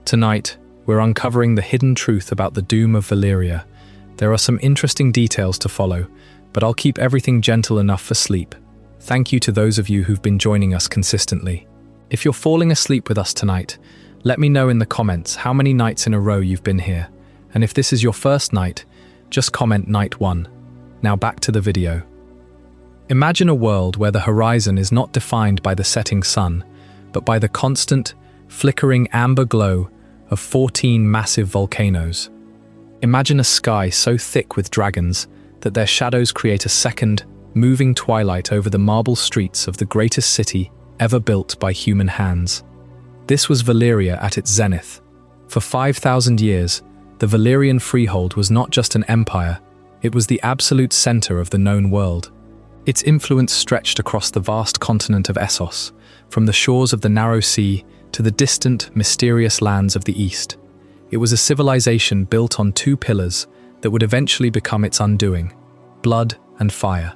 Tonight, we're uncovering the hidden truth about the doom of Valyria. There are some interesting details to follow, but I'll keep everything gentle enough for sleep. Thank you to those of you who've been joining us consistently. If you're falling asleep with us tonight, let me know in the comments how many nights in a row you've been here. And if this is your first night, just comment night 1. Now back to the video. Imagine a world where the horizon is not defined by the setting sun, but by the constant, flickering amber glow of 14 massive volcanoes. Imagine a sky so thick with dragons that their shadows create a second, moving twilight over the marble streets of the greatest city ever built by human hands. This was Valyria at its zenith. For 5,000 years, the Valyrian Freehold was not just an empire, it was the absolute center of the known world. Its influence stretched across the vast continent of Essos, from the shores of the narrow sea to the distant, mysterious lands of the east. It was a civilization built on 2 pillars that would eventually become its undoing: blood and fire.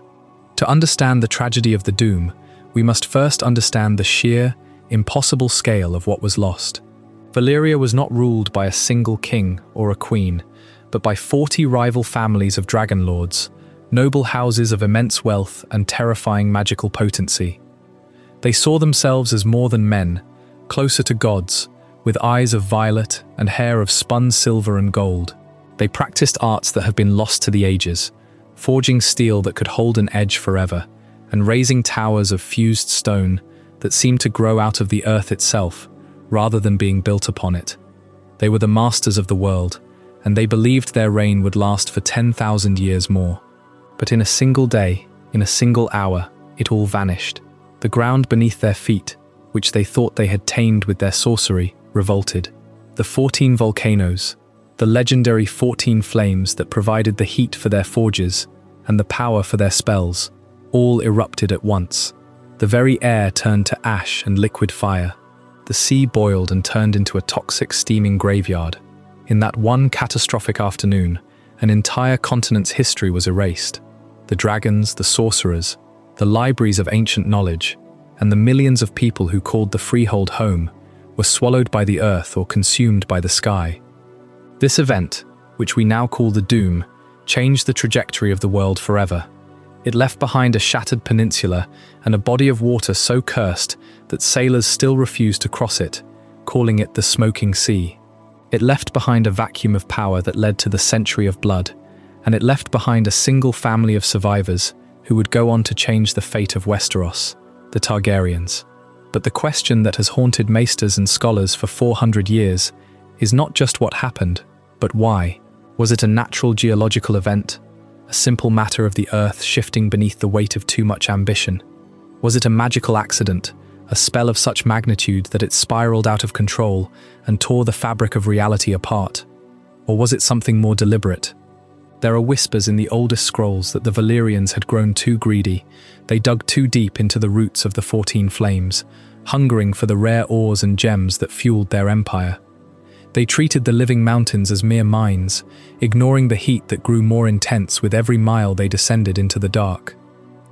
To understand the tragedy of the doom, we must first understand the sheer, impossible scale of what was lost. Valyria was not ruled by a single king or a queen, but by 40 rival families of dragon lords, noble houses of immense wealth and terrifying magical potency. They saw themselves as more than men, closer to gods, with eyes of violet and hair of spun silver and gold. They practiced arts that have been lost to the ages, forging steel that could hold an edge forever, and raising towers of fused stone that seemed to grow out of the earth itself, rather than being built upon it. They were the masters of the world, and they believed their reign would last for 10,000 years more. But in a single day, in a single hour, it all vanished. The ground beneath their feet, which they thought they had tamed with their sorcery, revolted. The 14 volcanoes, the legendary 14 flames that provided the heat for their forges and the power for their spells, all erupted at once. The very air turned to ash and liquid fire. The sea boiled and turned into a toxic, steaming graveyard. In that one catastrophic afternoon, an entire continent's history was erased. The dragons, the sorcerers, the libraries of ancient knowledge, and the millions of people who called the Freehold home were swallowed by the earth or consumed by the sky. This event, which we now call the Doom, changed the trajectory of the world forever. It left behind a shattered peninsula and a body of water so cursed that sailors still refused to cross it, calling it the Smoking Sea. It left behind a vacuum of power that led to the Century of Blood, and it left behind a single family of survivors who would go on to change the fate of Westeros, the Targaryens. But the question that has haunted maesters and scholars for 400 years is not just what happened, but why. Was it a natural geological event? A simple matter of the earth shifting beneath the weight of too much ambition? Was it a magical accident, a spell of such magnitude that it spiraled out of control and tore the fabric of reality apart? Or was it something more deliberate? There are whispers in the oldest scrolls that the Valyrians had grown too greedy. They dug too deep into the roots of the 14 flames, hungering for the rare ores and gems that fueled their empire. They treated the living mountains as mere mines, ignoring the heat that grew more intense with every mile they descended into the dark.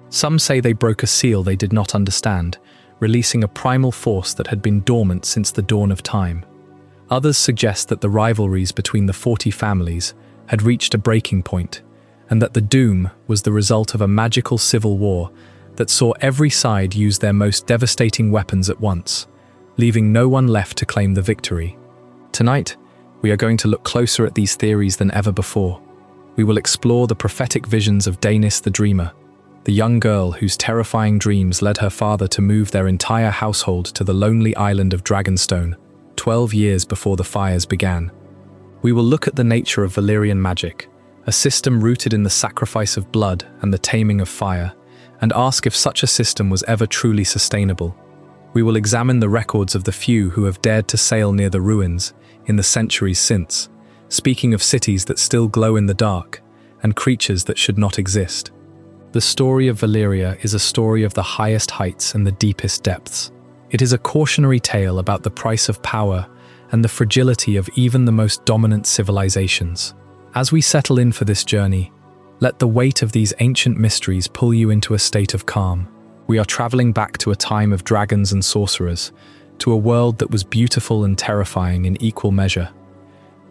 Some say they broke a seal they did not understand, releasing a primal force that had been dormant since the dawn of time. Others suggest that the rivalries between the 40 families had reached a breaking point, and that the Doom was the result of a magical civil war that saw every side use their most devastating weapons at once, leaving no one left to claim the victory. Tonight, we are going to look closer at these theories than ever before. We will explore the prophetic visions of Daenys the Dreamer, the young girl whose terrifying dreams led her father to move their entire household to the lonely island of Dragonstone, 12 years before the fires began. We will look at the nature of Valyrian magic, a system rooted in the sacrifice of blood and the taming of fire, and ask if such a system was ever truly sustainable. We will examine the records of the few who have dared to sail near the ruins in the centuries since, speaking of cities that still glow in the dark and creatures that should not exist. The story of Valyria is a story of the highest heights and the deepest depths. It is a cautionary tale about the price of power and the fragility of even the most dominant civilizations. As we settle in for this journey, let the weight of these ancient mysteries pull you into a state of calm. We are traveling back to a time of dragons and sorcerers, to a world that was beautiful and terrifying in equal measure.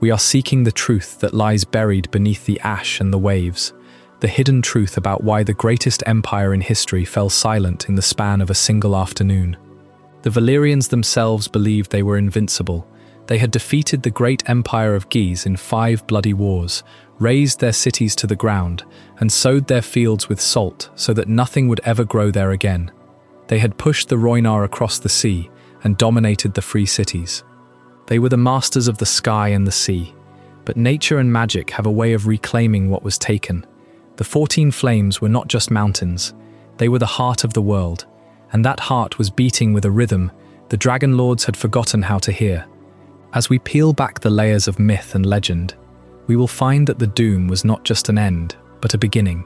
We are seeking the truth that lies buried beneath the ash and the waves, the hidden truth about why the greatest empire in history fell silent in the span of a single afternoon. The Valyrians themselves believed they were invincible. They had defeated the great empire of Guise in 5 bloody wars, razed their cities to the ground, and sowed their fields with salt so that nothing would ever grow there again. They had pushed the Rhoynar across the sea and dominated the free cities. They were the masters of the sky and the sea, but nature and magic have a way of reclaiming what was taken. The 14 Flames were not just mountains, they were the heart of the world, and that heart was beating with a rhythm the Dragon Lords had forgotten how to hear. As we peel back the layers of myth and legend, we will find that the doom was not just an end, but a beginning.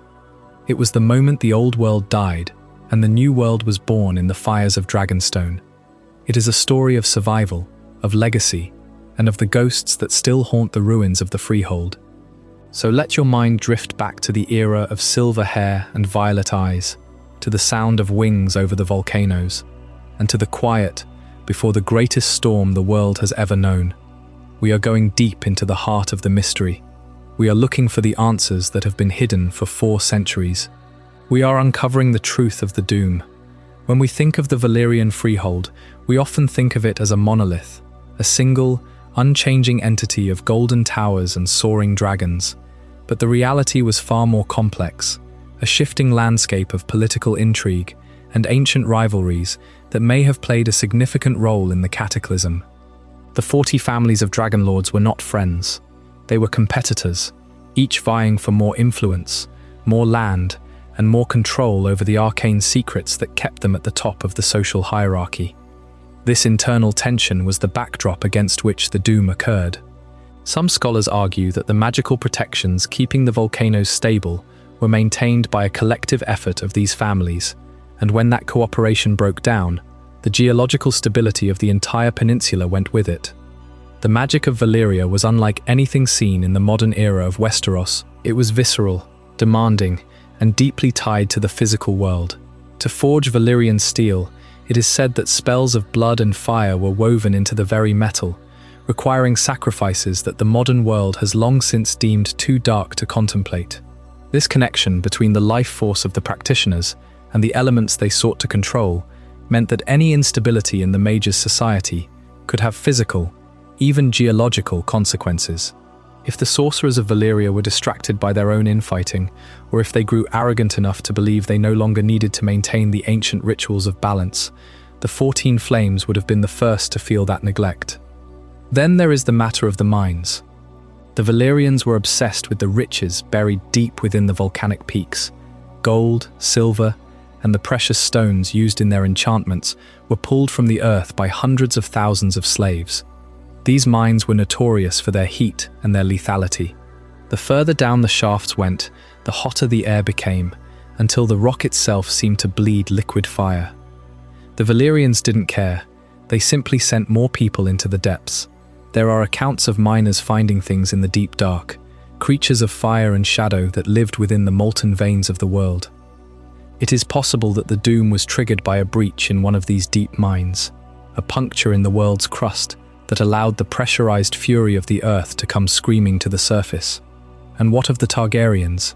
It was the moment the old world died, and the new world was born in the fires of Dragonstone. It is a story of survival, of legacy, and of the ghosts that still haunt the ruins of the Freehold. So let your mind drift back to the era of silver hair and violet eyes, to the sound of wings over the volcanoes, and to the quiet before the greatest storm the world has ever known. We are going deep into the heart of the mystery. We are looking for the answers that have been hidden for 4 centuries. We are uncovering the truth of the doom. When we think of the Valyrian Freehold, we often think of it as a monolith, a single, unchanging entity of golden towers and soaring dragons. But the reality was far more complex, a shifting landscape of political intrigue and ancient rivalries that may have played a significant role in the cataclysm. The 40 families of Dragon Lords were not friends. They were competitors, each vying for more influence, more land, and more control over the arcane secrets that kept them at the top of the social hierarchy. This internal tension was the backdrop against which the doom occurred. Some scholars argue that the magical protections keeping the volcanoes stable were maintained by a collective effort of these families, and when that cooperation broke down, the geological stability of the entire peninsula went with it. The magic of Valyria was unlike anything seen in the modern era of Westeros. It was visceral, demanding, and deeply tied to the physical world. To forge Valyrian steel, it is said that spells of blood and fire were woven into the very metal, requiring sacrifices that the modern world has long since deemed too dark to contemplate. This connection between the life force of the practitioners and the elements they sought to control meant that any instability in the Mage's society could have physical, even geological consequences. If the sorcerers of Valyria were distracted by their own infighting, or if they grew arrogant enough to believe they no longer needed to maintain the ancient rituals of balance, the 14 Flames would have been the first to feel that neglect. Then there is the matter of the mines. The Valyrians were obsessed with the riches buried deep within the volcanic peaks. Gold, silver, and the precious stones used in their enchantments were pulled from the earth by hundreds of thousands of slaves. These mines were notorious for their heat and their lethality. The further down the shafts went, the hotter the air became, until the rock itself seemed to bleed liquid fire. The Valyrians didn't care. They simply sent more people into the depths. There are accounts of miners finding things in the deep dark, creatures of fire and shadow that lived within the molten veins of the world. It is possible that the doom was triggered by a breach in one of these deep mines, a puncture in the world's crust that allowed the pressurized fury of the earth to come screaming to the surface. And what of the Targaryens?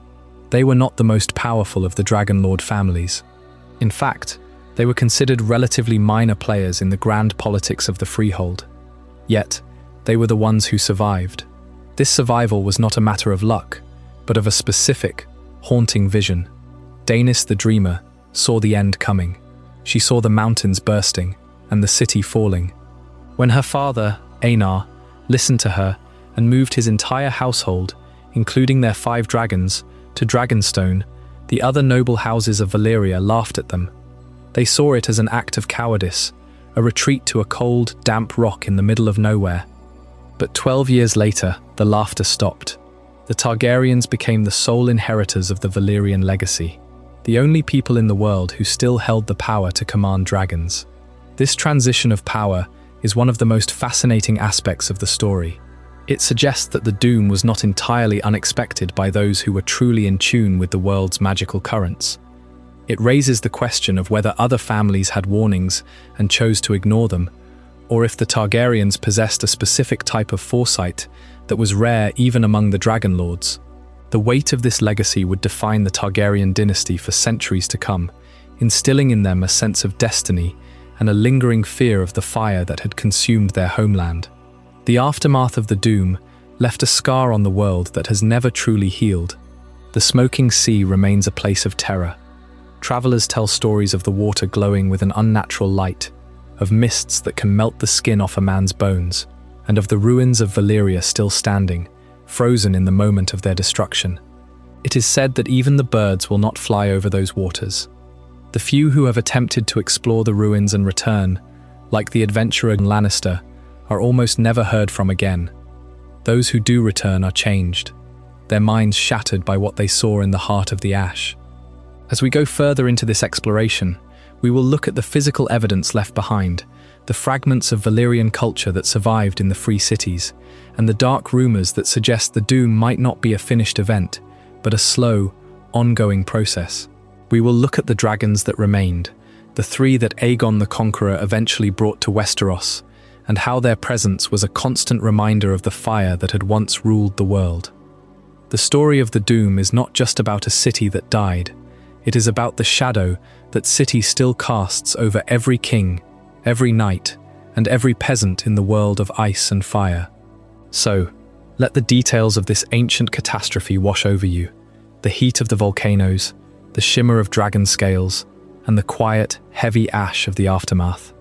They were not the most powerful of the Dragon Lord families. In fact, they were considered relatively minor players in the grand politics of the Freehold. Yet, they were the ones who survived. This survival was not a matter of luck, but of a specific, haunting vision. Daenys the Dreamer saw the end coming. She saw the mountains bursting and the city falling. When her father, Aenar, listened to her and moved his entire household, including their 5 dragons, to Dragonstone, the other noble houses of Valyria laughed at them. They saw it as an act of cowardice, a retreat to a cold, damp rock in the middle of nowhere. But 12 years later, the laughter stopped. The Targaryens became the sole inheritors of the Valyrian legacy, the only people in the world who still held the power to command dragons. This transition of power is one of the most fascinating aspects of the story. It suggests that the doom was not entirely unexpected by those who were truly in tune with the world's magical currents. It raises the question of whether other families had warnings and chose to ignore them, or if the Targaryens possessed a specific type of foresight that was rare even among the Dragon Lords. The weight of this legacy would define the Targaryen dynasty for centuries to come, instilling in them a sense of destiny and a lingering fear of the fire that had consumed their homeland. The aftermath of the Doom left a scar on the world that has never truly healed. The smoking sea remains a place of terror. Travelers tell stories of the water glowing with an unnatural light, of mists that can melt the skin off a man's bones, and of the ruins of Valyria still standing, frozen in the moment of their destruction. It is said that even the birds will not fly over those waters. The few who have attempted to explore the ruins and return, like the adventurer Lannister, are almost never heard from again. Those who do return are changed, their minds shattered by what they saw in the heart of the ash. As we go further into this exploration, we will look at the physical evidence left behind, the fragments of Valyrian culture that survived in the free cities, and the dark rumors that suggest the Doom might not be a finished event, but a slow, ongoing process. We will look at the dragons that remained, the 3 that Aegon the Conqueror eventually brought to Westeros, and how their presence was a constant reminder of the fire that had once ruled the world. The story of the Doom is not just about a city that died. It is about the shadow that city still casts over every king, every knight, and every peasant in the world of ice and fire. So, let the details of this ancient catastrophe wash over you. The heat of the volcanoes, the shimmer of dragon scales, and the quiet, heavy ash of the aftermath.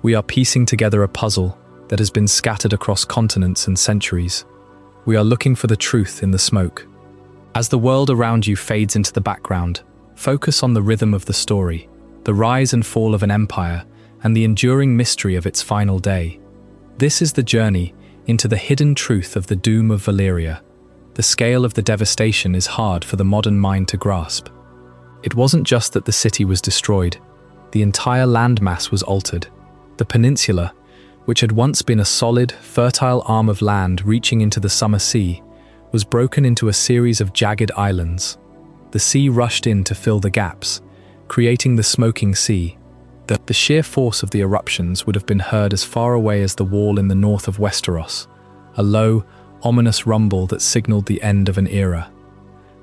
We are piecing together a puzzle that has been scattered across continents and centuries. We are looking for the truth in the smoke. As the world around you fades into the background, focus on the rhythm of the story, the rise and fall of an empire, and the enduring mystery of its final day. This is the journey into the hidden truth of the Doom of Valyria. The scale of the devastation is hard for the modern mind to grasp. It wasn't just that the city was destroyed. The entire landmass was altered. The peninsula, which had once been a solid, fertile arm of land reaching into the summer sea, was broken into a series of jagged islands. The sea rushed in to fill the gaps, creating the smoking sea. The sheer force of the eruptions would have been heard as far away as the wall in the north of Westeros, a low, ominous rumble that signaled the end of an era.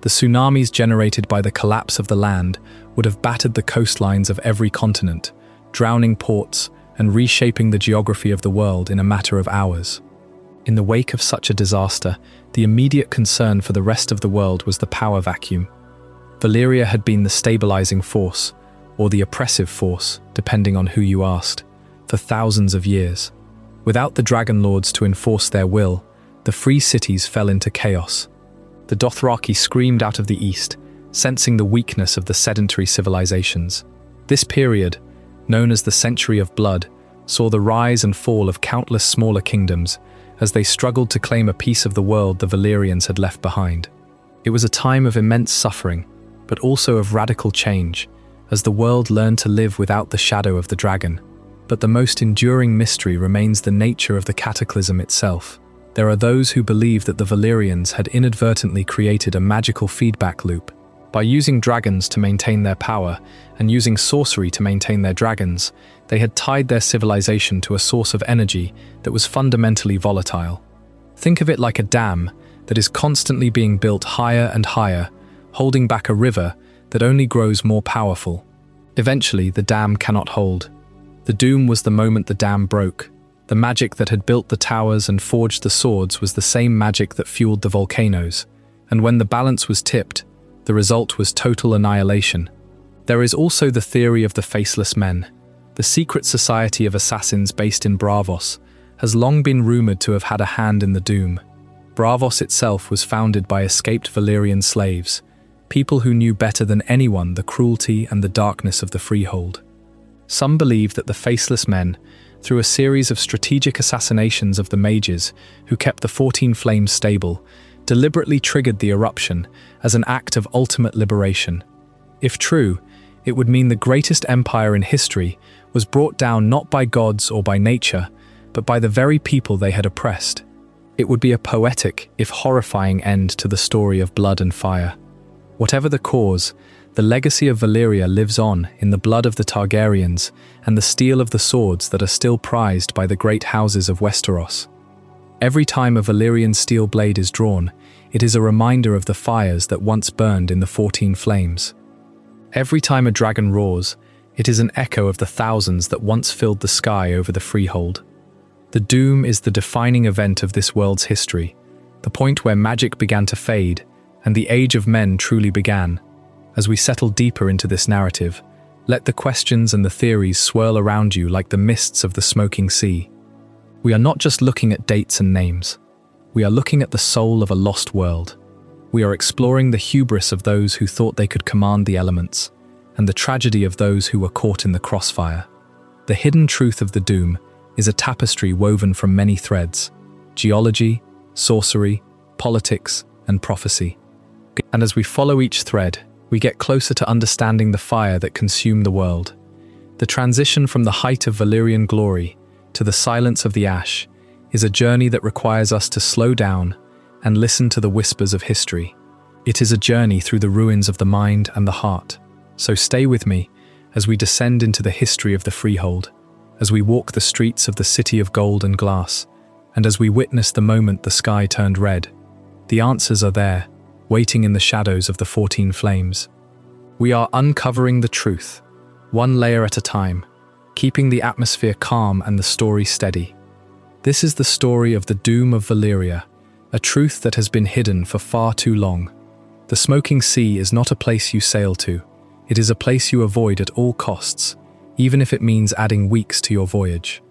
The tsunamis generated by the collapse of the land would have battered the coastlines of every continent, drowning ports and reshaping the geography of the world in a matter of hours. In the wake of such a disaster, the immediate concern for the rest of the world was the power vacuum. Valyria had been the stabilizing force, or the oppressive force, depending on who you asked, for thousands of years. Without the Dragon Lords to enforce their will, the free cities fell into chaos. The Dothraki screamed out of the east, sensing the weakness of the sedentary civilizations. This period, known as the Century of Blood, saw the rise and fall of countless smaller kingdoms as they struggled to claim a piece of the world the Valyrians had left behind. It was a time of immense suffering, but also of radical change, as the world learned to live without the shadow of the dragon. But the most enduring mystery remains the nature of the cataclysm itself. There are those who believe that the Valyrians had inadvertently created a magical feedback loop. By using dragons to maintain their power, and using sorcery to maintain their dragons, they had tied their civilization to a source of energy that was fundamentally volatile. Think of it like a dam that is constantly being built higher and higher, holding back a river that only grows more powerful. Eventually, the dam cannot hold. The Doom was the moment the dam broke. The magic that had built the towers and forged the swords was the same magic that fueled the volcanoes, and when the balance was tipped, the result was total annihilation. There is also the theory of the Faceless Men. The secret society of assassins based in Braavos has long been rumored to have had a hand in the Doom. Braavos itself was founded by escaped Valyrian slaves, people who knew better than anyone the cruelty and the darkness of the Freehold. Some believe that the Faceless Men, through a series of strategic assassinations of the mages who kept the 14 Flames stable, deliberately triggered the eruption as an act of ultimate liberation. If true, it would mean the greatest empire in history was brought down not by gods or by nature, but by the very people they had oppressed. It would be a poetic, if horrifying, end to the story of blood and fire. Whatever the cause, The legacy of Valyria lives on in the blood of the Targaryens and the steel of the swords that are still prized by the great houses of Westeros. Every time a Valyrian steel blade is drawn, it is a reminder of the fires that once burned in the 14 flames. Every time a dragon roars, it is an echo of the thousands that once filled the sky over the Freehold. The Doom is the defining event of this world's history, the point where magic began to fade and the Age of Men truly began. As we settle deeper into this narrative, let the questions and the theories swirl around you like the mists of the smoking sea. We are not just looking at dates and names. We are looking at the soul of a lost world. We are exploring the hubris of those who thought they could command the elements, and the tragedy of those who were caught in the crossfire. The hidden truth of the Doom is a tapestry woven from many threads: geology, sorcery, politics, and prophecy. And as we follow each thread, we get closer to understanding the fire that consumed the world. The transition from the height of Valyrian glory to the silence of the ash is a journey that requires us to slow down and listen to the whispers of history. It is a journey through the ruins of the mind and the heart. So stay with me as we descend into the history of the Freehold, as we walk the streets of the city of gold and glass, and as we witness the moment the sky turned red. The answers are there, waiting in the shadows of the 14 flames. We are uncovering the truth, one layer at a time, keeping the atmosphere calm and the story steady. This is the story of the Doom of Valyria, a truth that has been hidden for far too long. The smoking sea is not a place you sail to. It is a place you avoid at all costs, even if it means adding weeks to your voyage.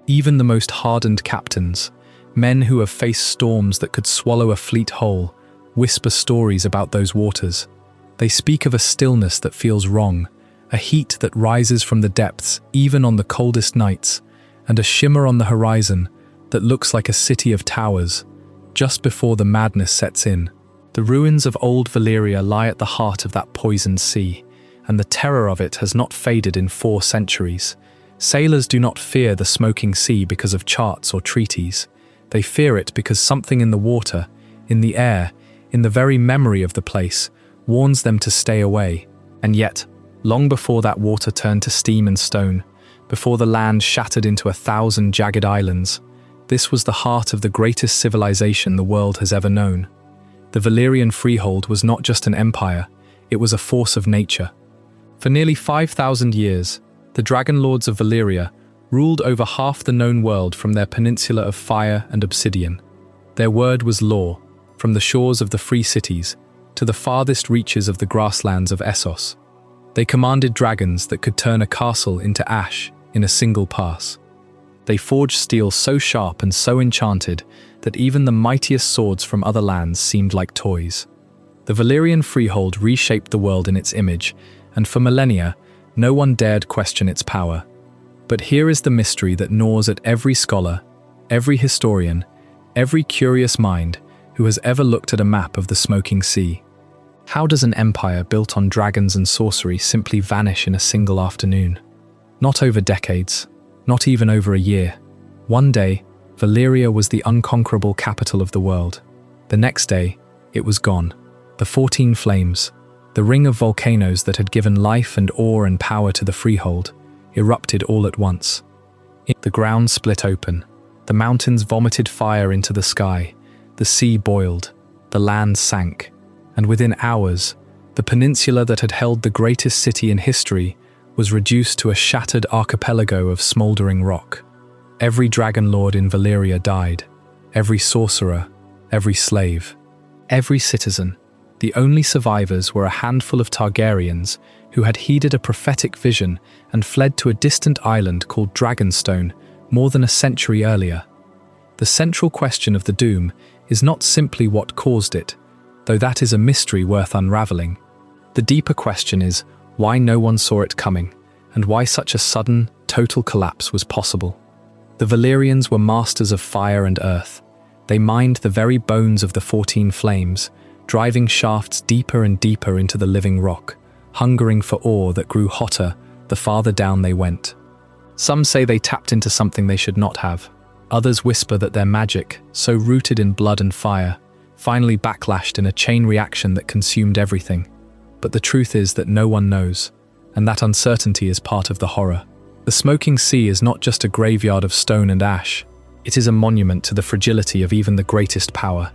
Even the most hardened captains, men who have faced storms that could swallow a fleet whole, whisper stories about those waters. They speak of a stillness that feels wrong, a heat that rises from the depths even on the coldest nights, and a shimmer on the horizon that looks like a city of towers, just before the madness sets in. The ruins of Old Valyria lie at the heart of that poisoned sea, and the terror of it has not faded in 4 centuries. Sailors do not fear the smoking sea because of charts or treaties. They fear it because something in the water, in the air, in the very memory of the place, warns them to stay away. And yet, long before that water turned to steam and stone, before the land shattered into 1,000 jagged islands, this was the heart of the greatest civilization the world has ever known. The Valyrian Freehold was not just an empire, it was a force of nature. For nearly 5,000 years, the Dragon Lords of Valyria ruled over half the known world from their peninsula of fire and obsidian. Their word was law, from the shores of the free cities to the farthest reaches of the grasslands of Essos. They commanded dragons that could turn a castle into ash in a single pass. They forged steel so sharp and so enchanted that even the mightiest swords from other lands seemed like toys. The Valyrian Freehold reshaped the world in its image, and for millennia, no one dared question its power. But here is the mystery that gnaws at every scholar, every historian, every curious mind who has ever looked at a map of the smoking sea. How does an empire built on dragons and sorcery simply vanish in a single afternoon? Not over decades, not even over a year. One day, Valyria was the unconquerable capital of the world. The next day, it was gone. The 14 flames, the ring of volcanoes that had given life and awe and power to the Freehold, erupted all at once. The ground split open. The mountains vomited fire into the sky. The sea boiled. The land sank. And within hours, the peninsula that had held the greatest city in history was reduced to a shattered archipelago of smouldering rock. Every dragon lord in Valyria died. Every sorcerer, every slave, every citizen. The only survivors were a handful of Targaryens who had heeded a prophetic vision and fled to a distant island called Dragonstone more than a century earlier. The central question of the Doom is not simply what caused it, though that is a mystery worth unraveling. The deeper question is why no one saw it coming, and why such a sudden, total collapse was possible. The Valyrians were masters of fire and earth. They mined the very bones of the 14 flames, driving shafts deeper and deeper into the living rock, hungering for ore that grew hotter the farther down they went. Some say they tapped into something they should not have. Others whisper that their magic, so rooted in blood and fire, finally backlashed in a chain reaction that consumed everything. But the truth is that no one knows, and that uncertainty is part of the horror. The smoking sea is not just a graveyard of stone and ash. It is a monument to the fragility of even the greatest power.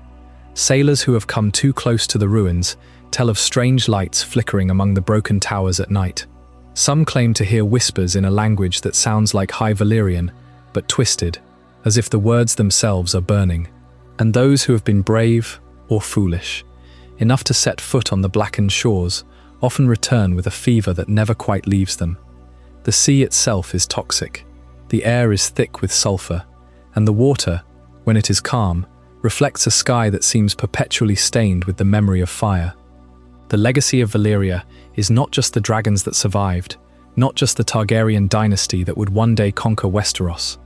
Sailors who have come too close to the ruins tell of strange lights flickering among the broken towers at night. Some claim to hear whispers in a language that sounds like High Valyrian, but twisted, as if the words themselves are burning. And those who have been brave or foolish, enough to set foot on the blackened shores, often return with a fever that never quite leaves them. The sea itself is toxic. The air is thick with sulfur, and the water, when it is calm, reflects a sky that seems perpetually stained with the memory of fire. The legacy of Valyria is not just the dragons that survived, not just the Targaryen dynasty that would one day conquer Westeros.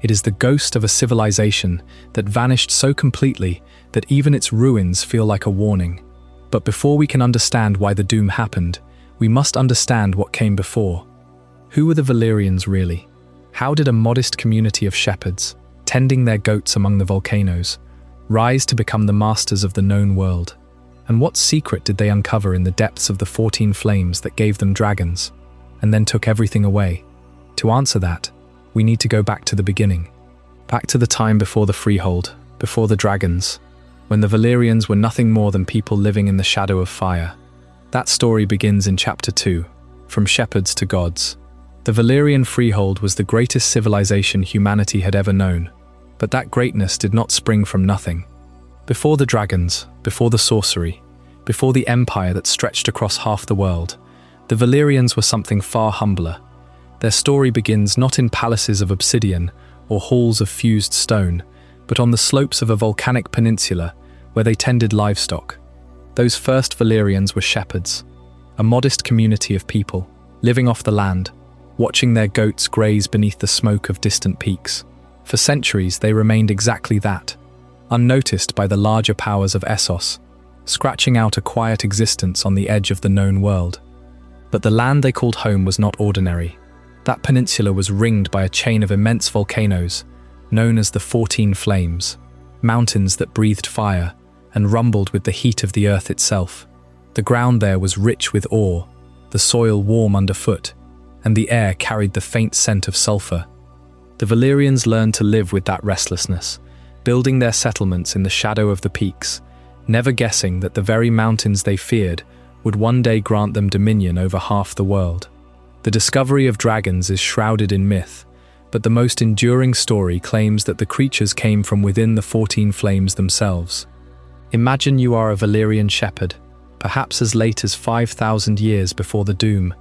It is the ghost of a civilization that vanished so completely that even its ruins feel like a warning. But before we can understand why the doom happened, we must understand what came before. Who were the Valyrians really? How did a modest community of shepherds, tending their goats among the volcanoes, rise to become the masters of the known world? And what secret did they uncover in the depths of the 14 flames that gave them dragons, and then took everything away? To answer that, we need to go back to the beginning. Back to the time before the Freehold, before the dragons, when the Valyrians were nothing more than people living in the shadow of fire. That story begins in Chapter 2, From Shepherds to Gods. The Valyrian Freehold was the greatest civilization humanity had ever known, but that greatness did not spring from nothing. Before the dragons, before the sorcery, before the empire that stretched across half the world, the Valyrians were something far humbler. Their story begins not in palaces of obsidian or halls of fused stone, but on the slopes of a volcanic peninsula where they tended livestock. Those first Valyrians were shepherds, a modest community of people, living off the land, watching their goats graze beneath the smoke of distant peaks. For centuries they remained exactly that, unnoticed by the larger powers of Essos, scratching out a quiet existence on the edge of the known world. But the land they called home was not ordinary. That peninsula was ringed by a chain of immense volcanoes, known as the 14 Flames, mountains that breathed fire and rumbled with the heat of the earth itself. The ground there was rich with ore, the soil warm underfoot, and the air carried the faint scent of sulfur. The Valyrians learned to live with that restlessness, building their settlements in the shadow of the peaks, never guessing that the very mountains they feared would one day grant them dominion over half the world. The discovery of dragons is shrouded in myth, but the most enduring story claims that the creatures came from within the 14 Flames themselves. Imagine you are a Valyrian shepherd, perhaps as late as 5,000 years before the Doom,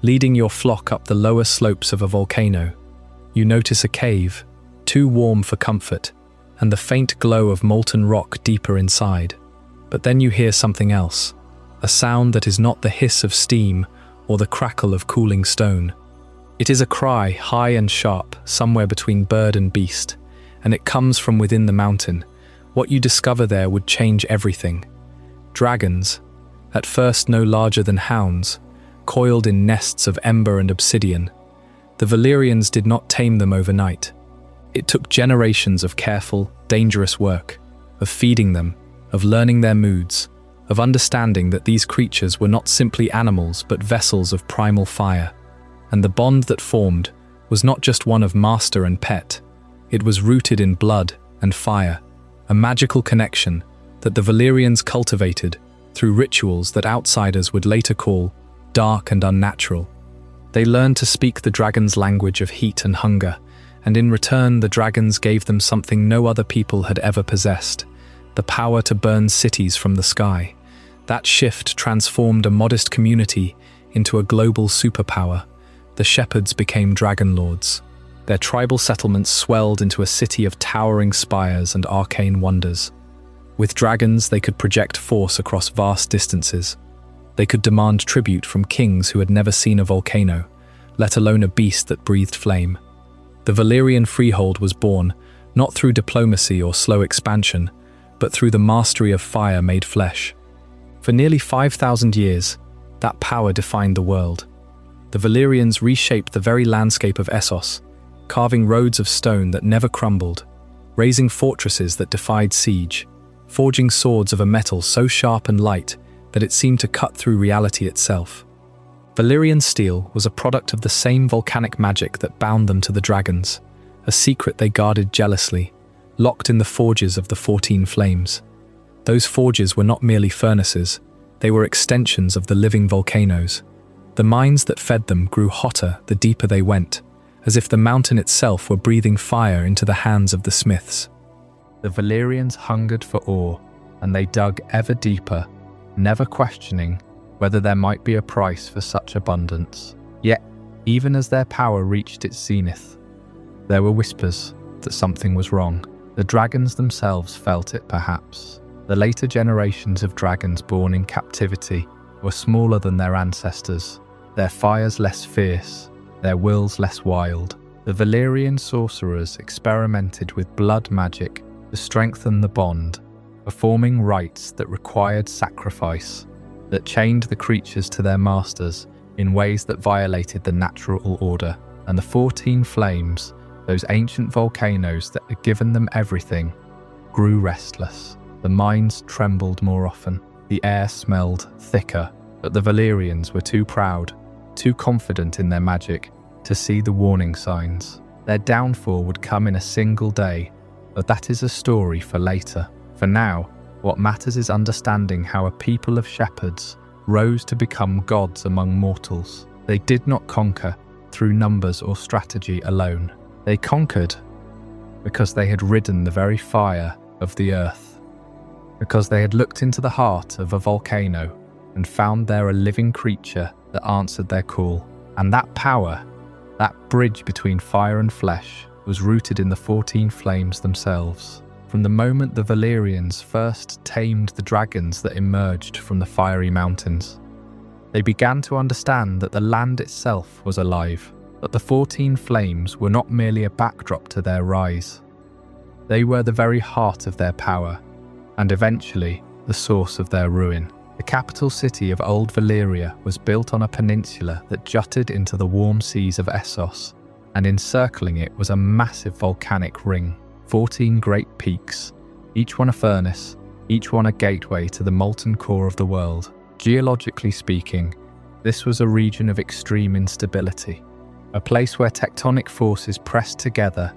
leading your flock up the lower slopes of a volcano. You notice a cave, too warm for comfort, and the faint glow of molten rock deeper inside. But then you hear something else, a sound that is not the hiss of steam or the crackle of cooling stone. It is a cry, high and sharp, somewhere between bird and beast, and it comes from within the mountain. What you discover there would change everything. Dragons, at first no larger than hounds, coiled in nests of ember and obsidian. The Valyrians did not tame them overnight. It took generations of careful, dangerous work, of feeding them, of learning their moods, of understanding that these creatures were not simply animals but vessels of primal fire. And the bond that formed was not just one of master and pet. It was rooted in blood and fire, a magical connection that the Valyrians cultivated through rituals that outsiders would later call dark and unnatural. They learned to speak the dragon's language of heat and hunger, and in return the dragons gave them something no other people had ever possessed, the power to burn cities from the sky. That shift transformed a modest community into a global superpower. The shepherds became dragon lords. Their tribal settlements swelled into a city of towering spires and arcane wonders. With dragons, they could project force across vast distances. They could demand tribute from kings who had never seen a volcano, let alone a beast that breathed flame. The Valyrian Freehold was born, not through diplomacy or slow expansion, but through the mastery of fire made flesh. For nearly 5,000 years, that power defined the world. The Valyrians reshaped the very landscape of Essos, carving roads of stone that never crumbled, raising fortresses that defied siege, forging swords of a metal so sharp and light that it seemed to cut through reality itself. Valyrian steel was a product of the same volcanic magic that bound them to the dragons, a secret they guarded jealously, locked in the forges of the 14 Flames. Those forges were not merely furnaces, they were extensions of the living volcanoes. The mines that fed them grew hotter the deeper they went, as if the mountain itself were breathing fire into the hands of the smiths. The Valyrians hungered for ore, and they dug ever deeper, never questioning whether there might be a price for such abundance. Yet, even as their power reached its zenith, there were whispers that something was wrong. The dragons themselves felt it, perhaps. The later generations of dragons born in captivity were smaller than their ancestors, their fires less fierce, their wills less wild. The Valyrian sorcerers experimented with blood magic to strengthen the bond, performing rites that required sacrifice, that chained the creatures to their masters in ways that violated the natural order. And the 14 Flames, those ancient volcanoes that had given them everything, grew restless. The mines trembled more often, the air smelled thicker, but the Valyrians were too proud, too confident in their magic, to see the warning signs. Their downfall would come in a single day, but that is a story for later. For now, what matters is understanding how a people of shepherds rose to become gods among mortals. They did not conquer through numbers or strategy alone. They conquered because they had ridden the very fire of the earth, because they had looked into the heart of a volcano and found there a living creature that answered their call. And that power, that bridge between fire and flesh, was rooted in the 14 Flames themselves. From the moment the Valyrians first tamed the dragons that emerged from the fiery mountains, they began to understand that the land itself was alive, but the 14 Flames were not merely a backdrop to their rise. They were the very heart of their power, and eventually the source of their ruin. The capital city of Old Valyria was built on a peninsula that jutted into the warm seas of Essos, and encircling it was a massive volcanic ring. 14 great peaks, each one a furnace, each one a gateway to the molten core of the world. Geologically speaking, this was a region of extreme instability, a place where tectonic forces pressed together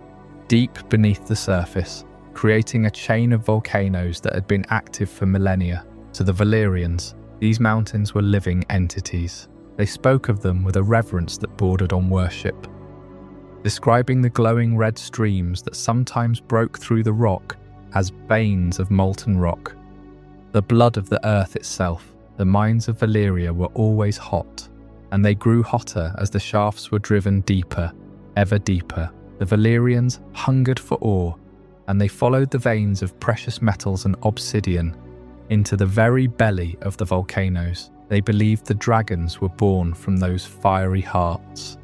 deep beneath the surface, creating a chain of volcanoes that had been active for millennia. To the Valyrians, these mountains were living entities. They spoke of them with a reverence that bordered on worship, describing the glowing red streams that sometimes broke through the rock as veins of molten rock. The blood of the earth itself. The mines of Valyria were always hot, and they grew hotter as the shafts were driven deeper, ever deeper. The Valyrians hungered for ore, and they followed the veins of precious metals and obsidian into the very belly of the volcanoes. They believed the dragons were born from those fiery hearts,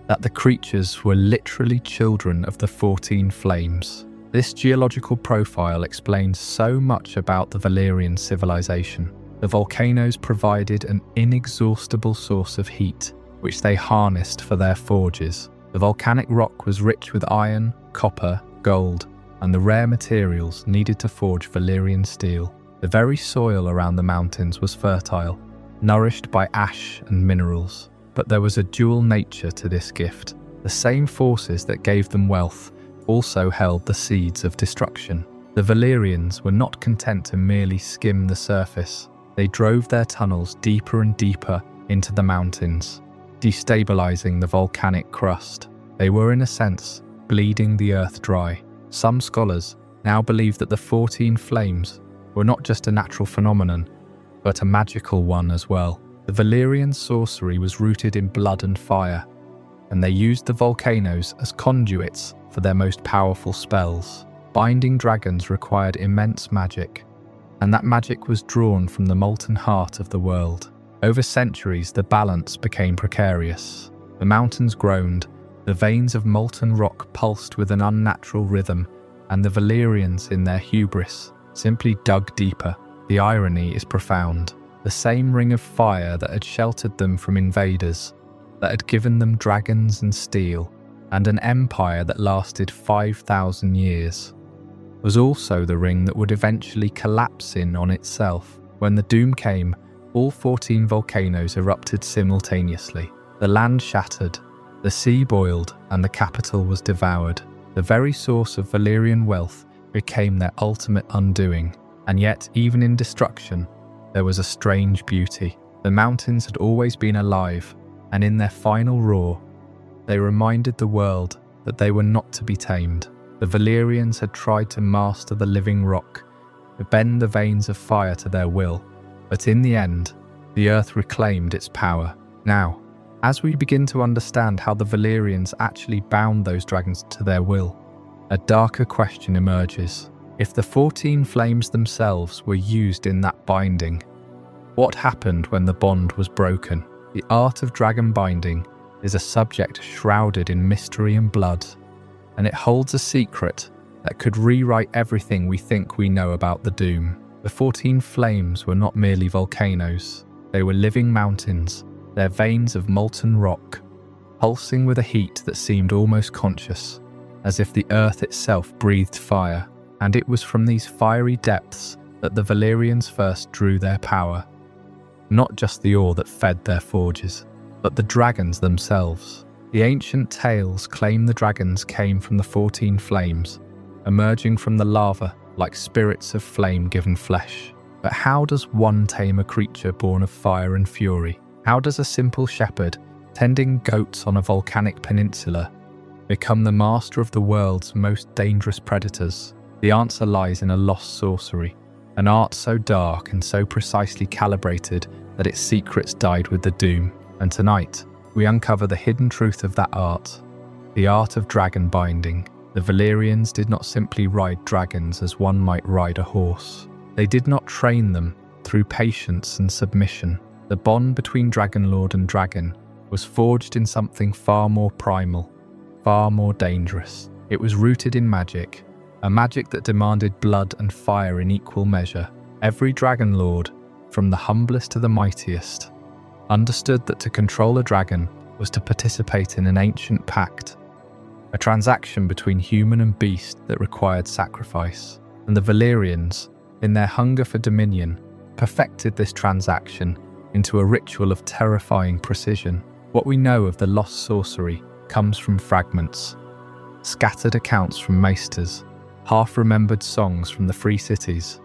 that the creatures were literally children of the 14 Flames. This geological profile explains so much about the Valyrian civilization. The volcanoes provided an inexhaustible source of heat, which they harnessed for their forges. The volcanic rock was rich with iron, copper, gold, and the rare materials needed to forge Valyrian steel. The very soil around the mountains was fertile, nourished by ash and minerals. But there was a dual nature to this gift. The same forces that gave them wealth also held the seeds of destruction. The Valyrians were not content to merely skim the surface. They drove their tunnels deeper and deeper into the mountains, destabilizing the volcanic crust. They were, in a sense, bleeding the earth dry. Some scholars now believe that the 14 Flames were not just a natural phenomenon, but a magical one as well. The Valyrian sorcery was rooted in blood and fire, and they used the volcanoes as conduits for their most powerful spells. Binding dragons required immense magic, and that magic was drawn from the molten heart of the world. Over centuries, the balance became precarious. The mountains groaned, the veins of molten rock pulsed with an unnatural rhythm, and the Valyrians, in their hubris, simply dug deeper. The irony is profound. The same ring of fire that had sheltered them from invaders, that had given them dragons and steel, and an empire that lasted 5,000 years, was also the ring that would eventually collapse in on itself. When the doom came, All 14 volcanoes erupted simultaneously. The land shattered, the sea boiled, and the capital was devoured. The very source of Valyrian wealth became their ultimate undoing. And yet, even in destruction, there was a strange beauty. The mountains had always been alive, and in their final roar, they reminded the world that they were not to be tamed. The Valyrians had tried to master the living rock, to bend the veins of fire to their will, but in the end, the earth reclaimed its power. Now, as we begin to understand how the Valyrians actually bound those dragons to their will, a darker question emerges. If the 14 flames themselves were used in that binding, what happened when the bond was broken? The art of dragon binding is a subject shrouded in mystery and blood, and it holds a secret that could rewrite everything we think we know about the Doom. The 14 flames were not merely volcanoes. They were living mountains, their veins of molten rock, pulsing with a heat that seemed almost conscious, as if the earth itself breathed fire. And it was from these fiery depths that the Valyrians first drew their power. Not just the ore that fed their forges, but the dragons themselves. The ancient tales claim the dragons came from the 14 flames, emerging from the lava like spirits of flame-given flesh. But how does one tame a creature born of fire and fury? How does a simple shepherd, tending goats on a volcanic peninsula, become the master of the world's most dangerous predators? The answer lies in a lost sorcery, an art so dark and so precisely calibrated that its secrets died with the Doom. And tonight, we uncover the hidden truth of that art, the art of dragon binding. The Valyrians did not simply ride dragons as one might ride a horse. They did not train them through patience and submission. The bond between Dragonlord and dragon was forged in something far more primal, far more dangerous. It was rooted in magic, a magic that demanded blood and fire in equal measure. Every Dragonlord, from the humblest to the mightiest, understood that to control a dragon was to participate in an ancient pact, a transaction between human and beast that required sacrifice. And the Valyrians, in their hunger for dominion, perfected this transaction into a ritual of terrifying precision. What we know of the lost sorcery comes from fragments, scattered accounts from maesters, half-remembered songs from the free cities,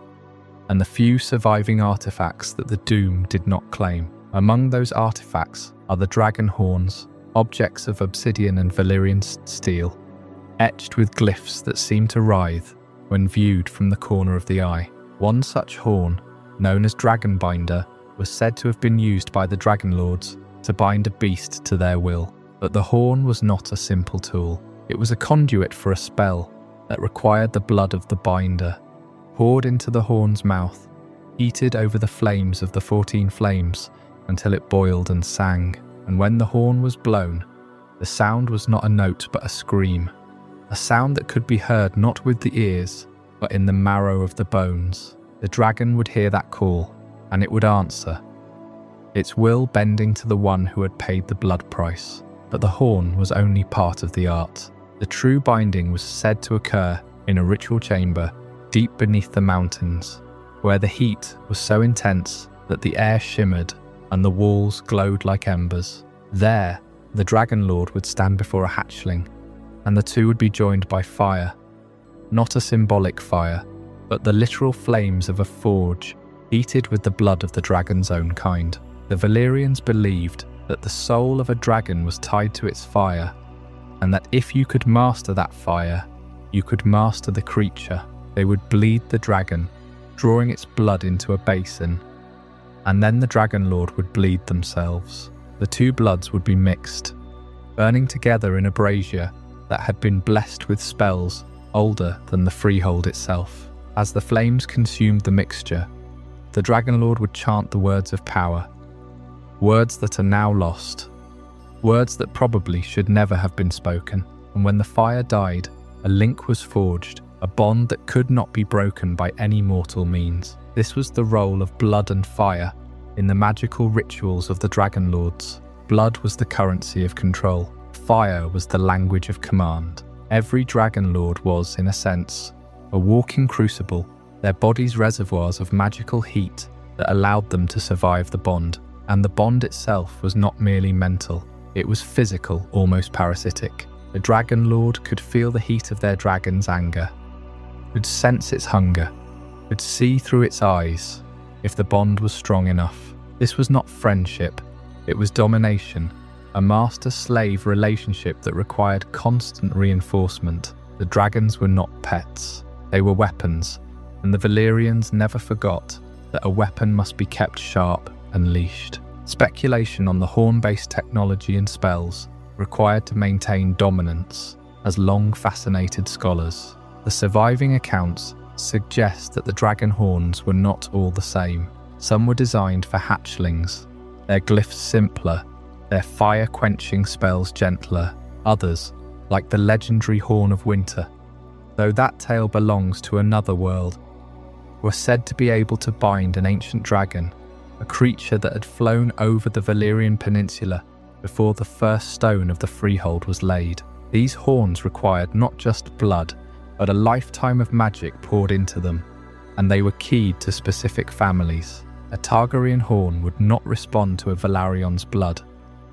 and the few surviving artifacts that the Doom did not claim. Among those artifacts are the dragon horns, objects of obsidian and Valyrian steel, etched with glyphs that seem to writhe when viewed from the corner of the eye. One such horn, known as Dragonbinder, was said to have been used by the Dragonlords to bind a beast to their will. But the horn was not a simple tool. It was a conduit for a spell that required the blood of the binder, poured into the horn's mouth, heated over the flames of the 14 flames until it boiled and sang. And when the horn was blown, the sound was not a note but a scream, a sound that could be heard not with the ears, but in the marrow of the bones. The dragon would hear that call, and it would answer, its will bending to the one who had paid the blood price. But the horn was only part of the art. The true binding was said to occur in a ritual chamber deep beneath the mountains, where the heat was so intense that the air shimmered and the walls glowed like embers. There, the Dragonlord would stand before a hatchling, and the two would be joined by fire. Not a symbolic fire, but the literal flames of a forge, heated with the blood of the dragon's own kind. The Valyrians believed that the soul of a dragon was tied to its fire, and that if you could master that fire, you could master the creature. They would bleed the dragon, drawing its blood into a basin, and then the Dragonlord would bleed themselves. The two bloods would be mixed, burning together in a brazier that had been blessed with spells older than the Freehold itself. As the flames consumed the mixture, the Dragonlord would chant the words of power, words that are now lost, words that probably should never have been spoken. And when the fire died, a link was forged, a bond that could not be broken by any mortal means. This was the role of blood and fire in the magical rituals of the Dragonlords. Blood was the currency of control. Fire was the language of command. Every Dragonlord was, in a sense, a walking crucible, their bodies reservoirs of magical heat that allowed them to survive the bond. And the bond itself was not merely mental, it was physical, almost parasitic. The Dragon Lord could feel the heat of their dragon's anger, could sense its hunger, could see through its eyes if the bond was strong enough. This was not friendship, it was domination, a master-slave relationship that required constant reinforcement. The dragons were not pets, they were weapons, and the Valyrians never forgot that a weapon must be kept sharp and leashed. Speculation on the horn-based technology and spells required to maintain dominance has long fascinated scholars. The surviving accounts suggest that the dragon horns were not all the same. Some were designed for hatchlings, their glyphs simpler, their fire-quenching spells gentler. Others, like the legendary Horn of Winter, though that tale belongs to another world, were said to be able to bind an ancient dragon, a creature that had flown over the Valyrian Peninsula before the first stone of the Freehold was laid. These horns required not just blood, but a lifetime of magic poured into them, and they were keyed to specific families. A Targaryen horn would not respond to a Valarion's blood,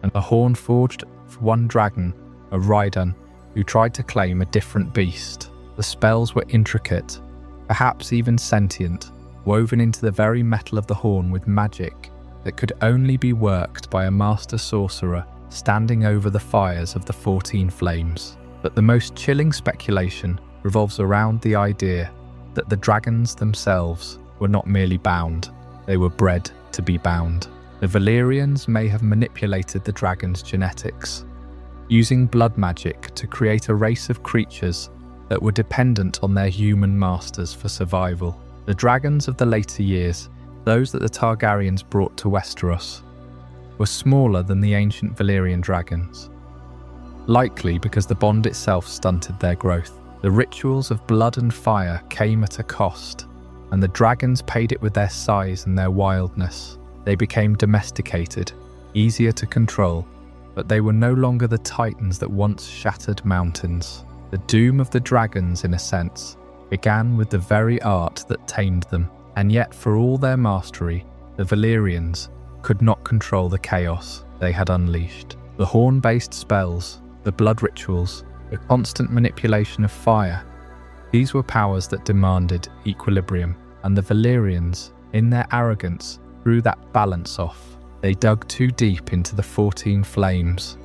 and a horn forged for one dragon, a Rhydon, who tried to claim a different beast. The spells were intricate, perhaps even sentient, woven into the very metal of the horn with magic that could only be worked by a master sorcerer standing over the fires of the 14 flames. But the most chilling speculation revolves around the idea that the dragons themselves were not merely bound, they were bred to be bound. The Valyrians may have manipulated the dragon's genetics, using blood magic to create a race of creatures that were dependent on their human masters for survival. The dragons of the later years, those that the Targaryens brought to Westeros, were smaller than the ancient Valyrian dragons, likely because the bond itself stunted their growth. The rituals of blood and fire came at a cost, and the dragons paid it with their size and their wildness. They became domesticated, easier to control, but they were no longer the titans that once shattered mountains. The doom of the dragons, in a sense, began with the very art that tamed them, and yet for all their mastery, the Valyrians could not control the chaos they had unleashed. The horn-based spells, the blood rituals, the constant manipulation of fire, these were powers that demanded equilibrium, and the Valyrians, in their arrogance, threw that balance off. They dug too deep into the 14 flames,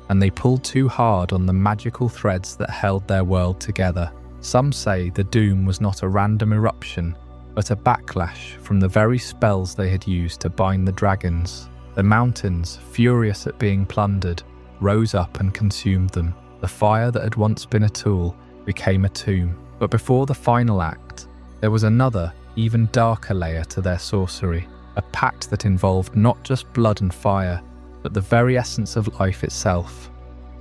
and they pulled too hard on the magical threads that held their world together. Some say the doom was not a random eruption, but a backlash from the very spells they had used to bind the dragons. The mountains, furious at being plundered, rose up and consumed them. The fire that had once been a tool became a tomb. But before the final act, there was another, even darker layer to their sorcery, a pact that involved not just blood and fire, but the very essence of life itself,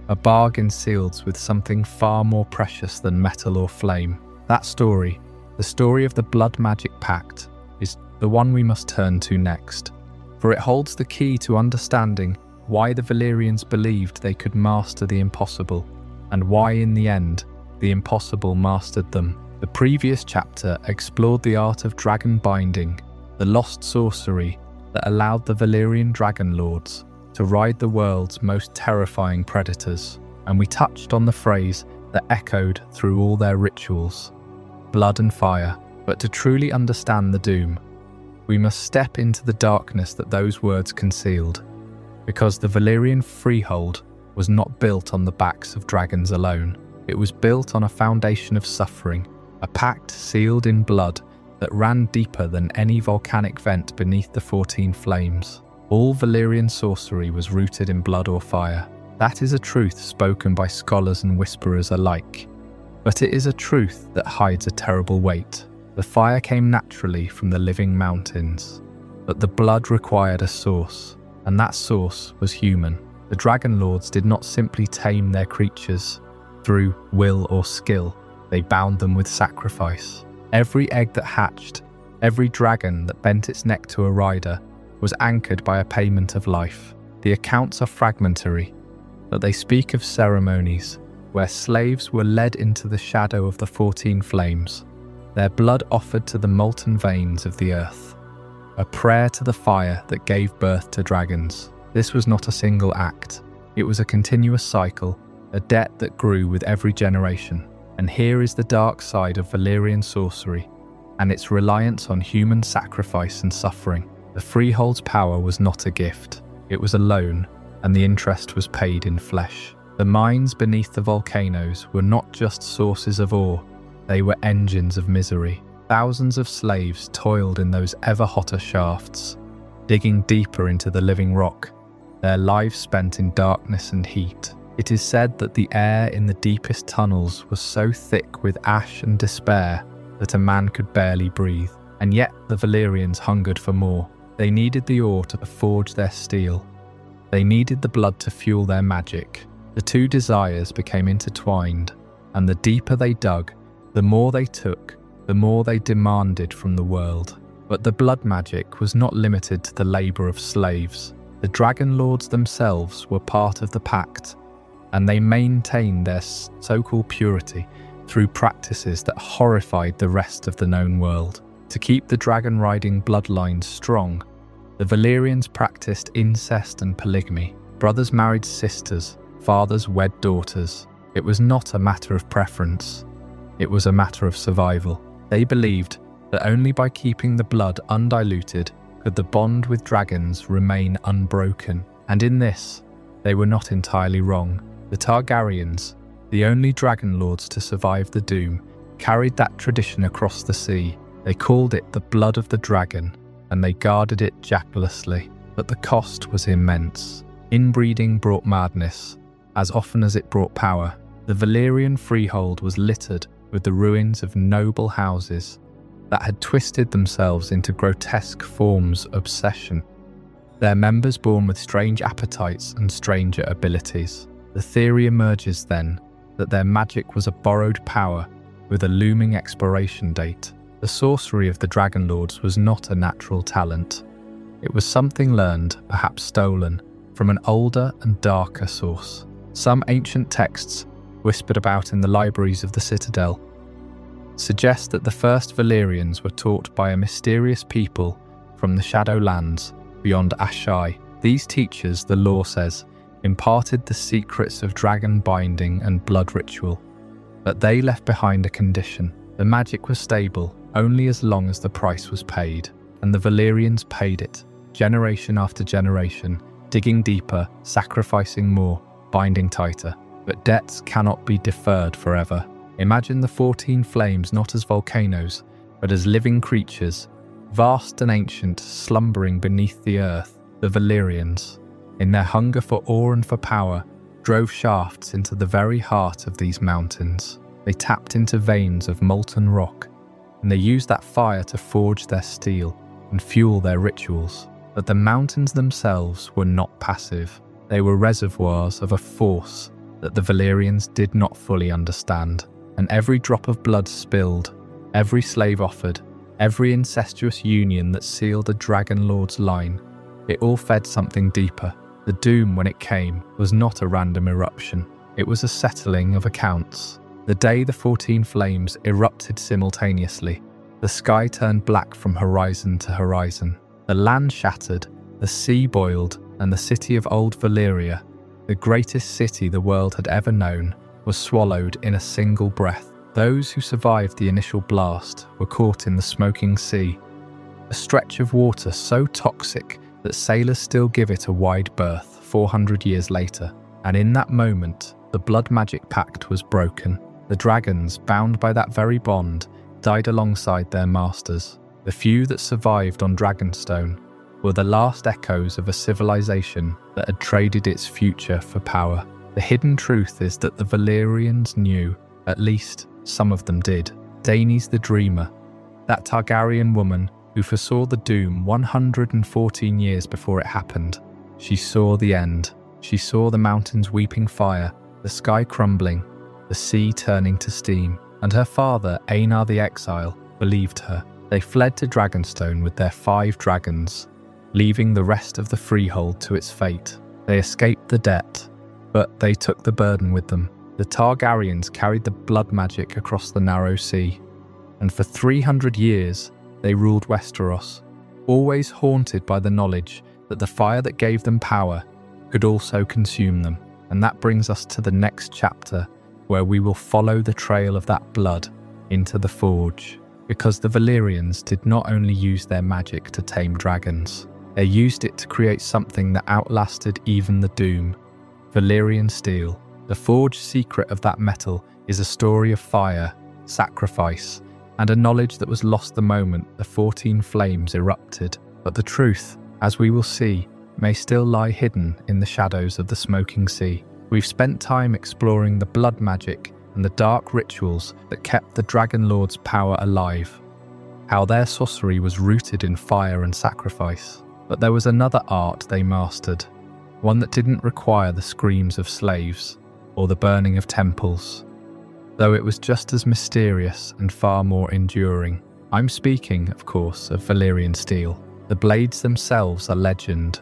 a bargain sealed with something far more precious than metal or flame. That story, the story of the Blood-Magic Pact, is the one we must turn to next, for it holds the key to understanding why the Valyrians believed they could master the impossible, and why in the end, the impossible mastered them. The previous chapter explored the art of dragon binding, the lost sorcery that allowed the Valyrian dragon lords to ride the world's most terrifying predators, and we touched on the phrase that echoed through all their rituals, blood and fire. But to truly understand the doom, we must step into the darkness that those words concealed, because the Valyrian Freehold was not built on the backs of dragons alone. It was built on a foundation of suffering, a pact sealed in blood that ran deeper than any volcanic vent beneath the 14 flames. All Valyrian sorcery was rooted in blood or fire. That is a truth spoken by scholars and whisperers alike. But it is a truth that hides a terrible weight. The fire came naturally from the living mountains, but the blood required a source, and that source was human. The Dragon Lords did not simply tame their creatures through will or skill, they bound them with sacrifice. Every egg that hatched, every dragon that bent its neck to a rider, was anchored by a payment of life. The accounts are fragmentary, but they speak of ceremonies where slaves were led into the shadow of the 14 flames, their blood offered to the molten veins of the earth. a prayer to the fire that gave birth to dragons. This was not a single act. It was a continuous cycle, a debt that grew with every generation. And here is the dark side of Valyrian sorcery, and its reliance on human sacrifice and suffering. The Freehold's power was not a gift. It was a loan, and the interest was paid in flesh. The mines beneath the volcanoes were not just sources of ore, they were engines of misery. Thousands of slaves toiled in those ever hotter shafts, digging deeper into the living rock, their lives spent in darkness and heat. It is said that the air in the deepest tunnels was so thick with ash and despair that a man could barely breathe. And yet the Valyrians hungered for more. They needed the ore to forge their steel. They needed the blood to fuel their magic. The two desires became intertwined, and the deeper they dug, the more they took, the more they demanded from the world. But the blood magic was not limited to the labour of slaves. The Dragon Lords themselves were part of the pact, and they maintained their so-called purity through practices that horrified the rest of the known world. To keep the dragon-riding bloodlines strong, the Valyrians practiced incest and polygamy. Brothers married sisters, fathers wed daughters. It was not a matter of preference. It was a matter of survival. They believed that only by keeping the blood undiluted could the bond with dragons remain unbroken. And in this, they were not entirely wrong. The Targaryens, the only dragon lords to survive the Doom, carried that tradition across the sea. They called it the blood of the dragon, and they guarded it jacalously. But the cost was immense. Inbreeding brought madness, as often as it brought power. The Valyrian Freehold was littered with the ruins of noble houses that had twisted themselves into grotesque forms of obsession, their members born with strange appetites and stranger abilities. The theory emerges then that their magic was a borrowed power with a looming expiration date. The sorcery of the Dragon Lords was not a natural talent. It was something learned, perhaps stolen, from an older and darker source. Some ancient texts, whispered about in the libraries of the Citadel, suggest that the first Valyrians were taught by a mysterious people from the Shadowlands beyond Ashai. These teachers, the lore says, imparted the secrets of dragon binding and blood ritual, but they left behind a condition. The magic was stable only as long as the price was paid, and the Valyrians paid it, generation after generation, digging deeper, sacrificing more, binding tighter. But debts cannot be deferred forever. Imagine the 14 flames not as volcanoes, but as living creatures, vast and ancient, slumbering beneath the earth. The Valyrians, in their hunger for ore and for power, drove shafts into the very heart of these mountains. They tapped into veins of molten rock, and they used that fire to forge their steel and fuel their rituals. But the mountains themselves were not passive. They were reservoirs of a force that the Valyrians did not fully understand. And every drop of blood spilled, every slave offered, every incestuous union that sealed a Dragon Lord's line, it all fed something deeper. The doom, when it came, was not a random eruption. It was a settling of accounts. The day the 14 flames erupted simultaneously, the sky turned black from horizon to horizon. The land shattered, the sea boiled, and the city of Old Valyria, the greatest city the world had ever known, was swallowed in a single breath. Those who survived the initial blast were caught in the smoking sea, a stretch of water so toxic that sailors still give it a wide berth 400 years later. And in that moment, the Blood-Magic Pact was broken. The dragons, bound by that very bond, died alongside their masters. The few that survived on Dragonstone were the last echoes of a civilization that had traded its future for power. The hidden truth is that the Valyrians knew, at least some of them did. Daenys the Dreamer, that Targaryen woman who foresaw the doom 114 years before it happened. She saw the end. She saw the mountains weeping fire, the sky crumbling, the sea turning to steam. And her father, Aenar the Exile, believed her. They fled to Dragonstone with their 5 dragons, leaving the rest of the Freehold to its fate. They escaped the debt, but they took the burden with them. The Targaryens carried the blood magic across the narrow sea, and for 300 years they ruled Westeros, always haunted by the knowledge that the fire that gave them power could also consume them. And that brings us to the next chapter, where we will follow the trail of that blood into the Forge. Because the Valyrians did not only use their magic to tame dragons, they used it to create something that outlasted even the Doom: Valyrian steel. The Forge secret of that metal is a story of fire, sacrifice, and a knowledge that was lost the moment the 14 flames erupted. But the truth, as we will see, may still lie hidden in the shadows of the smoking sea. We've spent time exploring the blood magic and the dark rituals that kept the Dragon Lord's power alive, how their sorcery was rooted in fire and sacrifice. But there was another art they mastered, one that didn't require the screams of slaves or the burning of temples, though it was just as mysterious and far more enduring. I'm speaking, of course, of Valyrian steel. The blades themselves are legend,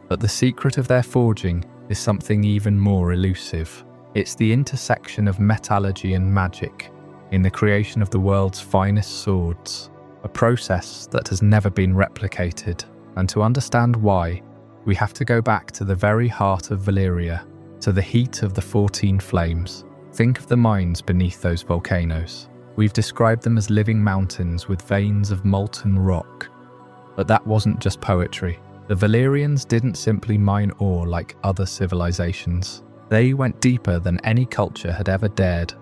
but the secret of their forging is something even more elusive. It's the intersection of metallurgy and magic in the creation of the world's finest swords, a process that has never been replicated. And to understand why, we have to go back to the very heart of Valyria, to the heat of the 14 flames. Think of the mines beneath those volcanoes. We've described them as living mountains with veins of molten rock. But that wasn't just poetry. The Valyrians didn't simply mine ore like other civilizations. They went deeper than any culture had ever dared,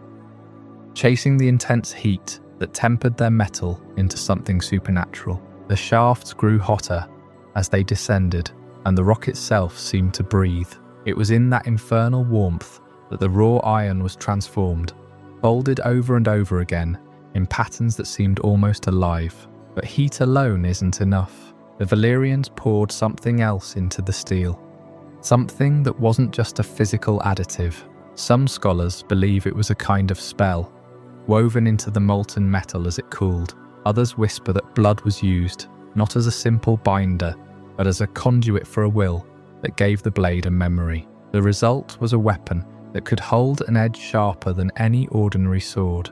chasing the intense heat that tempered their metal into something supernatural. The shafts grew hotter as they descended, and the rock itself seemed to breathe. It was in that infernal warmth that the raw iron was transformed, folded over and over again in patterns that seemed almost alive. But heat alone isn't enough. The Valyrians poured something else into the steel, something that wasn't just a physical additive. Some scholars believe it was a kind of spell, woven into the molten metal as it cooled. Others whisper that blood was used, not as a simple binder, but as a conduit for a will that gave the blade a memory. The result was a weapon that could hold an edge sharper than any ordinary sword,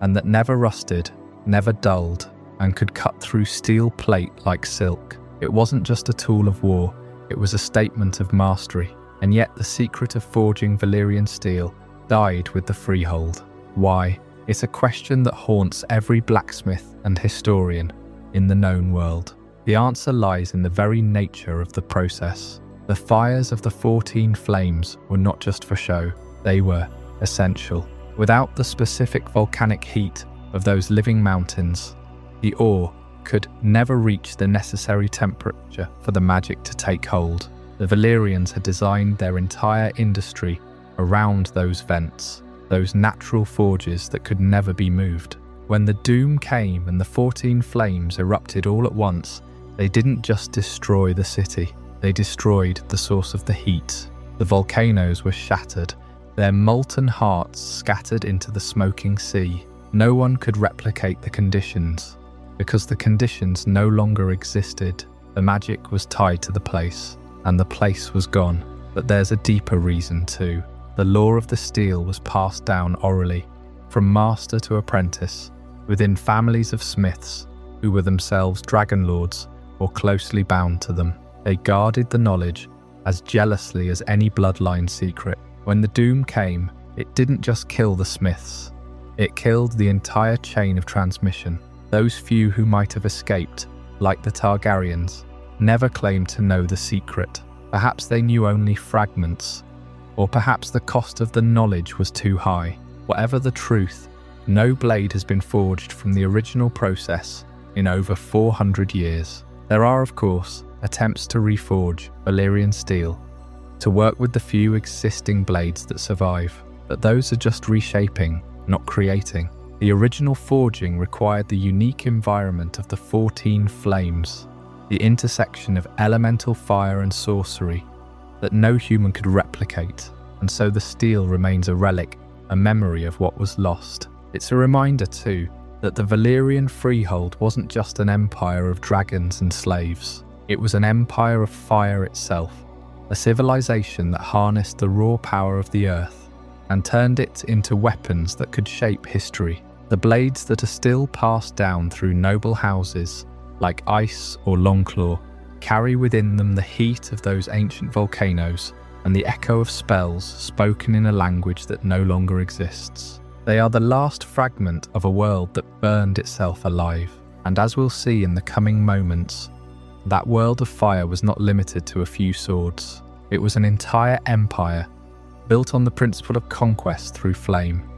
and that never rusted, never dulled, and could cut through steel plate like silk. It wasn't just a tool of war, it was a statement of mastery. And yet the secret of forging Valyrian steel died with the Freehold. Why? It's a question that haunts every blacksmith and historian in the known world. The answer lies in the very nature of the process. The fires of the 14 flames were not just for show, they were essential. Without the specific volcanic heat of those living mountains, the ore could never reach the necessary temperature for the magic to take hold. The Valyrians had designed their entire industry around those vents, those natural forges that could never be moved. When the doom came and the 14 flames erupted all at once, they didn't just destroy the city, they destroyed the source of the heat. The volcanoes were shattered, their molten hearts scattered into the smoking sea. No one could replicate the conditions, because the conditions no longer existed. The magic was tied to the place, and the place was gone. But there's a deeper reason too. The law of the steel was passed down orally, from master to apprentice, within families of smiths, who were themselves dragon lords or closely bound to them. They guarded the knowledge as jealously as any bloodline secret. When the doom came, it didn't just kill the smiths, it killed the entire chain of transmission. Those few who might have escaped, like the Targaryens, never claimed to know the secret. Perhaps they knew only fragments, or perhaps the cost of the knowledge was too high. Whatever the truth, no blade has been forged from the original process in over 400 years. There are, of course, attempts to reforge Valyrian steel, to work with the few existing blades that survive, but those are just reshaping, not creating. The original forging required the unique environment of the 14 flames, the intersection of elemental fire and sorcery that no human could replicate, and so the steel remains a relic, a memory of what was lost. It's a reminder too that the Valyrian Freehold wasn't just an empire of dragons and slaves. It was an empire of fire itself, a civilization that harnessed the raw power of the earth and turned it into weapons that could shape history. The blades that are still passed down through noble houses like ice or longclaw, carry within them the heat of those ancient volcanoes and the echo of spells spoken in a language that no longer exists. They are the last fragment of a world that burned itself alive, and as we'll see in the coming moments, that world of fire was not limited to a few swords. It was an entire empire, built on the principle of conquest through flame.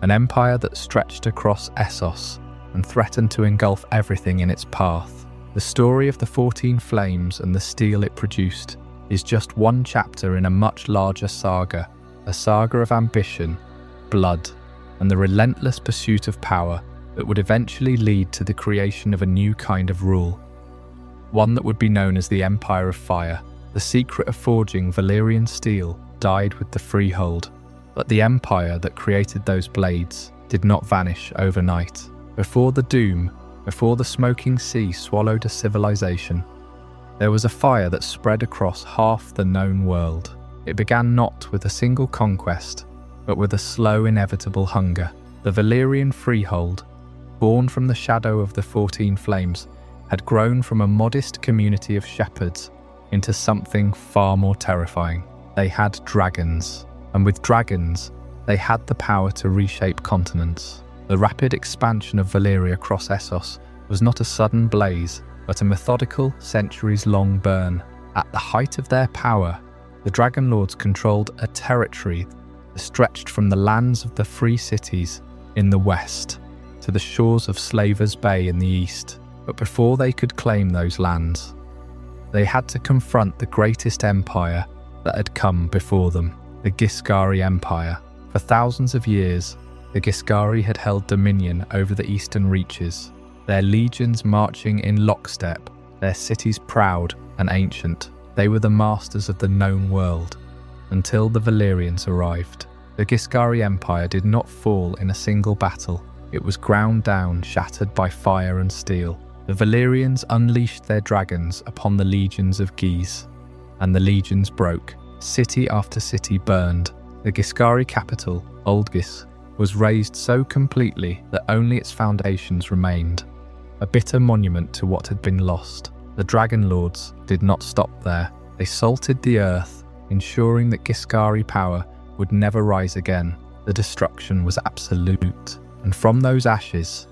An empire that stretched across Essos and threatened to engulf everything in its path. The story of the 14 Flames and the steel it produced is just one chapter in a much larger saga, a saga of ambition, blood, and the relentless pursuit of power that would eventually lead to the creation of a new kind of rule. One that would be known as the Empire of Fire. The secret of forging Valyrian steel died with the Freehold, but the empire that created those blades did not vanish overnight. Before the doom, before the smoking sea swallowed a civilization, there was a fire that spread across half the known world. It began not with a single conquest, but with a slow, inevitable hunger. The Valyrian Freehold, born from the shadow of the 14 Flames, had grown from a modest community of shepherds into something far more terrifying. They had dragons, and with dragons, they had the power to reshape continents. The rapid expansion of Valyria across Essos was not a sudden blaze, but a methodical, centuries-long burn. At the height of their power, the Dragon Lords controlled a territory that stretched from the lands of the Free Cities in the west to the shores of Slavers Bay in the east. But before they could claim those lands, they had to confront the greatest empire that had come before them, the Giscari Empire. For thousands of years, the Giscari had held dominion over the eastern reaches, their legions marching in lockstep, their cities proud and ancient. They were the masters of the known world, until the Valyrians arrived. The Giscari Empire did not fall in a single battle. It was ground down, shattered by fire and steel. The Valyrians unleashed their dragons upon the legions of Guise, and the legions broke. City after city burned. The Giscari capital, Oldgis, was razed so completely that only its foundations remained, a bitter monument to what had been lost. The Dragon Lords did not stop there. They salted the earth, ensuring that Giscari power would never rise again. The destruction was absolute, and from those ashes,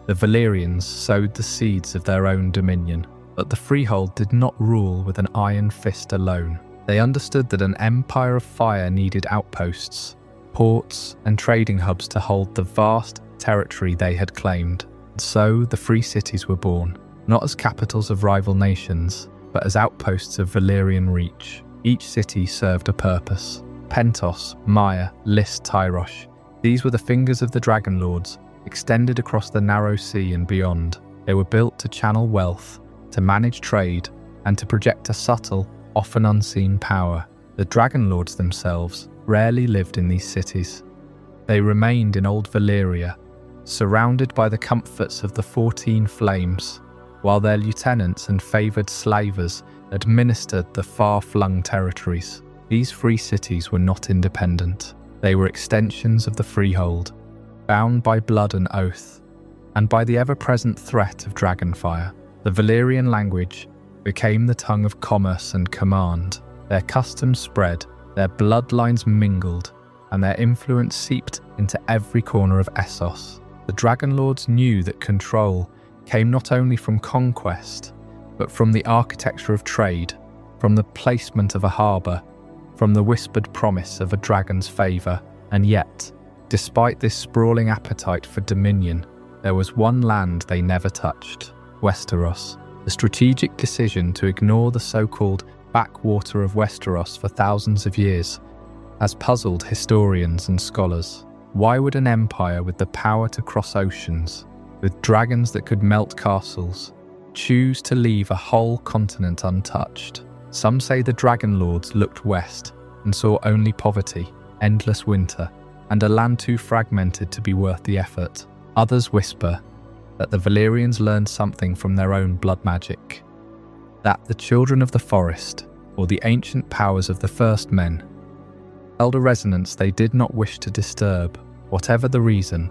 the Valyrians sowed the seeds of their own dominion. But the Freehold did not rule with an iron fist alone. They understood that an empire of fire needed outposts, ports, and trading hubs to hold the vast territory they had claimed. And so the Free Cities were born, not as capitals of rival nations, but as outposts of Valyrian reach. Each city served a purpose. Pentos, Maia, Lys, Tyrosh. These were the fingers of the Dragon Lords, extended across the narrow sea and beyond. They were built to channel wealth, to manage trade, and to project a subtle, often unseen power. The Dragon Lords themselves rarely lived in these cities. They remained in Old Valyria, surrounded by the comforts of the 14 Flames, while their lieutenants and favoured slavers administered the far-flung territories. These free cities were not independent. They were extensions of the Freehold, bound by blood and oath, and by the ever-present threat of dragonfire. The Valyrian language became the tongue of commerce and command. Their customs spread, their bloodlines mingled, and their influence seeped into every corner of Essos. The Dragon Lords knew that control came not only from conquest, but from the architecture of trade, from the placement of a harbour, from the whispered promise of a dragon's favour. And yet, despite this sprawling appetite for dominion, there was one land they never touched: Westeros. The strategic decision to ignore the so-called backwater of Westeros for thousands of years has puzzled historians and scholars. Why would an empire with the power to cross oceans, with dragons that could melt castles, choose to leave a whole continent untouched? Some say the Dragon Lords looked west and saw only poverty, endless winter, and a land too fragmented to be worth the effort. Others whisper that the Valyrians learned something from their own blood magic, that the children of the forest, or the ancient powers of the first men, held a resonance they did not wish to disturb. Whatever the reason,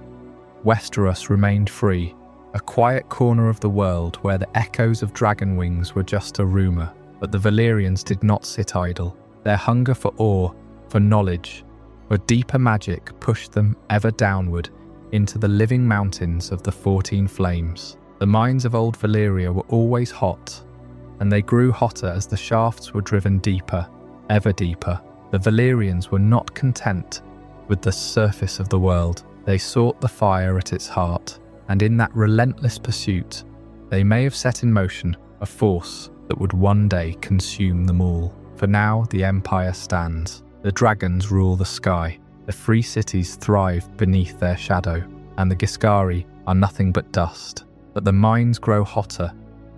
Westeros remained free, a quiet corner of the world where the echoes of dragon wings were just a rumour. But the Valyrians did not sit idle. Their hunger for awe, for knowledge, for deeper magic pushed them ever downward into the living mountains of the 14 Flames. The mines of Old Valyria were always hot, and they grew hotter as the shafts were driven deeper, ever deeper. The Valyrians were not content with the surface of the world. They sought the fire at its heart, and in that relentless pursuit, they may have set in motion a force that would one day consume them all. For now, the Empire stands. The dragons rule the sky. The free cities thrive beneath their shadow, and the Giscari are nothing but dust. But the mines grow hotter,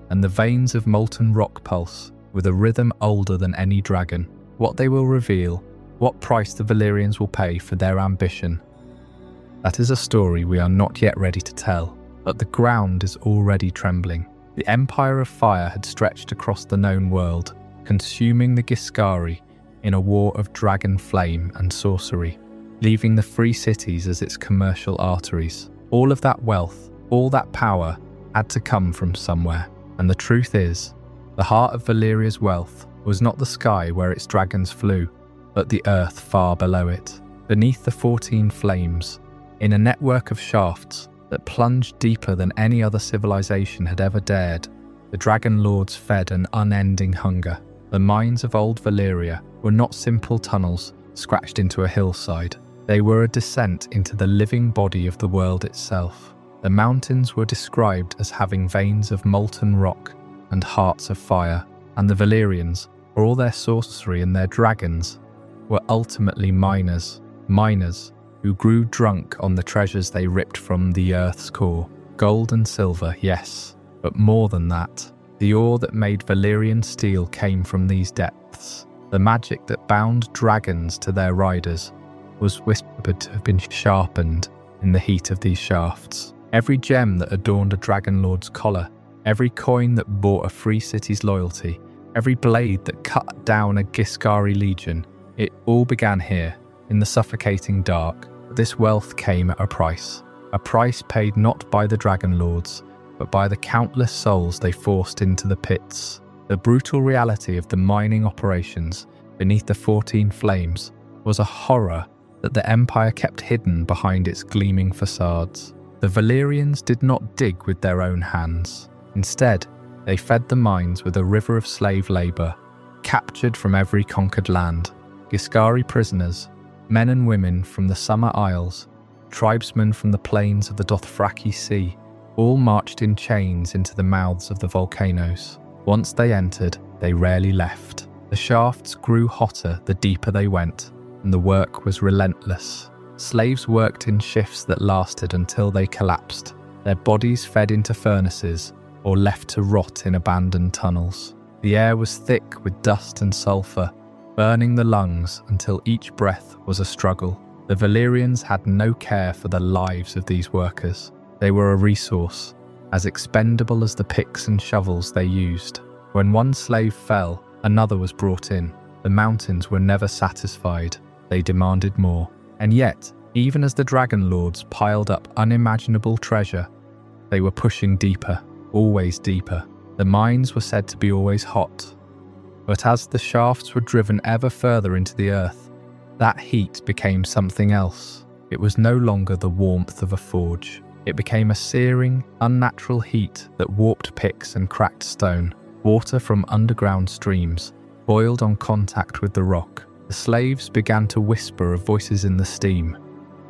and the veins of molten rock pulse with a rhythm older than any dragon. What they will reveal, what price the Valyrians will pay for their ambition, that is a story we are not yet ready to tell, but the ground is already trembling. The Empire of Fire had stretched across the known world, consuming the Giscari in a war of dragon flame and sorcery, leaving the free cities as its commercial arteries. All of that wealth, all that power, had to come from somewhere. And the truth is, the heart of Valyria's wealth was not the sky where its dragons flew, but the earth far below it, beneath the 14 Flames, in a network of shafts that plunged deeper than any other civilization had ever dared. The Dragon Lords fed an unending hunger. The mines of Old Valyria were not simple tunnels scratched into a hillside. They were a descent into the living body of the world itself. The mountains were described as having veins of molten rock and hearts of fire, and the Valyrians, for all their sorcery and their dragons, were ultimately miners who grew drunk on the treasures they ripped from the earth's core. Gold and silver, yes, but more than that. The ore that made Valyrian steel came from these depths. The magic that bound dragons to their riders was whispered to have been sharpened in the heat of these shafts. Every gem that adorned a Dragon Lord's collar, every coin that bought a free city's loyalty, every blade that cut down a Giscari legion, it all began here, in the suffocating dark. This wealth came at a price paid not by the Dragon Lords, but by the countless souls they forced into the pits. The brutal reality of the mining operations beneath the 14 Flames was a horror that the Empire kept hidden behind its gleaming facades. The Valyrians did not dig with their own hands. Instead, they fed the mines with a river of slave labour, captured from every conquered land. Giscari prisoners, men and women from the Summer Isles, tribesmen from the plains of the Dothraki Sea, all marched in chains into the mouths of the volcanoes. Once they entered, they rarely left. The shafts grew hotter the deeper they went, and the work was relentless. Slaves worked in shifts that lasted until they collapsed, their bodies fed into furnaces or left to rot in abandoned tunnels. The air was thick with dust and sulphur, burning the lungs until each breath was a struggle. The Valyrians had no care for the lives of these workers. They were a resource, as expendable as the picks and shovels they used. When one slave fell, another was brought in. The mountains were never satisfied. They demanded more. And yet, even as the Dragon Lords piled up unimaginable treasure, they were pushing deeper, always deeper. The mines were said to be always hot. But as the shafts were driven ever further into the earth, that heat became something else. It was no longer the warmth of a forge. It became a searing, unnatural heat that warped picks and cracked stone. Water from underground streams boiled on contact with the rock. The slaves began to whisper of voices in the steam,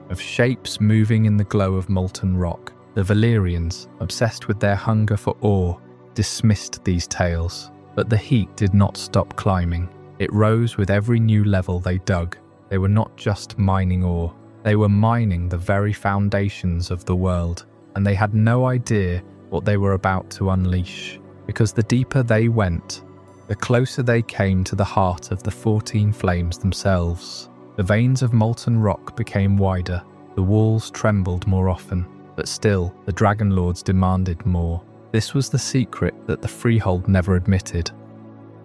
of shapes moving in the glow of molten rock. The Valyrians, obsessed with their hunger for ore, dismissed these tales. But the heat did not stop climbing. It rose with every new level they dug. They were not just mining ore. They were mining the very foundations of the world, and they had no idea what they were about to unleash. Because the deeper they went, the closer they came to the heart of the 14 Flames themselves. The veins of molten rock became wider. The walls trembled more often. But still, the Dragon Lords demanded more. This was the secret that the Freehold never admitted,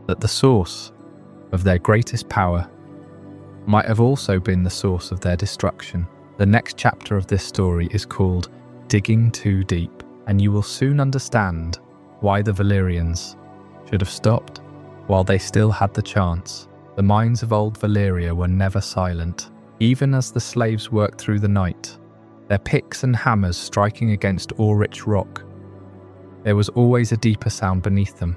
that the source of their greatest power might have also been the source of their destruction. The next chapter of this story is called Digging Too Deep. and you will soon understand why the Valyrians should have stopped while they still had the chance. The mines of Old Valyria were never silent, even as the slaves worked through the night, their picks and hammers striking against ore-rich rock. There was always a deeper sound beneath them,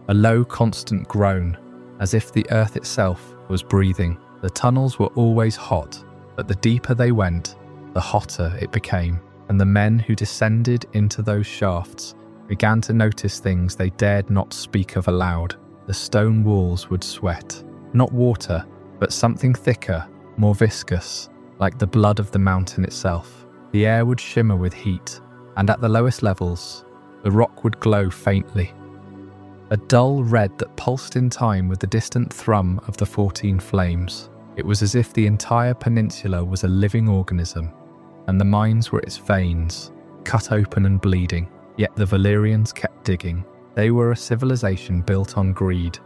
a low, constant groan, as if the earth itself was breathing. The tunnels were always hot, but the deeper they went, the hotter it became, and the men who descended into those shafts began to notice things they dared not speak of aloud. The stone walls would sweat, not water, but something thicker, more viscous, like the blood of the mountain itself. The air would shimmer with heat, and at the lowest levels, the rock would glow faintly, a dull red that pulsed in time with the distant thrum of the 14 flames. It was as if the entire peninsula was a living organism, and the mines were its veins, cut open and bleeding. Yet the Valyrians kept digging. They were a civilization built on greed,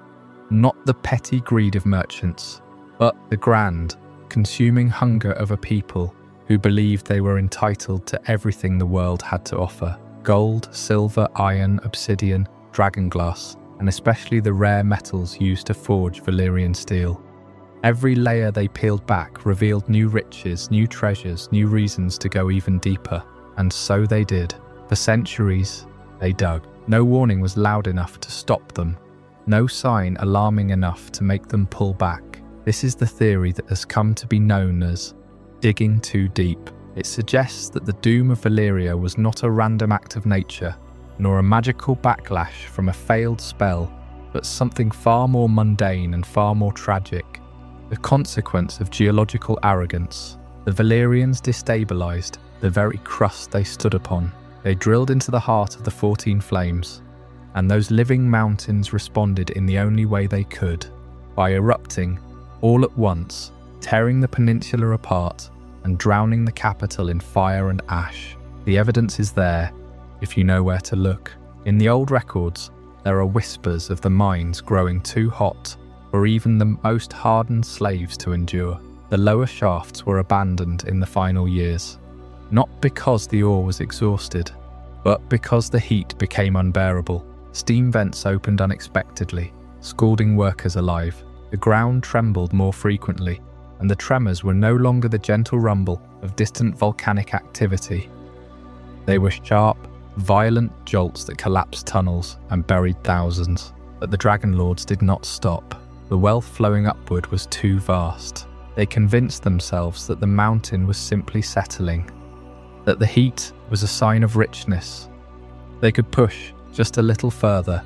not the petty greed of merchants, but the grand, consuming hunger of a people who believed they were entitled to everything the world had to offer: gold, silver, iron, obsidian, dragonglass, and especially the rare metals used to forge Valyrian steel. Every layer they peeled back revealed new riches, new treasures, new reasons to go even deeper. And so they did. For centuries, they dug. No warning was loud enough to stop them, no sign alarming enough to make them pull back. This is the theory that has come to be known as digging too deep. It suggests that the doom of Valyria was not a random act of nature, nor a magical backlash from a failed spell, but something far more mundane and far more tragic. The consequence of geological arrogance. The Valyrians destabilized the very crust they stood upon. They drilled into the heart of the 14 flames, and those living mountains responded in the only way they could, by erupting all at once, tearing the peninsula apart and drowning the capital in fire and ash. The evidence is there, if you know where to look. In the old records, there are whispers of the mines growing too hot for even the most hardened slaves to endure. The lower shafts were abandoned in the final years, not because the ore was exhausted, but because the heat became unbearable. Steam vents opened unexpectedly, scalding workers alive. The ground trembled more frequently, and the tremors were no longer the gentle rumble of distant volcanic activity. They were sharp, violent jolts that collapsed tunnels and buried thousands. But the Dragon Lords did not stop. The wealth flowing upward was too vast. They convinced themselves that the mountain was simply settling, that the heat was a sign of richness. They could push just a little further,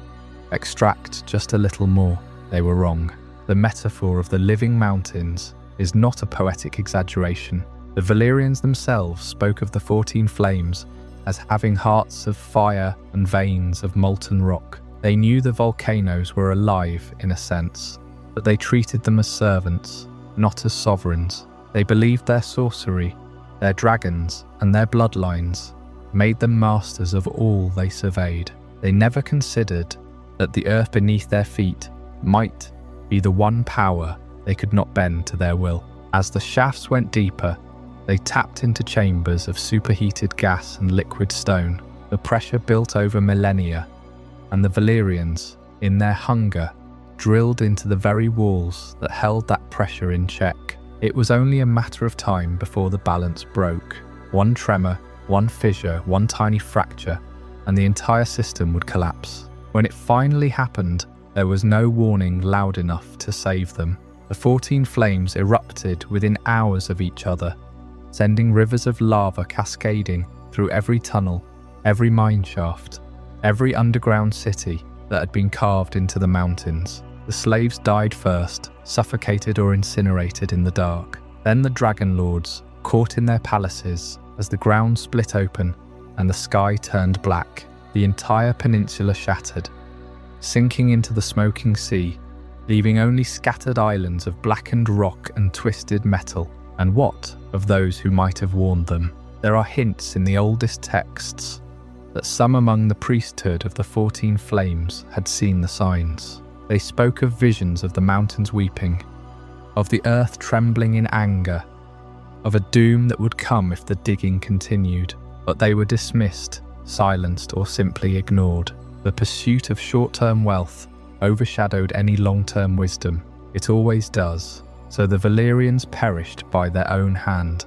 extract just a little more. They were wrong. The metaphor of the living mountains is not a poetic exaggeration. The Valyrians themselves spoke of the 14 flames as having hearts of fire and veins of molten rock. They knew the volcanoes were alive in a sense, but they treated them as servants, not as sovereigns. They believed their sorcery, their dragons, and their bloodlines made them masters of all they surveyed. They never considered that the earth beneath their feet might be the one power they could not bend to their will. As the shafts went deeper, they tapped into chambers of superheated gas and liquid stone. The pressure built over millennia, and the Valyrians, in their hunger, drilled into the very walls that held that pressure in check. It was only a matter of time before the balance broke. One tremor, one fissure, one tiny fracture, and the entire system would collapse. When it finally happened, there was no warning loud enough to save them. The 14 flames erupted within hours of each other, sending rivers of lava cascading through every tunnel, every mine shaft, every underground city that had been carved into the mountains. The slaves died first, suffocated or incinerated in the dark. Then the Dragon Lords, caught in their palaces, as the ground split open and the sky turned black. The entire peninsula shattered, sinking into the smoking sea, leaving only scattered islands of blackened rock and twisted metal. And what of those who might have warned them? There are hints in the oldest texts that some among the priesthood of the 14 flames had seen the signs. They spoke of visions of the mountains weeping, of the earth trembling in anger, of a doom that would come if the digging continued. But they were dismissed silenced or simply ignored. The pursuit of short-term wealth overshadowed any long-term wisdom. It always does. So the Valyrians perished by their own hand,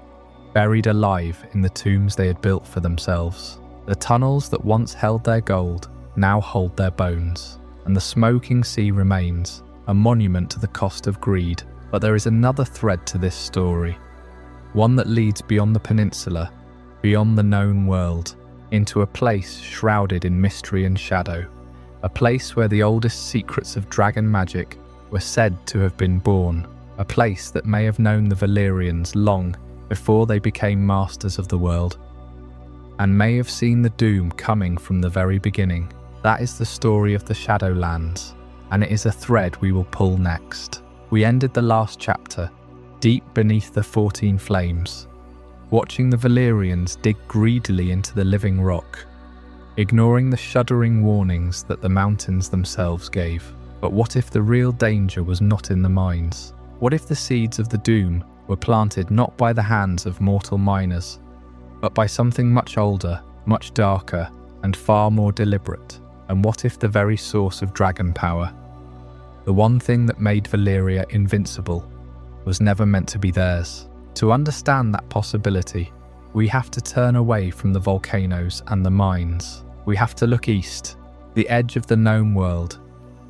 buried alive in the tombs they had built for themselves. The tunnels that once held their gold now hold their bones, and the smoking sea remains, a monument to the cost of greed. But there is another thread to this story, one that leads beyond the peninsula, beyond the known world, into a place shrouded in mystery and shadow, a place where the oldest secrets of dragon magic were said to have been born, a place that may have known the Valyrians long before they became masters of the world, and may have seen the doom coming from the very beginning. That is the story of the Shadowlands, and it is a thread we will pull next. We ended the last chapter, deep beneath the 14 flames, watching the Valyrians dig greedily into the living rock, ignoring the shuddering warnings that the mountains themselves gave. But what if the real danger was not in the mines? What if the seeds of the doom were planted not by the hands of mortal miners, but by something much older, much darker, and far more deliberate? And what if the very source of dragon power, the one thing that made Valyria invincible, was never meant to be theirs? To understand that possibility, we have to turn away from the volcanoes and the mines. We have to look east, the edge of the known world,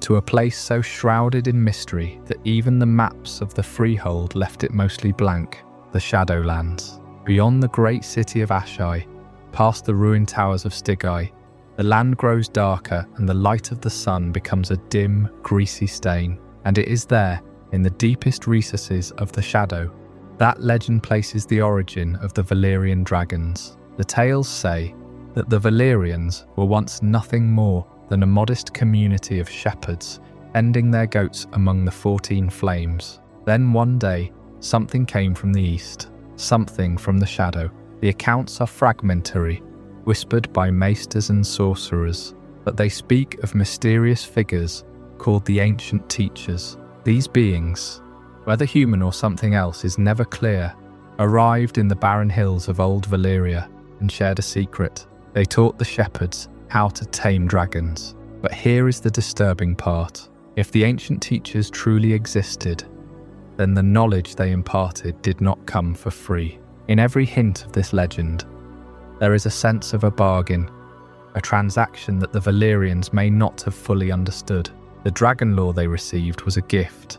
to a place so shrouded in mystery that even the maps of the Freehold left it mostly blank, the Shadowlands. Beyond the great city of Asshai, past the ruined towers of Stygai, the land grows darker and the light of the sun becomes a dim, greasy stain. And it is there, in the deepest recesses of the shadow, that legend places the origin of the Valyrian dragons. The tales say that the Valyrians were once nothing more than a modest community of shepherds tending their goats among the 14 flames. Then one day, something came from the east, something from the shadow. The accounts are fragmentary, whispered by maesters and sorcerers, but they speak of mysterious figures called the Ancient Teachers. These beings, whether human or something else is never clear, arrived in the barren hills of Old Valyria and shared a secret. They taught the shepherds how to tame dragons. But here is the disturbing part. If the Ancient Teachers truly existed, then the knowledge they imparted did not come for free. In every hint of this legend, there is a sense of a bargain, a transaction that the Valyrians may not have fully understood. The dragon lore they received was a gift.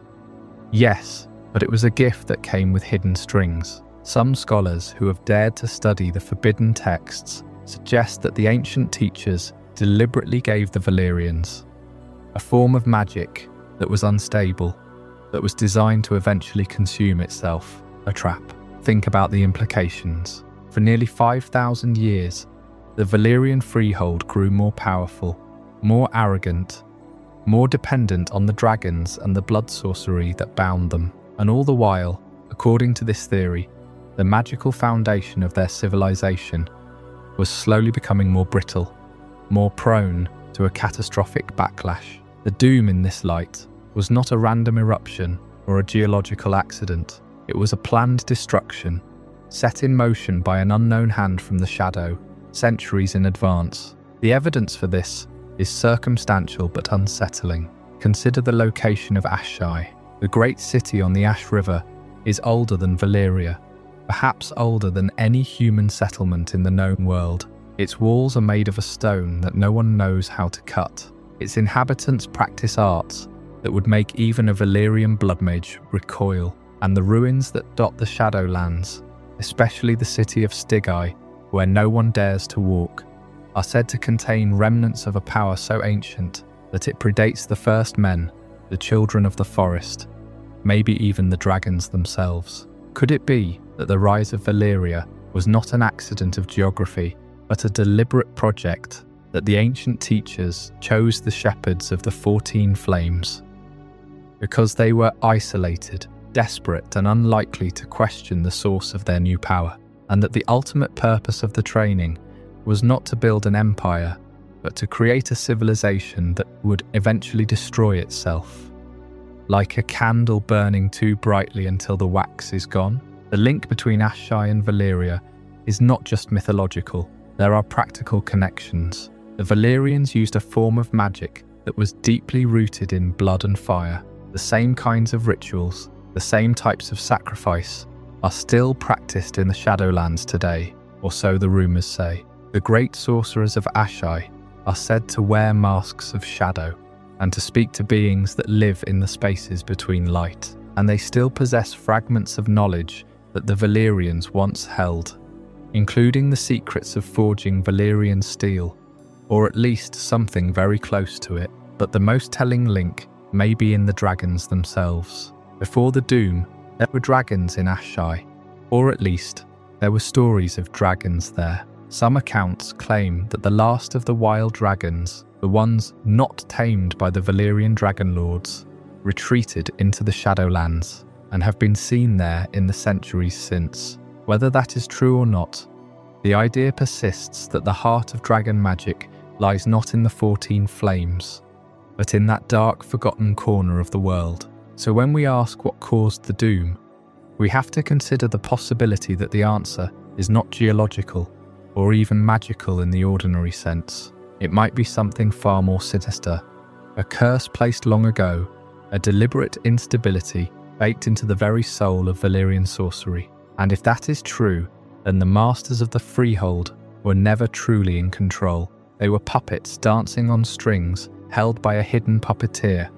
Yes, but it was a gift that came with hidden strings. Some scholars who have dared to study the forbidden texts suggest that the Ancient Teachers deliberately gave the Valyrians a form of magic that was unstable, that was designed to eventually consume itself, a trap. Think about the implications. For nearly 5,000 years, the Valyrian Freehold grew more powerful, more arrogant, more dependent on the dragons and the blood sorcery that bound them. And all the while, according to this theory, the magical foundation of their civilization was slowly becoming more brittle, more prone to a catastrophic backlash. The doom in this light was not a random eruption or a geological accident. It was a planned destruction, set in motion by an unknown hand from the shadow, centuries in advance. The evidence for this is circumstantial but unsettling. Consider the location of Asshai. The great city on the Ash River is older than Valyria, perhaps older than any human settlement in the known world. Its walls are made of a stone that no one knows how to cut. Its inhabitants practice arts that would make even a Valyrian blood mage recoil. And the ruins that dot the Shadowlands, especially the city of Stygai, where no one dares to walk, are said to contain remnants of a power so ancient that it predates the first men, the children of the forest, maybe even the dragons themselves. Could it be that the rise of Valyria was not an accident of geography, but a deliberate project, that the Ancient Teachers chose the shepherds of the 14 flames because they were isolated, desperate and unlikely to question the source of their new power, and that the ultimate purpose of the training was not to build an empire, but to create a civilization that would eventually destroy itself, like a candle burning too brightly until the wax is gone. The link between Asshai and Valyria is not just mythological, there are practical connections. The Valyrians used a form of magic that was deeply rooted in blood and fire. The same kinds of rituals, the same types of sacrifice, are still practiced in the Shadowlands today, or so the rumours say. The great sorcerers of Ashai are said to wear masks of shadow and to speak to beings that live in the spaces between light, and they still possess fragments of knowledge that the Valyrians once held, including the secrets of forging Valyrian steel, or at least something very close to it. But the most telling link may be in the dragons themselves. Before the Doom, there were dragons in Ashai, or at least there were stories of dragons there. Some accounts claim that the last of the wild dragons, the ones not tamed by the Valyrian dragon lords, retreated into the Shadowlands and have been seen there in the centuries since. Whether that is true or not, the idea persists that the heart of dragon magic lies not in the 14 flames, but in that dark, forgotten corner of the world. So when we ask what caused the Doom, we have to consider the possibility that the answer is not geological or even magical in the ordinary sense. It might be something far more sinister, a curse placed long ago, a deliberate instability baked into the very soul of Valyrian sorcery. And if that is true, then the masters of the Freehold were never truly in control. They were puppets dancing on strings held by a hidden puppeteer,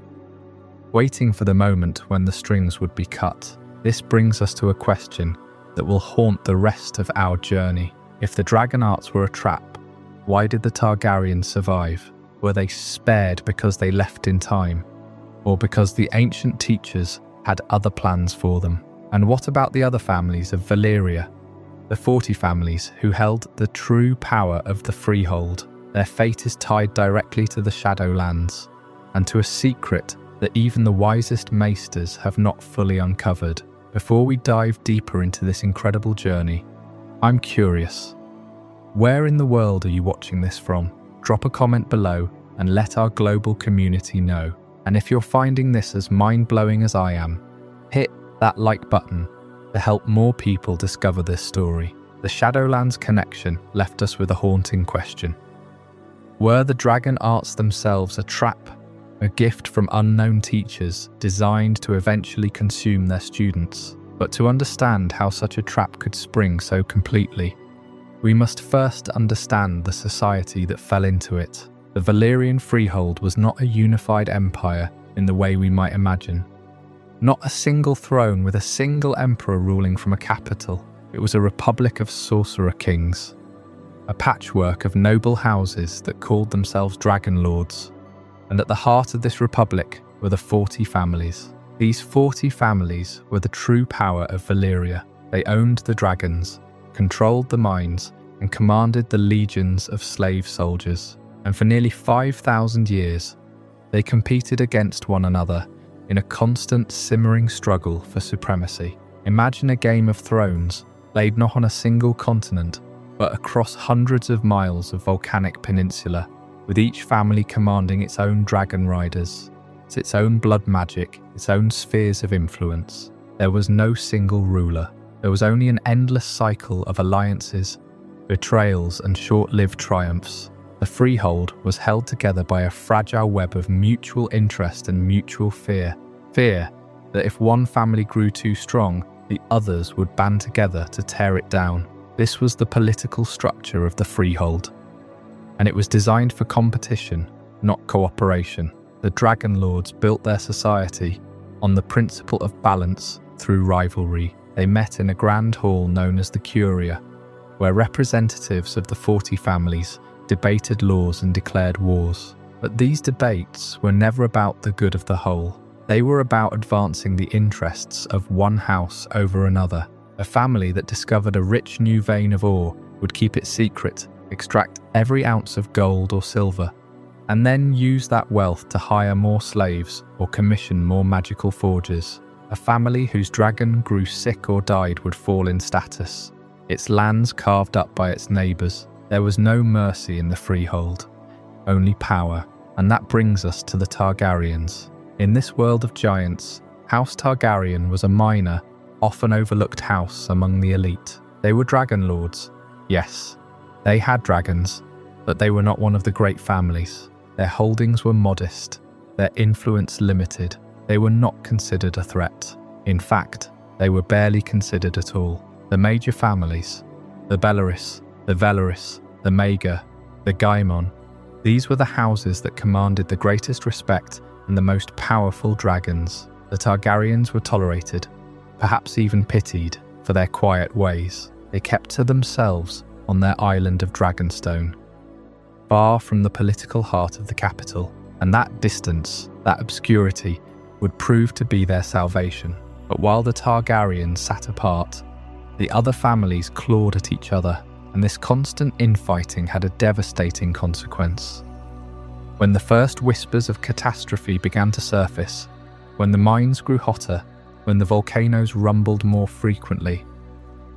waiting for the moment when the strings would be cut. This brings us to a question that will haunt the rest of our journey. If the dragon arts were a trap, why did the Targaryens survive? Were they spared because they left in time, or because the ancient teachers had other plans for them? And what about the other families of Valyria? The 40 families who held the true power of the Freehold. Their fate is tied directly to the Shadowlands, and to a secret that even the wisest maesters have not fully uncovered. Before we dive deeper into this incredible journey, I'm curious. Where in the world are you watching this from? Drop a comment below and let our global community know. And if you're finding this as mind-blowing as I am, hit that like button to help more people discover this story. The Shadowlands connection left us with a haunting question. Were the dragon arts themselves a trap, a gift from unknown teachers designed to eventually consume their students? But to understand how such a trap could spring so completely, we must first understand the society that fell into it. The Valyrian Freehold was not a unified empire in the way we might imagine. Not a single throne with a single emperor ruling from a capital. It was a republic of sorcerer kings, a patchwork of noble houses that called themselves dragon lords. And at the heart of this republic were the 40 families. These 40 families were the true power of Valyria. They owned the dragons, controlled the mines, and commanded the legions of slave soldiers. And for nearly 5,000 years, they competed against one another in a constant simmering struggle for supremacy. Imagine a Game of Thrones laid not on a single continent, but across hundreds of miles of volcanic peninsula, with each family commanding its own dragon riders, its own blood magic, its own spheres of influence. There was no single ruler. There was only an endless cycle of alliances, betrayals, and short-lived triumphs. The Freehold was held together by a fragile web of mutual interest and mutual fear. Fear that if one family grew too strong, the others would band together to tear it down. This was the political structure of the Freehold, and it was designed for competition, not cooperation. The Dragon Lords built their society on the principle of balance through rivalry. They met in a grand hall known as the Curia, where representatives of the 40 families debated laws and declared wars. But these debates were never about the good of the whole. They were about advancing the interests of one house over another. A family that discovered a rich new vein of ore would keep it secret, extract every ounce of gold or silver, and then use that wealth to hire more slaves or commission more magical forgers. A family whose dragon grew sick or died would fall in status, its lands carved up by its neighbours. There was no mercy in the Freehold, only power. And that brings us to the Targaryens. In this world of giants, House Targaryen was a minor, often overlooked house among the elite. They were dragon lords, yes, They had dragons, but they were not one of the great families. Their holdings were modest, their influence limited. They were not considered a threat. In fact, they were barely considered at all. The major families, the Belloris, the Velaris, the Maega, the Gaimon, these were the houses that commanded the greatest respect and the most powerful dragons. The Targaryens were tolerated, perhaps even pitied, for their quiet ways. They kept to themselves on their island of Dragonstone, far from the political heart of the capital, and that distance, that obscurity, would prove to be their salvation. But while the Targaryens sat apart, the other families clawed at each other, and this constant infighting had a devastating consequence. When the first whispers of catastrophe began to surface, when the mines grew hotter, when the volcanoes rumbled more frequently,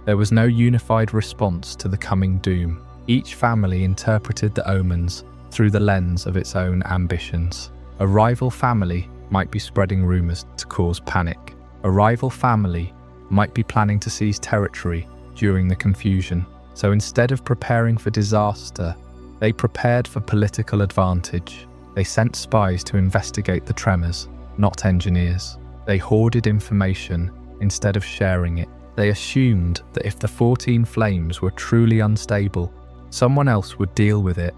there was no unified response to the coming doom. Each family interpreted the omens through the lens of its own ambitions. A rival family might be spreading rumors to cause panic. A rival family might be planning to seize territory during the confusion. So instead of preparing for disaster, they prepared for political advantage. They sent spies to investigate the tremors, not engineers. They hoarded information instead of sharing it. They assumed that if the 14 flames were truly unstable, someone else would deal with it,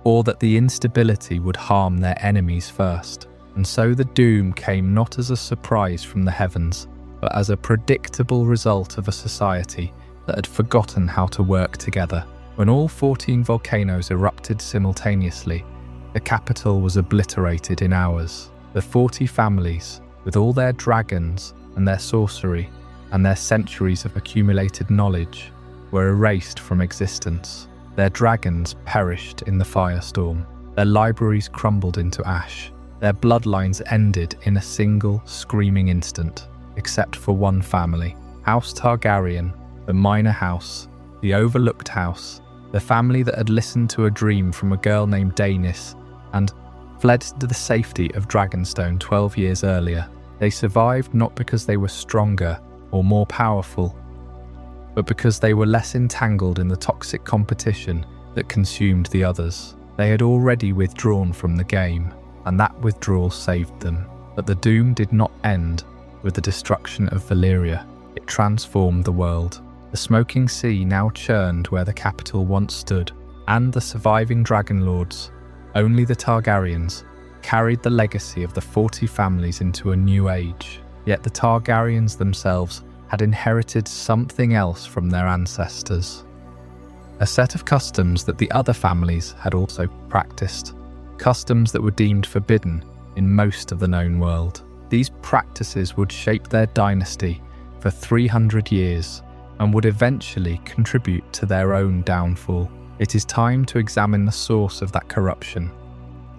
or that the instability would harm their enemies first. And so the doom came not as a surprise from the heavens, but as a predictable result of a society that had forgotten how to work together. When all 14 volcanoes erupted simultaneously, the capital was obliterated in hours. The 40 families, with all their dragons and their sorcery and their centuries of accumulated knowledge, were erased from existence. Their dragons perished in the firestorm. Their libraries crumbled into ash. Their bloodlines ended in a single screaming instant, except for one family, House Targaryen, the minor house, the overlooked house, the family that had listened to a dream from a girl named Daenys and fled to the safety of Dragonstone 12 years earlier. They survived not because they were stronger or more powerful, but because they were less entangled in the toxic competition that consumed the others. They had already withdrawn from the game, and that withdrawal saved them. But the doom did not end with the destruction of Valyria. It transformed the world. The smoking sea now churned where the capital once stood, and the surviving dragon lords, only the Targaryens, carried the legacy of the 40 families into a new age. Yet the Targaryens themselves had inherited something else from their ancestors. A set of customs that the other families had also practiced. Customs that were deemed forbidden in most of the known world. These practices would shape their dynasty for 300 years and would eventually contribute to their own downfall. It is time to examine the source of that corruption,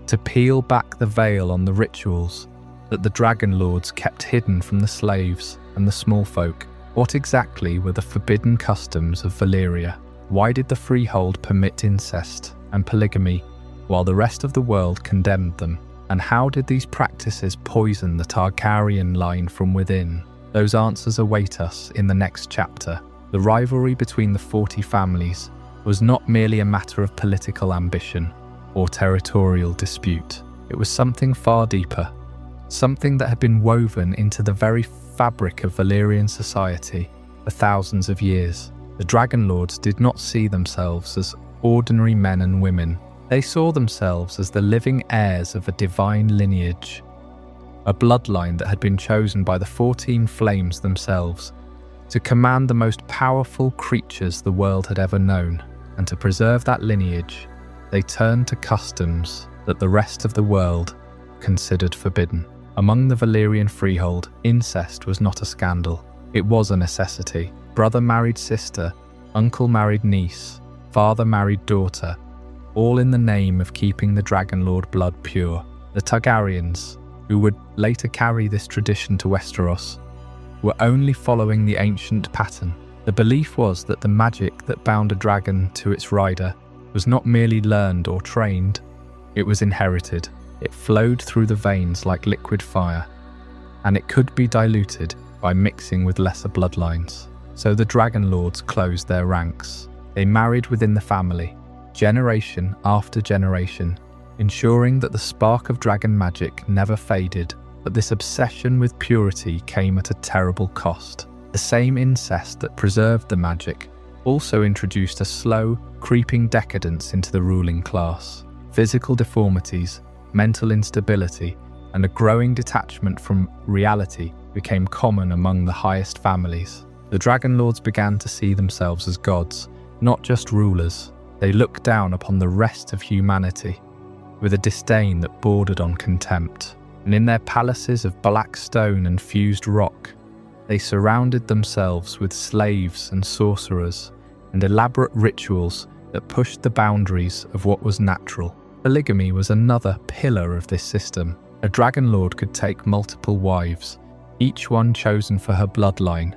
to peel back the veil on the rituals that the dragon lords kept hidden from the slaves and the small folk. What exactly were the forbidden customs of Valyria? Why did the Freehold permit incest and polygamy while the rest of the world condemned them? And how did these practices poison the Targaryen line from within? Those answers await us in the next chapter. The rivalry between the 40 families was not merely a matter of political ambition or territorial dispute. It was something far deeper, something that had been woven into the very fabric of Valyrian society for thousands of years. The Dragon Lords did not see themselves as ordinary men and women. They saw themselves as the living heirs of a divine lineage, a bloodline that had been chosen by the 14 flames themselves to command the most powerful creatures the world had ever known. And to preserve that lineage, they turned to customs that the rest of the world considered forbidden. Among the Valyrian Freehold, incest was not a scandal. It was a necessity. Brother married sister, uncle married niece, father married daughter, all in the name of keeping the Dragonlord blood pure. The Targaryens, who would later carry this tradition to Westeros, were only following the ancient pattern. The belief was that the magic that bound a dragon to its rider was not merely learned or trained, it was inherited. It flowed through the veins like liquid fire, and it could be diluted by mixing with lesser bloodlines. So the Dragon Lords closed their ranks. They married within the family, generation after generation, ensuring that the spark of dragon magic never faded. But this obsession with purity came at a terrible cost. The same incest that preserved the magic also introduced a slow, creeping decadence into the ruling class. Physical deformities, mental instability, and a growing detachment from reality became common among the highest families. The Dragon Lords began to see themselves as gods, not just rulers. They looked down upon the rest of humanity with a disdain that bordered on contempt. And in their palaces of black stone and fused rock, they surrounded themselves with slaves and sorcerers and elaborate rituals that pushed the boundaries of what was natural. Polygamy was another pillar of this system. A Dragon Lord could take multiple wives, each one chosen for her bloodline,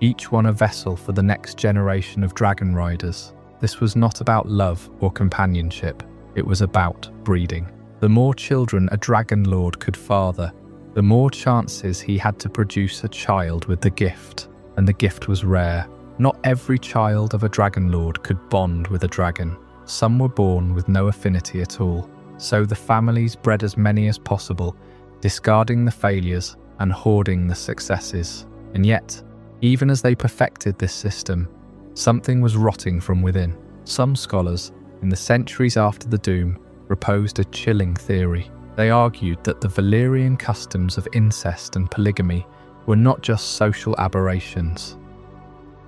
each one a vessel for the next generation of dragon riders. This was not about love or companionship, it was about breeding. The more children a Dragon Lord could father, the more chances he had to produce a child with the gift, and the gift was rare. Not every child of a Dragon Lord could bond with a dragon. Some were born with no affinity at all, so the families bred as many as possible, discarding the failures and hoarding the successes. And yet, even as they perfected this system, something was rotting from within. Some scholars, in the centuries after the Doom, proposed a chilling theory. They argued that the Valyrian customs of incest and polygamy were not just social aberrations.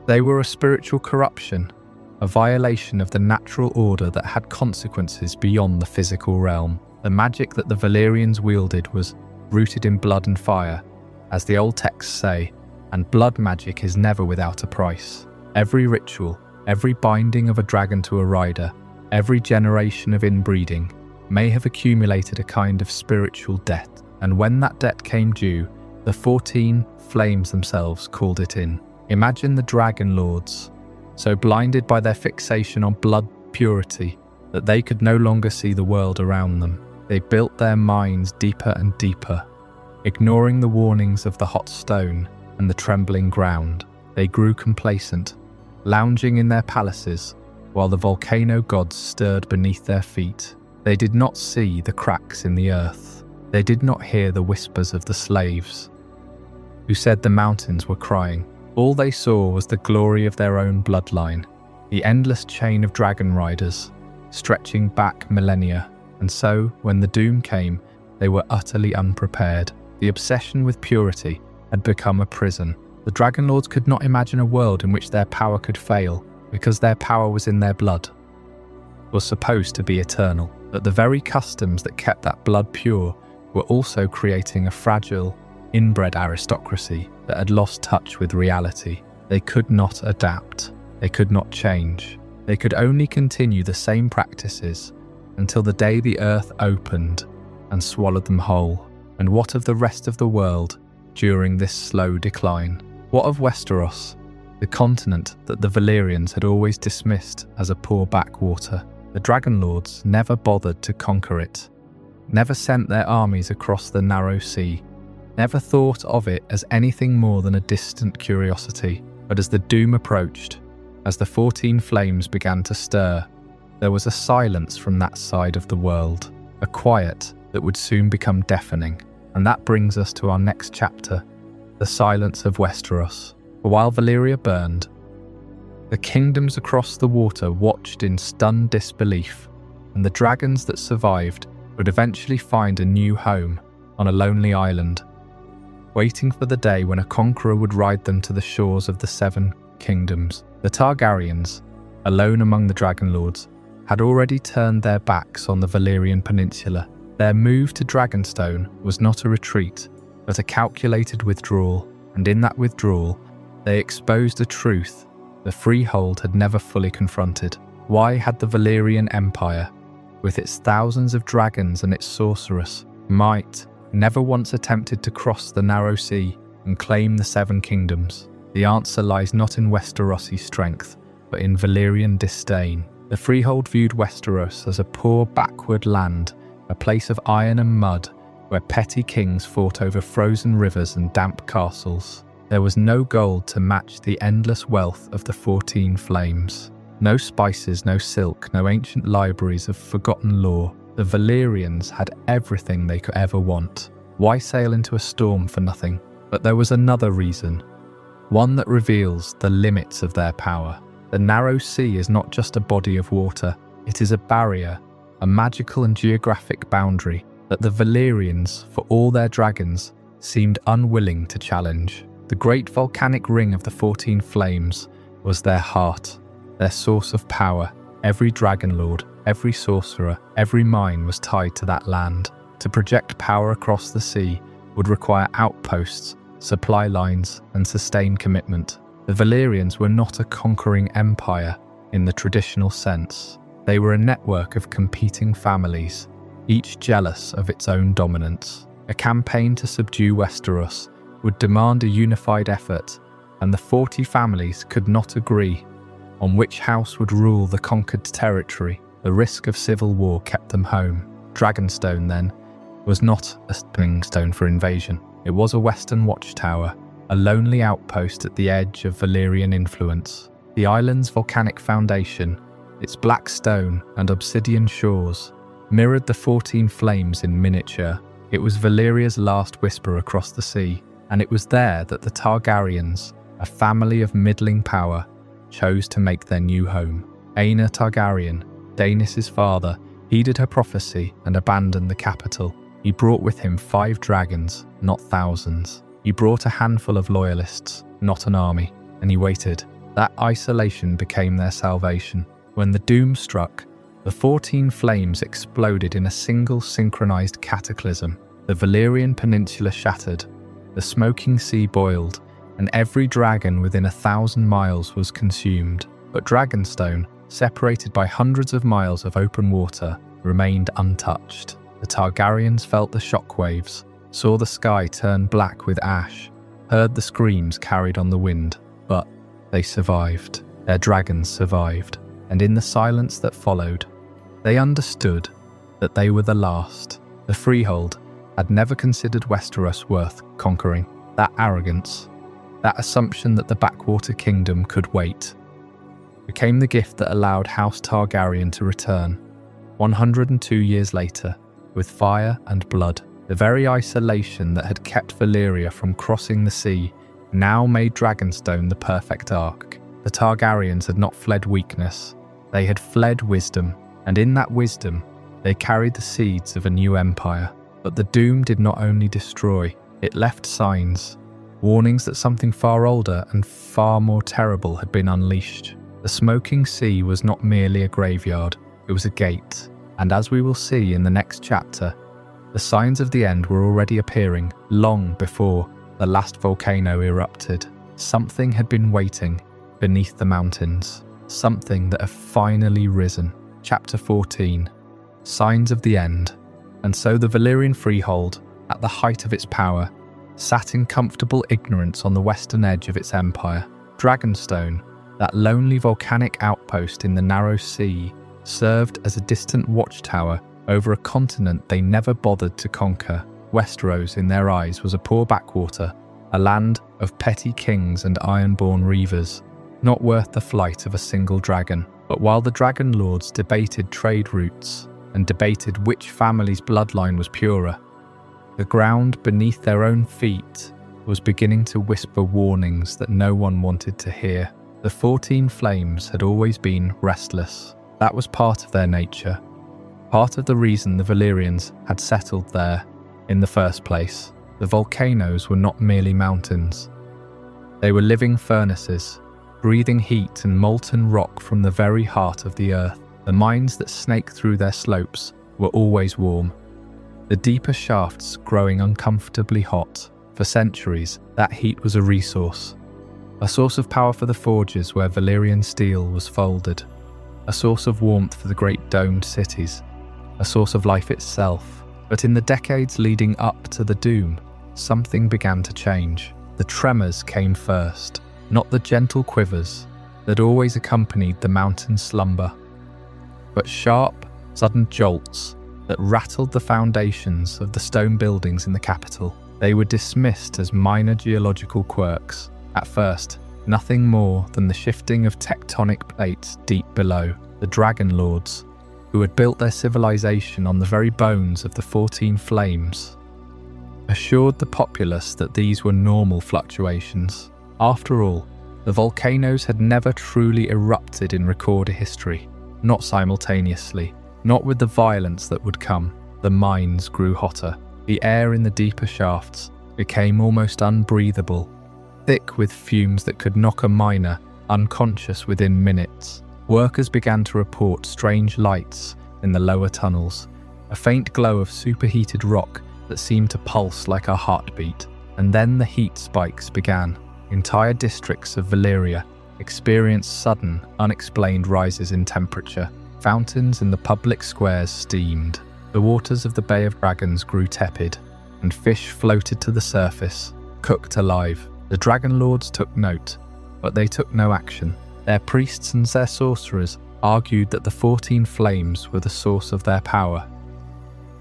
They were a spiritual corruption, a violation of the natural order that had consequences beyond the physical realm. The magic that the Valyrians wielded was rooted in blood and fire, as the old texts say, and blood magic is never without a price. Every ritual, every binding of a dragon to a rider, every generation of inbreeding may have accumulated a kind of spiritual debt, and when that debt came due, the 14 flames themselves called it in. Imagine the Dragon Lords, so blinded by their fixation on blood purity that they could no longer see the world around them. They built their minds deeper and deeper, ignoring the warnings of the hot stone and the trembling ground. They grew complacent, lounging in their palaces while the volcano gods stirred beneath their feet. They did not see the cracks in the earth. They did not hear the whispers of the slaves who said the mountains were crying. All they saw was the glory of their own bloodline, the endless chain of dragon riders, stretching back millennia. And so, when the doom came, they were utterly unprepared. The obsession with purity had become a prison. The Dragon Lords could not imagine a world in which their power could fail, because their power was in their blood, was supposed to be eternal. But the very customs that kept that blood pure were also creating a fragile, inbred aristocracy that had lost touch with reality. They could not adapt. They could not change. They could only continue the same practices until the day the earth opened and swallowed them whole. And what of the rest of the world during this slow decline? What of Westeros, the continent that the Valyrians had always dismissed as a poor backwater? The Dragon Lords never bothered to conquer it, never sent their armies across the narrow sea, never thought of it as anything more than a distant curiosity. But as the doom approached, as the 14 flames began to stir, there was a silence from that side of the world, a quiet that would soon become deafening. And that brings us to our next chapter, the Silence of Westeros. For while Valyria burned, the kingdoms across the water watched in stunned disbelief, and the dragons that survived would eventually find a new home on a lonely island, waiting for the day when a conqueror would ride them to the shores of the 7 kingdoms. The Targaryens, alone among the Dragon Lords, had already turned their backs on the Valyrian Peninsula. Their move to Dragonstone was not a retreat, but a calculated withdrawal, and in that withdrawal, they exposed a truth the Freehold had never fully confronted. Why had the Valyrian Empire, with its thousands of dragons and its sorcerous might, never once attempted to cross the narrow sea and claim the 7 kingdoms? The answer lies not in Westerosi strength, but in Valyrian disdain. The Freehold viewed Westeros as a poor backward land, a place of iron and mud, where petty kings fought over frozen rivers and damp castles. There was no gold to match the endless wealth of the 14 flames. No spices, no silk, no ancient libraries of forgotten lore. The Valyrians had everything they could ever want. Why sail into a storm for nothing? But there was another reason, one that reveals the limits of their power. The narrow sea is not just a body of water, it is a barrier, a magical and geographic boundary that the Valyrians, for all their dragons, seemed unwilling to challenge. The great volcanic ring of the 14 Flames was their heart, their source of power. Every dragon lord, every sorcerer, every mine was tied to that land. To project power across the sea would require outposts, supply lines, and sustained commitment. The Valyrians were not a conquering empire in the traditional sense. They were a network of competing families, each jealous of its own dominance. A campaign to subdue Westeros would demand a unified effort, and the 40 families could not agree on which house would rule the conquered territory. The risk of civil war kept them home. Dragonstone, then, was not a stepping stone for invasion. It was a western watchtower, a lonely outpost at the edge of Valyrian influence. The island's volcanic foundation, its black stone and obsidian shores, mirrored the 14 Flames in miniature. It was Valyria's last whisper across the sea, and it was there that the Targaryens, a family of middling power, chose to make their new home. Aenor Targaryen, Daenys' father, heeded her prophecy and abandoned the capital. He brought with him 5 dragons, not thousands. He brought a handful of loyalists, not an army, and he waited. That isolation became their salvation. When the doom struck, the 14 Flames exploded in a single synchronized cataclysm. The Valyrian Peninsula shattered, the smoking sea boiled, and every dragon within 1,000 miles was consumed. But Dragonstone, separated by hundreds of miles of open water, remained untouched. The Targaryens felt the shockwaves, saw the sky turn black with ash, heard the screams carried on the wind, but they survived. Their dragons survived, and in the silence that followed, they understood that they were the last. The Freehold had never considered Westeros worth conquering. That arrogance, that assumption that the backwater kingdom could wait, became the gift that allowed House Targaryen to return, 102 years later, with fire and blood. The very isolation that had kept Valyria from crossing the sea now made Dragonstone the perfect ark. The Targaryens had not fled weakness, they had fled wisdom, and in that wisdom, they carried the seeds of a new empire. But the doom did not only destroy, it left signs, warnings that something far older and far more terrible had been unleashed. The smoking sea was not merely a graveyard, it was a gate, and as we will see in the next chapter, the signs of the end were already appearing long before the last volcano erupted. Something had been waiting beneath the mountains, something that had finally risen. Chapter 14, Signs of the End. And so the Valyrian Freehold, at the height of its power, sat in comfortable ignorance on the western edge of its empire. Dragonstone, that lonely volcanic outpost in the narrow sea, served as a distant watchtower over a continent they never bothered to conquer. Westeros, in their eyes, was a poor backwater, a land of petty kings and iron-born reavers, not worth the flight of a single dragon. But while the dragon lords debated trade routes and debated which family's bloodline was purer, the ground beneath their own feet was beginning to whisper warnings that no one wanted to hear. The 14 Flames had always been restless. That was part of their nature, part of the reason the Valyrians had settled there in the first place. The volcanoes were not merely mountains. They were living furnaces, breathing heat and molten rock from the very heart of the earth. The mines that snaked through their slopes were always warm, the deeper shafts growing uncomfortably hot. For centuries, that heat was a resource, a source of power for the forges where Valyrian steel was folded, a source of warmth for the great domed cities, a source of life itself. But in the decades leading up to the doom, something began to change. The tremors came first, not the gentle quivers that always accompanied the mountain slumber, but sharp, sudden jolts that rattled the foundations of the stone buildings in the capital. They were dismissed as minor geological quirks. At first, nothing more than the shifting of tectonic plates deep below. The Dragon Lords, who had built their civilization on the very bones of the 14 Flames, assured the populace that these were normal fluctuations. After all, the volcanoes had never truly erupted in recorded history, not simultaneously, not with the violence that would come. The mines grew hotter. The air in the deeper shafts became almost unbreathable, thick with fumes that could knock a miner unconscious within minutes. Workers began to report strange lights in the lower tunnels, a faint glow of superheated rock that seemed to pulse like a heartbeat. And then the heat spikes began. Entire districts of Valyria experienced sudden, unexplained rises in temperature. Fountains in the public squares steamed. The waters of the Bay of Dragons grew tepid, and fish floated to the surface, cooked alive. The Dragon Lords took note, but they took no action. Their priests and their sorcerers argued that the 14 Flames were the source of their power.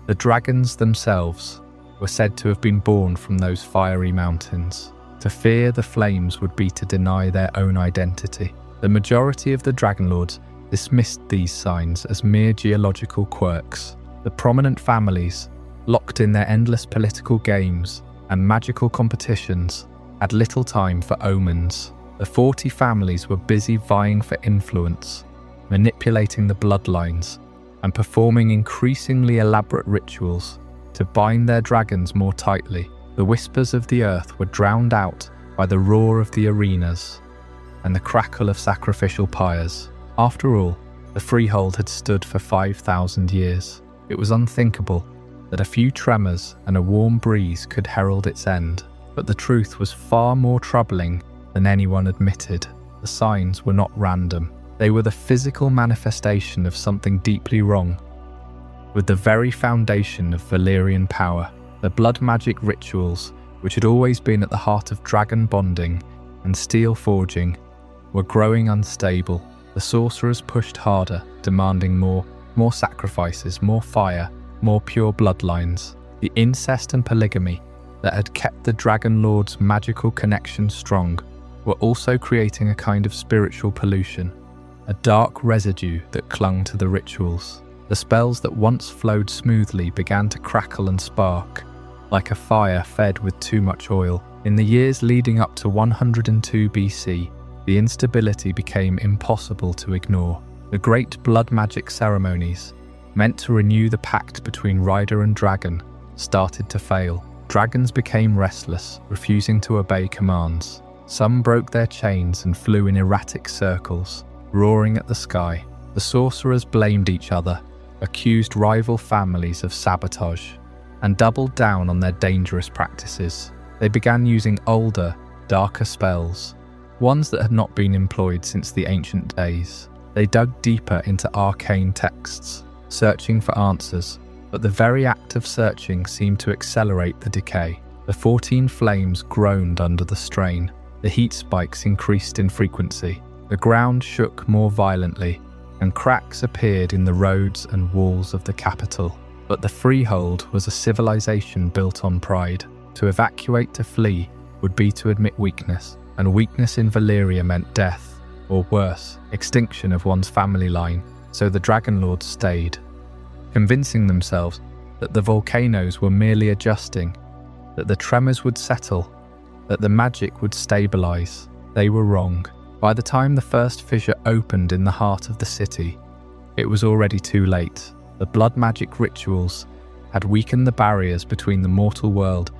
The dragons themselves were said to have been born from those fiery mountains. To fear the flames would be to deny their own identity. The majority of the Dragon Lords dismissed these signs as mere geological quirks. The prominent families, locked in their endless political games and magical competitions, had little time for omens. The 40 families were busy vying for influence, manipulating the bloodlines, and performing increasingly elaborate rituals to bind their dragons more tightly. The whispers of the earth were drowned out by the roar of the arenas and the crackle of sacrificial pyres. After all, the Freehold had stood for 5,000 years. It was unthinkable that a few tremors and a warm breeze could herald its end. But the truth was far more troubling than anyone admitted. The signs were not random. They were the physical manifestation of something deeply wrong with the very foundation of Valyrian power. The blood magic rituals, which had always been at the heart of dragon bonding and steel forging, were growing unstable. The sorcerers pushed harder, demanding more sacrifices, more fire, more pure bloodlines. The incest and polygamy that had kept the Dragon Lord's magical connection strong were also creating a kind of spiritual pollution, a dark residue that clung to the rituals. The spells that once flowed smoothly began to crackle and spark, like a fire fed with too much oil. In the years leading up to 102 BC, the instability became impossible to ignore. The great blood magic ceremonies, meant to renew the pact between rider and dragon, started to fail. Dragons became restless, refusing to obey commands. Some broke their chains and flew in erratic circles, roaring at the sky. The sorcerers blamed each other, accused rival families of sabotage, and doubled down on their dangerous practices. They began using older, darker spells, ones that had not been employed since the ancient days. They dug deeper into arcane texts, searching for answers, but the very act of searching seemed to accelerate the decay. The 14 Flames groaned under the strain. The heat spikes increased in frequency. The ground shook more violently, and cracks appeared in the roads and walls of the capital. But the Freehold was a civilization built on pride. To evacuate, to flee, would be to admit weakness, and weakness in Valyria meant death, or worse, extinction of one's family line. So the Dragon Lords stayed, convincing themselves that the volcanoes were merely adjusting, that the tremors would settle, that the magic would stabilize. They were wrong. By the time the first fissure opened in the heart of the city, it was already too late. The blood magic rituals had weakened the barriers between the mortal world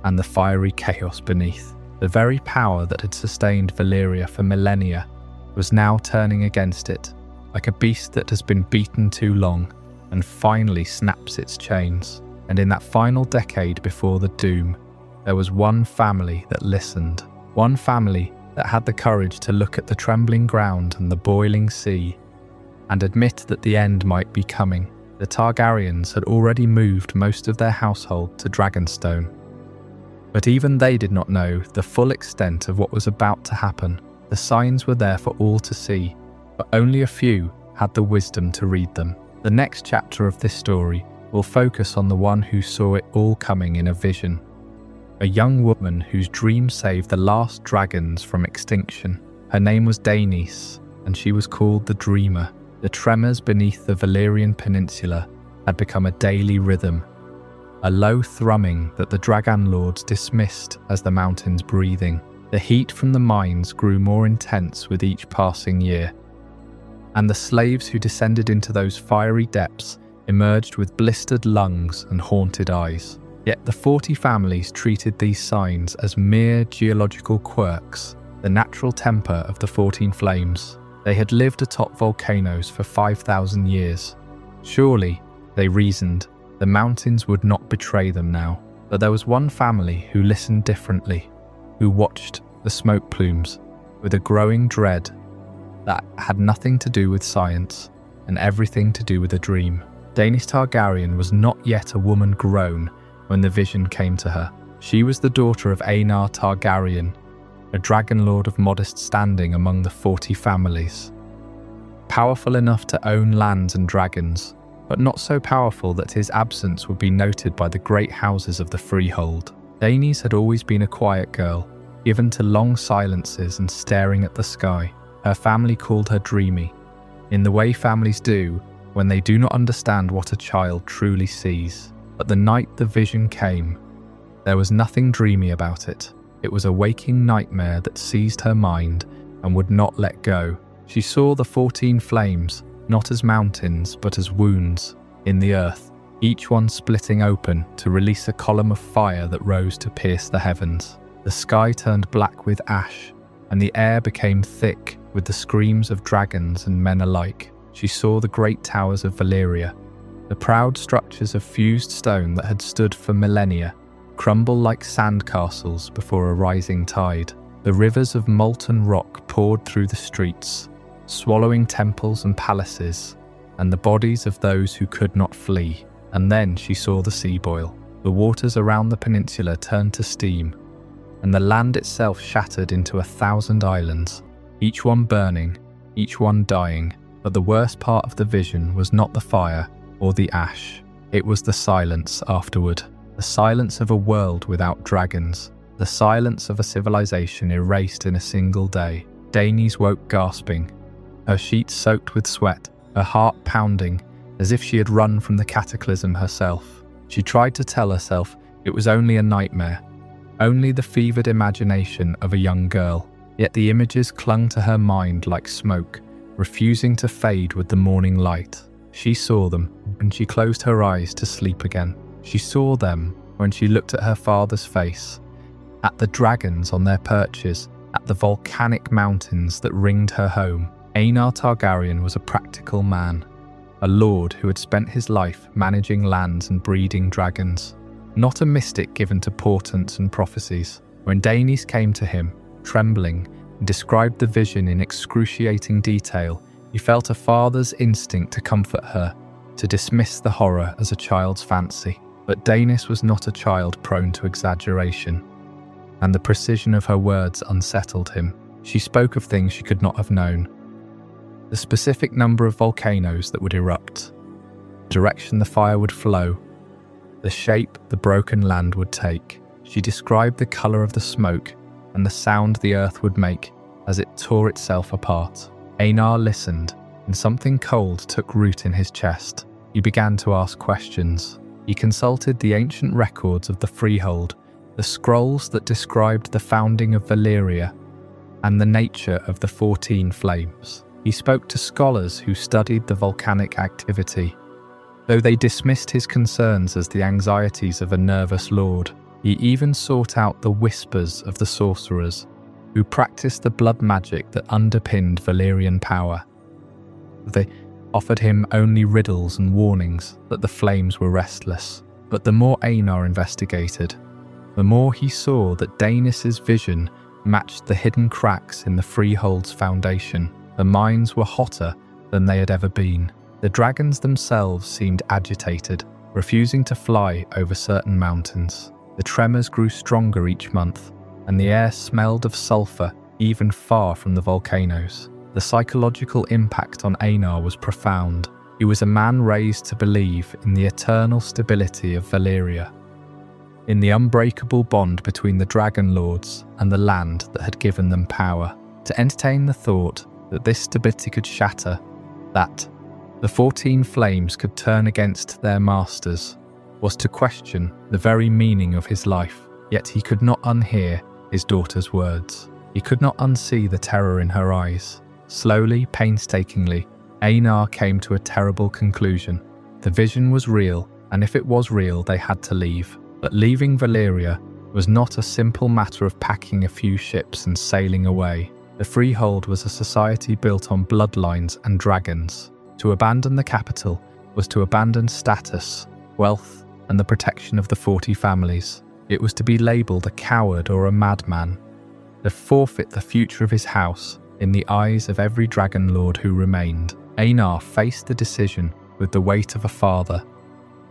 and the fiery chaos beneath. The very power that had sustained Valyria for millennia was now turning against it, like a beast that has been beaten too long and finally snaps its chains. And in that final decade before the doom, there was one family that listened, one family that had the courage to look at the trembling ground and the boiling sea and admit that the end might be coming. The Targaryens had already moved most of their household to Dragonstone. But even they did not know the full extent of what was about to happen. The signs were there for all to see, but only a few had the wisdom to read them. The next chapter of this story will focus on the one who saw it all coming in a vision. a young woman whose dream saved the last dragons from extinction. Her name was Daenys, and she was called the Dreamer. The tremors beneath the Valyrian Peninsula had become a daily rhythm, a low thrumming that the Dragon Lords dismissed as the mountain's breathing. The heat from the mines grew more intense with each passing year, and the slaves who descended into those fiery depths emerged with blistered lungs and haunted eyes. Yet the 40 families treated these signs as mere geological quirks, the natural temper of the 14 flames. They had lived atop volcanoes for 5,000 years. Surely, they reasoned, the mountains would not betray them now. But there was one family who listened differently, who watched the smoke plumes with a growing dread that had nothing to do with science and everything to do with a dream. Daenys Targaryen was not yet a woman grown when the vision came to her. She was the daughter of Aegon Targaryen, a dragon lord of modest standing among the 40 families. Powerful enough to own lands and dragons, but not so powerful that his absence would be noted by the great houses of the Freehold. Daenys had always been a quiet girl, given to long silences and staring at the sky. Her family called her dreamy, in the way families do when they do not understand what a child truly sees. But the night the vision came, there was nothing dreamy about it. It was a waking nightmare that seized her mind and would not let go. She saw the 14 flames, not as mountains, but as wounds in the earth, each one splitting open to release a column of fire that rose to pierce the heavens. The sky turned black with ash, and the air became thick with the screams of dragons and men alike. She saw the great towers of Valyria, the proud structures of fused stone that had stood for millennia, crumble like sandcastles before a rising tide. The rivers of molten rock poured through the streets, swallowing temples and palaces, and the bodies of those who could not flee. And then she saw the sea boil. The waters around the peninsula turned to steam, and the land itself shattered into 1,000 islands, each one burning, each one dying. But the worst part of the vision was not the fire or the ash. It was the silence afterward. The silence of a world without dragons. The silence of a civilization erased in a single day. Daenys woke gasping, her sheets soaked with sweat, her heart pounding, as if she had run from the cataclysm herself. She tried to tell herself it was only a nightmare, only the fevered imagination of a young girl. Yet the images clung to her mind like smoke, refusing to fade with the morning light. She saw them when she closed her eyes to sleep again. She saw them when she looked at her father's face, at the dragons on their perches, at the volcanic mountains that ringed her home. Aegon Targaryen was a practical man, a lord who had spent his life managing lands and breeding dragons, not a mystic given to portents and prophecies. When Daenys came to him, trembling, and described the vision in excruciating detail, he felt a father's instinct to comfort her, to dismiss the horror as a child's fancy. But Daenys was not a child prone to exaggeration, and the precision of her words unsettled him. She spoke of things she could not have known. The specific number of volcanoes that would erupt, the direction the fire would flow, the shape the broken land would take. She described the colour of the smoke and the sound the earth would make as it tore itself apart. Aegon listened, and something cold took root in his chest. He began to ask questions. He consulted the ancient records of the Freehold, the scrolls that described the founding of Valyria, and the nature of the 14 flames. He spoke to scholars who studied the volcanic activity. Though they dismissed his concerns as the anxieties of a nervous lord, he even sought out the whispers of the sorcerers, who practiced the blood magic that underpinned Valyrian power. They offered him only riddles and warnings that the flames were restless. But the more Aegon investigated, the more he saw that Daenys' vision matched the hidden cracks in the Freehold's foundation. The mines were hotter than they had ever been. The dragons themselves seemed agitated, refusing to fly over certain mountains. The tremors grew stronger each month, and the air smelled of sulphur even far from the volcanoes. The psychological impact on Aegon was profound. He was a man raised to believe in the eternal stability of Valyria. in the unbreakable bond between the Dragon Lords and the land that had given them power. To entertain the thought that this stability could shatter, that the 14 flames could turn against their masters, was to question the very meaning of his life. Yet he could not unhear his daughter's words. He could not unsee the terror in her eyes. Slowly, painstakingly, Aenar came to a terrible conclusion. The vision was real, and if it was real, they had to leave. But leaving Valyria was not a simple matter of packing a few ships and sailing away. The Freehold was a society built on bloodlines and dragons. To abandon the capital was to abandon status, wealth, and the protection of the 40 families. It was to be labelled a coward or a madman, to forfeit the future of his house in the eyes of every dragon lord who remained. Aenar faced the decision with the weight of a father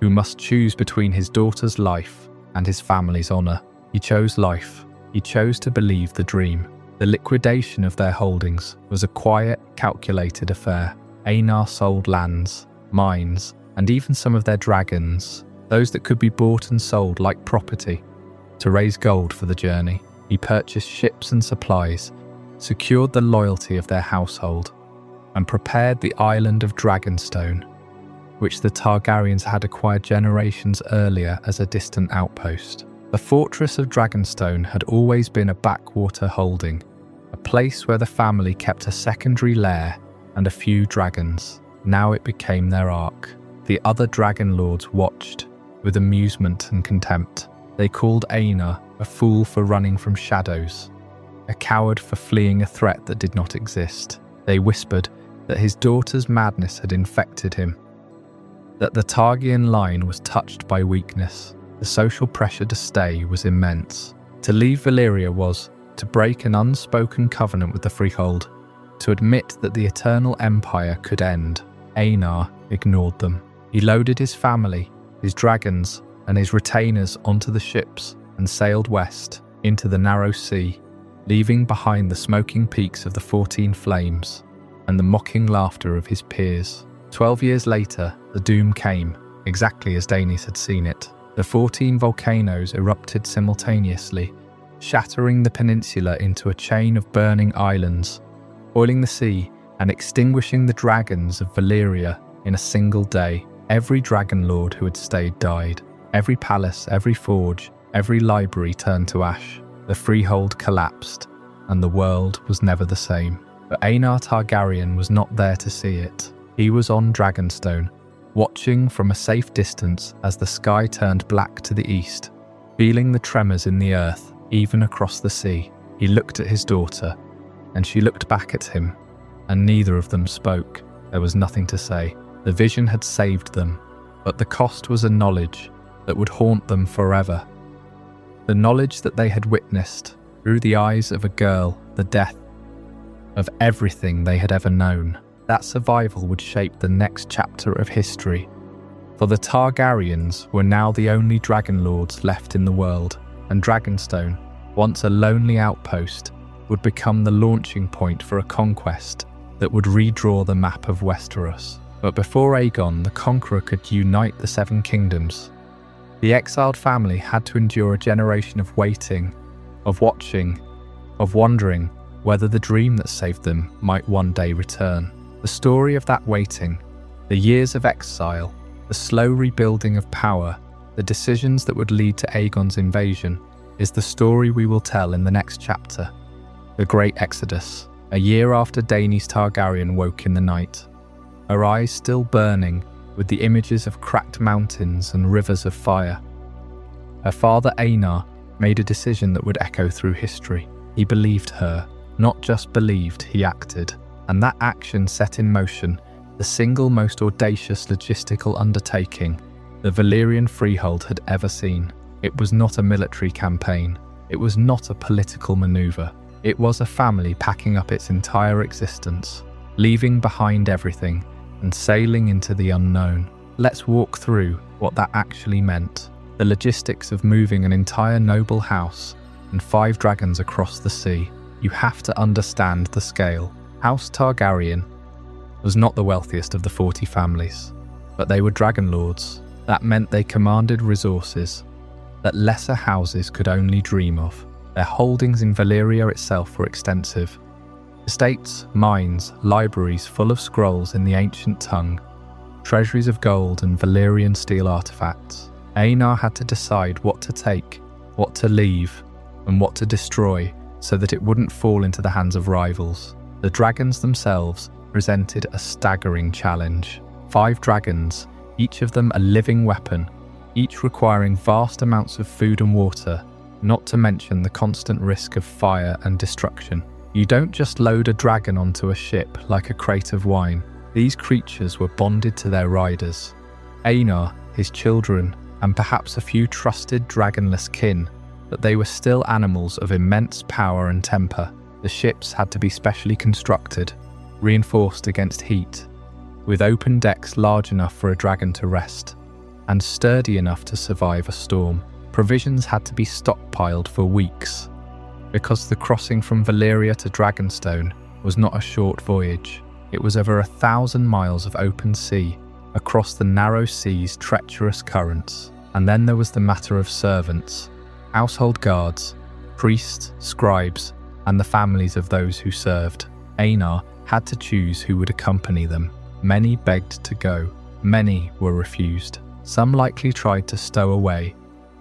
who must choose between his daughter's life and his family's honour. He chose life. He chose to believe the dream. The liquidation of their holdings was a quiet, calculated affair. Aenar sold lands, mines, and even some of their dragons, those that could be bought and sold like property, to raise gold for the journey. He purchased ships and supplies, secured the loyalty of their household, and prepared the island of Dragonstone, which the Targaryens had acquired generations earlier as a distant outpost. The fortress of Dragonstone had always been a backwater holding, a place where the family kept a secondary lair and a few dragons. Now it became their ark. The other dragon lords watched with amusement and contempt. They called Aenar a fool for running from shadows, a coward for fleeing a threat that did not exist. They whispered that his daughter's madness had infected him, that the Targaryen line was touched by weakness. The social pressure to stay was immense. To leave Valyria was to break an unspoken covenant with the Freehold, to admit that the eternal empire could end. Aenar ignored them. He loaded his family, his dragons, and his retainers onto the ships and sailed west into the narrow sea, leaving behind the smoking peaks of the 14 flames and the mocking laughter of his peers. 12 years later, the doom came, exactly as Daenys had seen it. The 14 volcanoes erupted simultaneously, shattering the peninsula into a chain of burning islands, oiling the sea and extinguishing the dragons of Valyria in a single day. Every dragon lord who had stayed died. Every palace, every forge, every library turned to ash. The Freehold collapsed, and the world was never the same. But Aenar Targaryen was not there to see it. He was on Dragonstone, watching from a safe distance as the sky turned black to the east, feeling the tremors in the earth, even across the sea. He looked at his daughter, and she looked back at him, and neither of them spoke. There was nothing to say. The vision had saved them, but the cost was a knowledge that would haunt them forever. The knowledge that they had witnessed, through the eyes of a girl, the death of everything they had ever known. That survival would shape the next chapter of history. For the Targaryens were now the only dragon lords left in the world, and Dragonstone, once a lonely outpost, would become the launching point for a conquest that would redraw the map of Westeros. But before Aegon, the Conqueror, could unite the Seven Kingdoms, the exiled family had to endure a generation of waiting, of watching, of wondering whether the dream that saved them might one day return. The story of that waiting, the years of exile, the slow rebuilding of power, the decisions that would lead to Aegon's invasion, is the story we will tell in the next chapter. The Great Exodus, a year after Daenys Targaryen woke in the night, her eyes still burning with the images of cracked mountains and rivers of fire. Her father Aenar made a decision that would echo through history. He believed her, not just believed, he acted. And that action set in motion the single most audacious logistical undertaking the Valyrian Freehold had ever seen. It was not a military campaign. It was not a political maneuver. It was a family packing up its entire existence, leaving behind everything and sailing into the unknown. Let's walk through what that actually meant. The logistics of moving an entire noble house and 5 dragons across the sea. You have to understand the scale. House Targaryen was not the wealthiest of the 40 families, but they were dragon lords. That meant they commanded resources, that lesser houses could only dream of. Their holdings in Valyria itself were extensive. Estates, mines, libraries full of scrolls in the ancient tongue, treasuries of gold and Valyrian steel artifacts. Aenar had to decide what to take, what to leave, and what to destroy so that it wouldn't fall into the hands of rivals. The dragons themselves presented a staggering challenge. 5 dragons, each of them a living weapon, each requiring vast amounts of food and water, not to mention the constant risk of fire and destruction. You don't just load a dragon onto a ship like a crate of wine. These creatures were bonded to their riders. Aenar, his children, and perhaps a few trusted dragonless kin, but they were still animals of immense power and temper. The ships had to be specially constructed, reinforced against heat, with open decks large enough for a dragon to rest, and sturdy enough to survive a storm. Provisions had to be stockpiled for weeks, because the crossing from Valyria to Dragonstone was not a short voyage. It was over 1,000 miles of open sea, across the narrow sea's treacherous currents. And then there was the matter of servants, household guards, priests, scribes, and the families of those who served. Aenar had to choose who would accompany them. Many begged to go, many were refused. Some likely tried to stow away,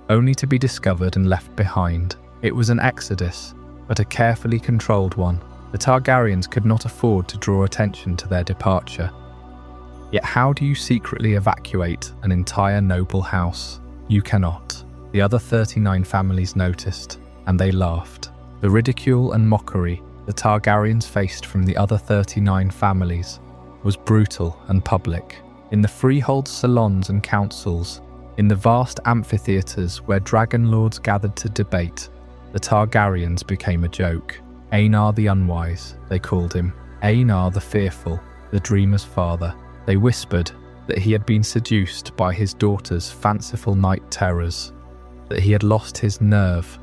only to be discovered and left behind. It was an exodus, but a carefully controlled one. The Targaryens could not afford to draw attention to their departure. Yet how do you secretly evacuate an entire noble house? You cannot. The other 39 families noticed, and they laughed. The ridicule and mockery the Targaryens faced from the other 39 families was brutal and public. In the Freehold salons and councils, in the vast amphitheatres where dragon lords gathered to debate, the Targaryens became a joke. Aenar the Unwise, they called him. Aenar the Fearful, the Dreamer's father. They whispered that he had been seduced by his daughter's fanciful night terrors, that he had lost his nerve,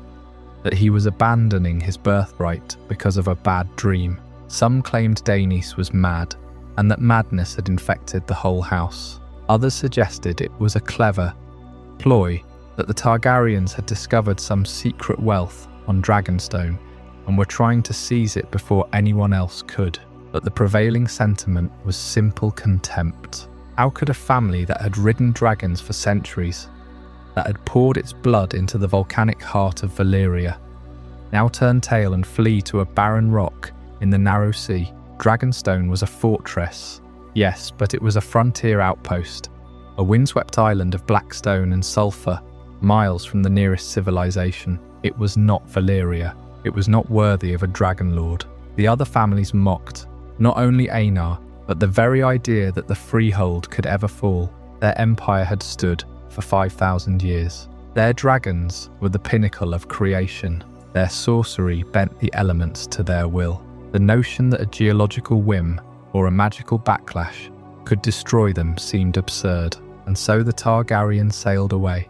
that he was abandoning his birthright because of a bad dream. Some claimed Daenys was mad, and that madness had infected the whole house. Others suggested it was a clever ploy, that the Targaryens had discovered some secret wealth on Dragonstone and were trying to seize it before anyone else could. But the prevailing sentiment was simple contempt. How could a family that had ridden dragons for centuries, that had poured its blood into the volcanic heart of Valyria, now turn tail and flee to a barren rock in the narrow sea? Dragonstone was a fortress, yes, but it was a frontier outpost, a windswept island of black stone and sulphur, miles from the nearest civilization. It was not Valyria. It was not worthy of a dragon lord. The other families mocked, not only Aenar, but the very idea that the Freehold could ever fall. Their empire had stood for 5,000 years. Their dragons were the pinnacle of creation. Their sorcery bent the elements to their will. The notion that a geological whim or a magical backlash could destroy them seemed absurd, and so the Targaryens sailed away,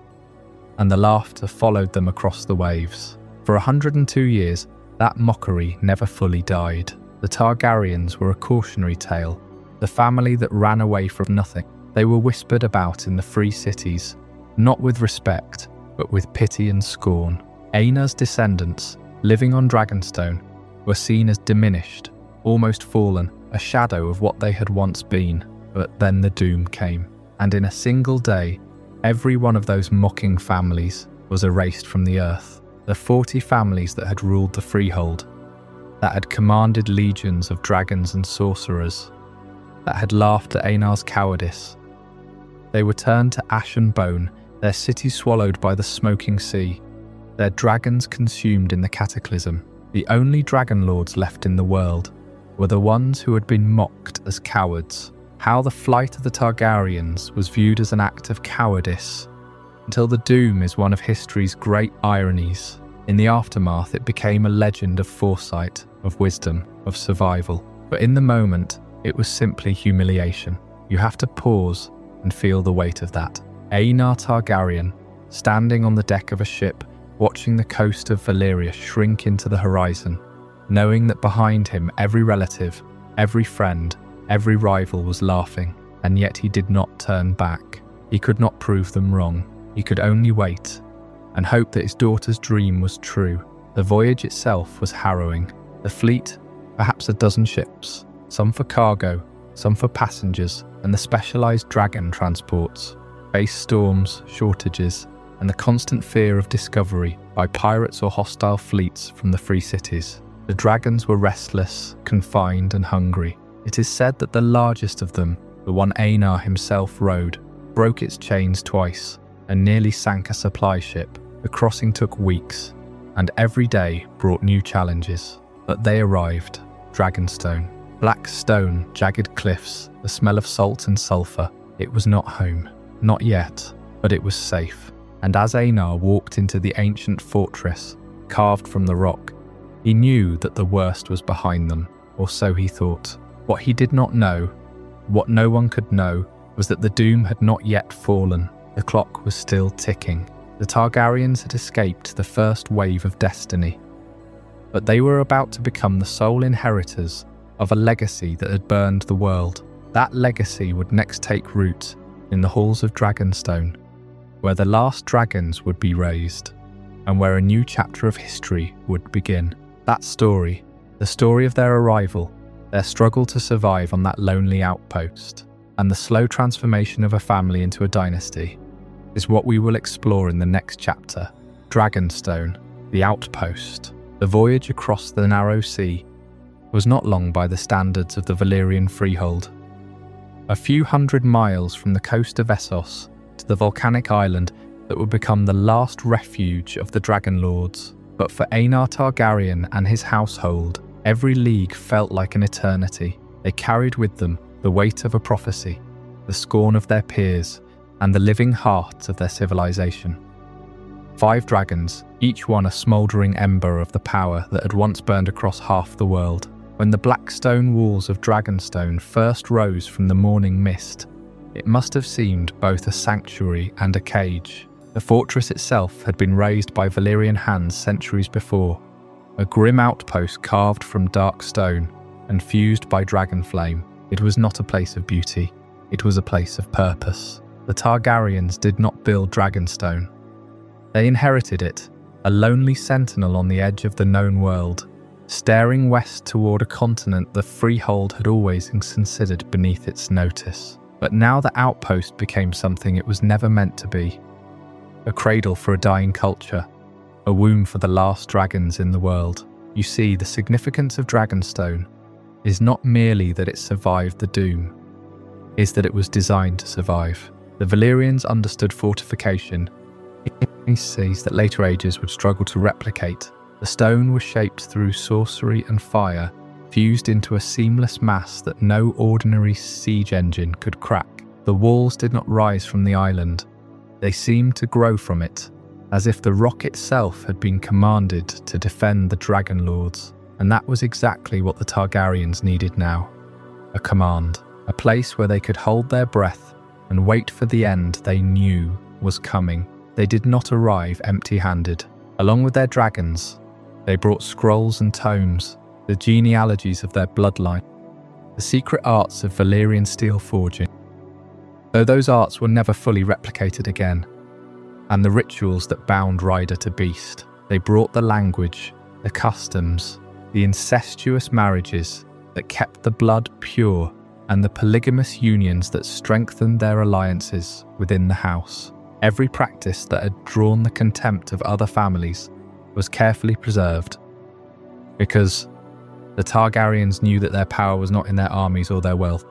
and the laughter followed them across the waves. For 102 years, that mockery never fully died. The Targaryens were a cautionary tale, the family that ran away from nothing. They were whispered about in the free cities, not with respect, but with pity and scorn. Aenar's descendants, living on Dragonstone, were seen as diminished, almost fallen, a shadow of what they had once been. But then the doom came, and in a single day, every one of those mocking families was erased from the earth. The 40 families that had ruled the Freehold, that had commanded legions of dragons and sorcerers, that had laughed at Aenar's cowardice. They were turned to ash and bone, their cities swallowed by the smoking sea, their dragons consumed in the cataclysm. The only dragon lords left in the world were the ones who had been mocked as cowards. How the flight of the Targaryens was viewed as an act of cowardice, until the doom is one of history's great ironies. In the aftermath, it became a legend of foresight, of wisdom, of survival. But in the moment, it was simply humiliation. You have to pause and feel the weight of that. Aenar Targaryen, standing on the deck of a ship, watching the coast of Valyria shrink into the horizon, knowing that behind him every relative, every friend, every rival was laughing, and yet he did not turn back. He could not prove them wrong. He could only wait, and hoped that his daughter's dream was true. The voyage itself was harrowing. The fleet, perhaps a dozen ships, some for cargo, some for passengers, and the specialized dragon transports, faced storms, shortages, and the constant fear of discovery by pirates or hostile fleets from the free cities. The dragons were restless, confined, and hungry. It is said that the largest of them, the one Aenar himself rode, broke its chains twice and nearly sank a supply ship. The crossing took weeks, and every day brought new challenges. But they arrived. Dragonstone. Black stone, jagged cliffs, the smell of salt and sulphur. It was not home. Not yet, but it was safe. And as Aenar walked into the ancient fortress, carved from the rock, he knew that the worst was behind them, or so he thought. What he did not know, what no one could know, was that the doom had not yet fallen. The clock was still ticking. The Targaryens had escaped the first wave of destiny, but they were about to become the sole inheritors of a legacy that had burned the world. That legacy would next take root in the halls of Dragonstone, where the last dragons would be raised, and where a new chapter of history would begin. That story, the story of their arrival, their struggle to survive on that lonely outpost, and the slow transformation of a family into a dynasty, is what we will explore in the next chapter. Dragonstone, the Outpost. The voyage across the narrow sea was not long by the standards of the Valyrian Freehold. A few hundred miles from the coast of Essos to the volcanic island that would become the last refuge of the Dragon Lords. But for Aenar Targaryen and his household, every league felt like an eternity. They carried with them the weight of a prophecy, the scorn of their peers, and the living heart of their civilization. 5 dragons, each one a smouldering ember of the power that had once burned across half the world. When the black stone walls of Dragonstone first rose from the morning mist, it must have seemed both a sanctuary and a cage. The fortress itself had been raised by Valyrian hands centuries before, a grim outpost carved from dark stone and fused by dragon flame. It was not a place of beauty, it was a place of purpose. The Targaryens did not build Dragonstone. They inherited it, a lonely sentinel on the edge of the known world, staring west toward a continent the Freehold had always considered beneath its notice. But now the outpost became something it was never meant to be. A cradle for a dying culture, a womb for the last dragons in the world. You see, the significance of Dragonstone is not merely that it survived the doom, is that it was designed to survive. The Valyrians understood fortification, seas that later ages would struggle to replicate. The stone was shaped through sorcery and fire, fused into a seamless mass that no ordinary siege engine could crack. The walls did not rise from the island. They seemed to grow from it, as if the rock itself had been commanded to defend the Dragon Lords. And that was exactly what the Targaryens needed now. A command, a place where they could hold their breath and wait for the end they knew was coming. They did not arrive empty-handed. Along with their dragons, they brought scrolls and tomes, the genealogies of their bloodline, the secret arts of Valyrian steel forging. Though those arts were never fully replicated again, and the rituals that bound rider to beast, they brought the language, the customs, the incestuous marriages that kept the blood pure, and the polygamous unions that strengthened their alliances within the house. Every practice that had drawn the contempt of other families was carefully preserved, because the Targaryens knew that their power was not in their armies or their wealth,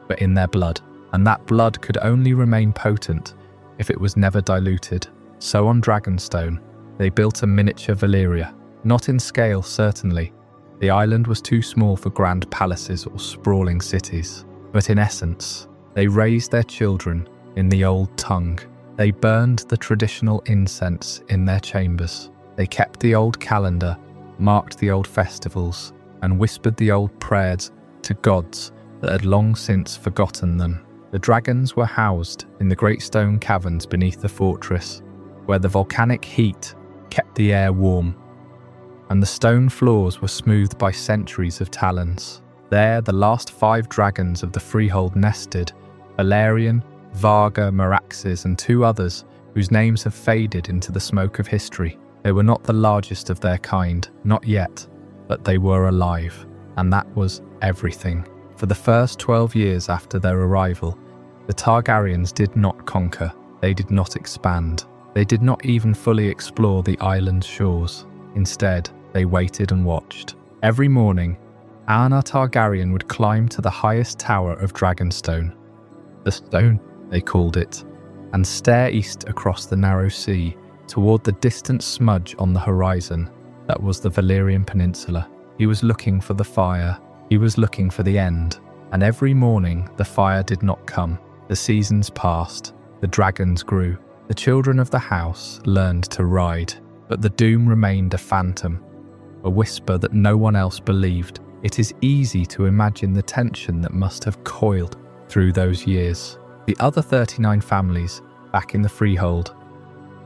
but in their blood, and that blood could only remain potent if it was never diluted. So on Dragonstone, they built a miniature Valyria, not in scale certainly. The island was too small for grand palaces or sprawling cities, but in essence, they raised their children in the old tongue. They burned the traditional incense in their chambers. They kept the old calendar, marked the old festivals, and whispered the old prayers to gods that had long since forgotten them. The dragons were housed in the great stone caverns beneath the fortress, where the volcanic heat kept the air warm, and the stone floors were smoothed by centuries of talons. There, the last 5 dragons of the Freehold nested, Valerian, Varga, Meraxes, and 2 others whose names have faded into the smoke of history. They were not the largest of their kind, not yet, but they were alive, and that was everything. For the first 12 years after their arrival, the Targaryens did not conquer, they did not expand, they did not even fully explore the island's shores. Instead, they waited and watched. Every morning, Aemma Targaryen would climb to the highest tower of Dragonstone, the Stone, they called it, and stare east across the narrow sea toward the distant smudge on the horizon that was the Valyrian Peninsula. He was looking for the fire, he was looking for the end, and every morning the fire did not come. The seasons passed, the dragons grew, the children of the house learned to ride, but the doom remained a phantom, a whisper that no one else believed. It is easy to imagine the tension that must have coiled through those years. The other 39 families, back in the Freehold,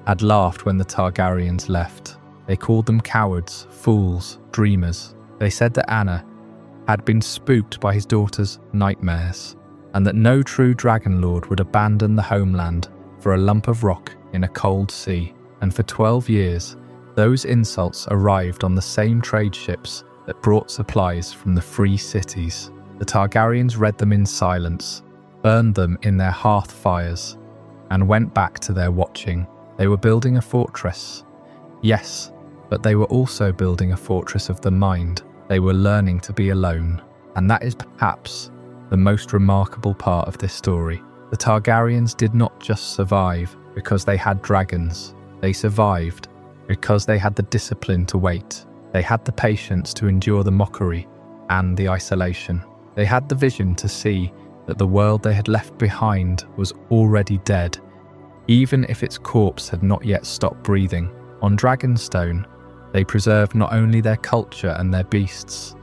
had laughed when the Targaryens left. They called them cowards, fools, dreamers. They said that Aemma had been spooked by his daughter's nightmares, and that no true dragon lord would abandon the homeland for a lump of rock in a cold sea. And for 12 years, those insults arrived on the same trade ships that brought supplies from the free cities. The Targaryens read them in silence, burned them in their hearth fires, and went back to their watching. They were building a fortress. Yes, but they were also building a fortress of the mind. They were learning to be alone, and that is perhaps the most remarkable part of this story. The Targaryens did not just survive because they had dragons. They survived because they had the discipline to wait. They had the patience to endure the mockery and the isolation. They had the vision to see that the world they had left behind was already dead, even if its corpse had not yet stopped breathing. On Dragonstone, they preserved not only their culture and their beasts,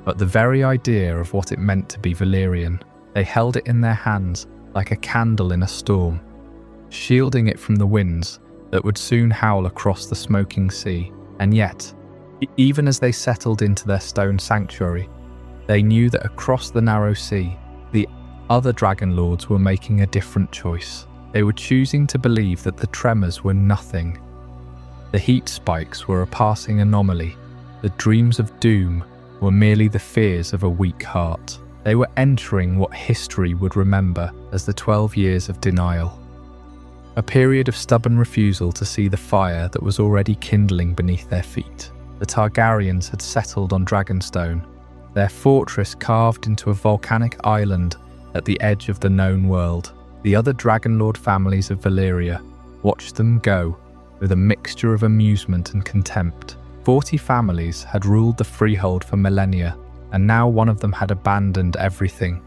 but the very idea of what it meant to be Valyrian. They held it in their hands like a candle in a storm, shielding it from the winds that would soon howl across the smoking sea. And yet, even as they settled into their stone sanctuary, they knew that across the narrow sea, the other dragon lords were making a different choice. They were choosing to believe that the tremors were nothing. The heat spikes were a passing anomaly. The dreams of doom were merely the fears of a weak heart. They were entering what history would remember as the 12 years of denial. A period of stubborn refusal to see the fire that was already kindling beneath their feet. The Targaryens had settled on Dragonstone, their fortress carved into a volcanic island at the edge of the known world. The other Dragonlord families of Valyria watched them go with a mixture of amusement and contempt. 40 families had ruled the Freehold for millennia, and now one of them had abandoned everything.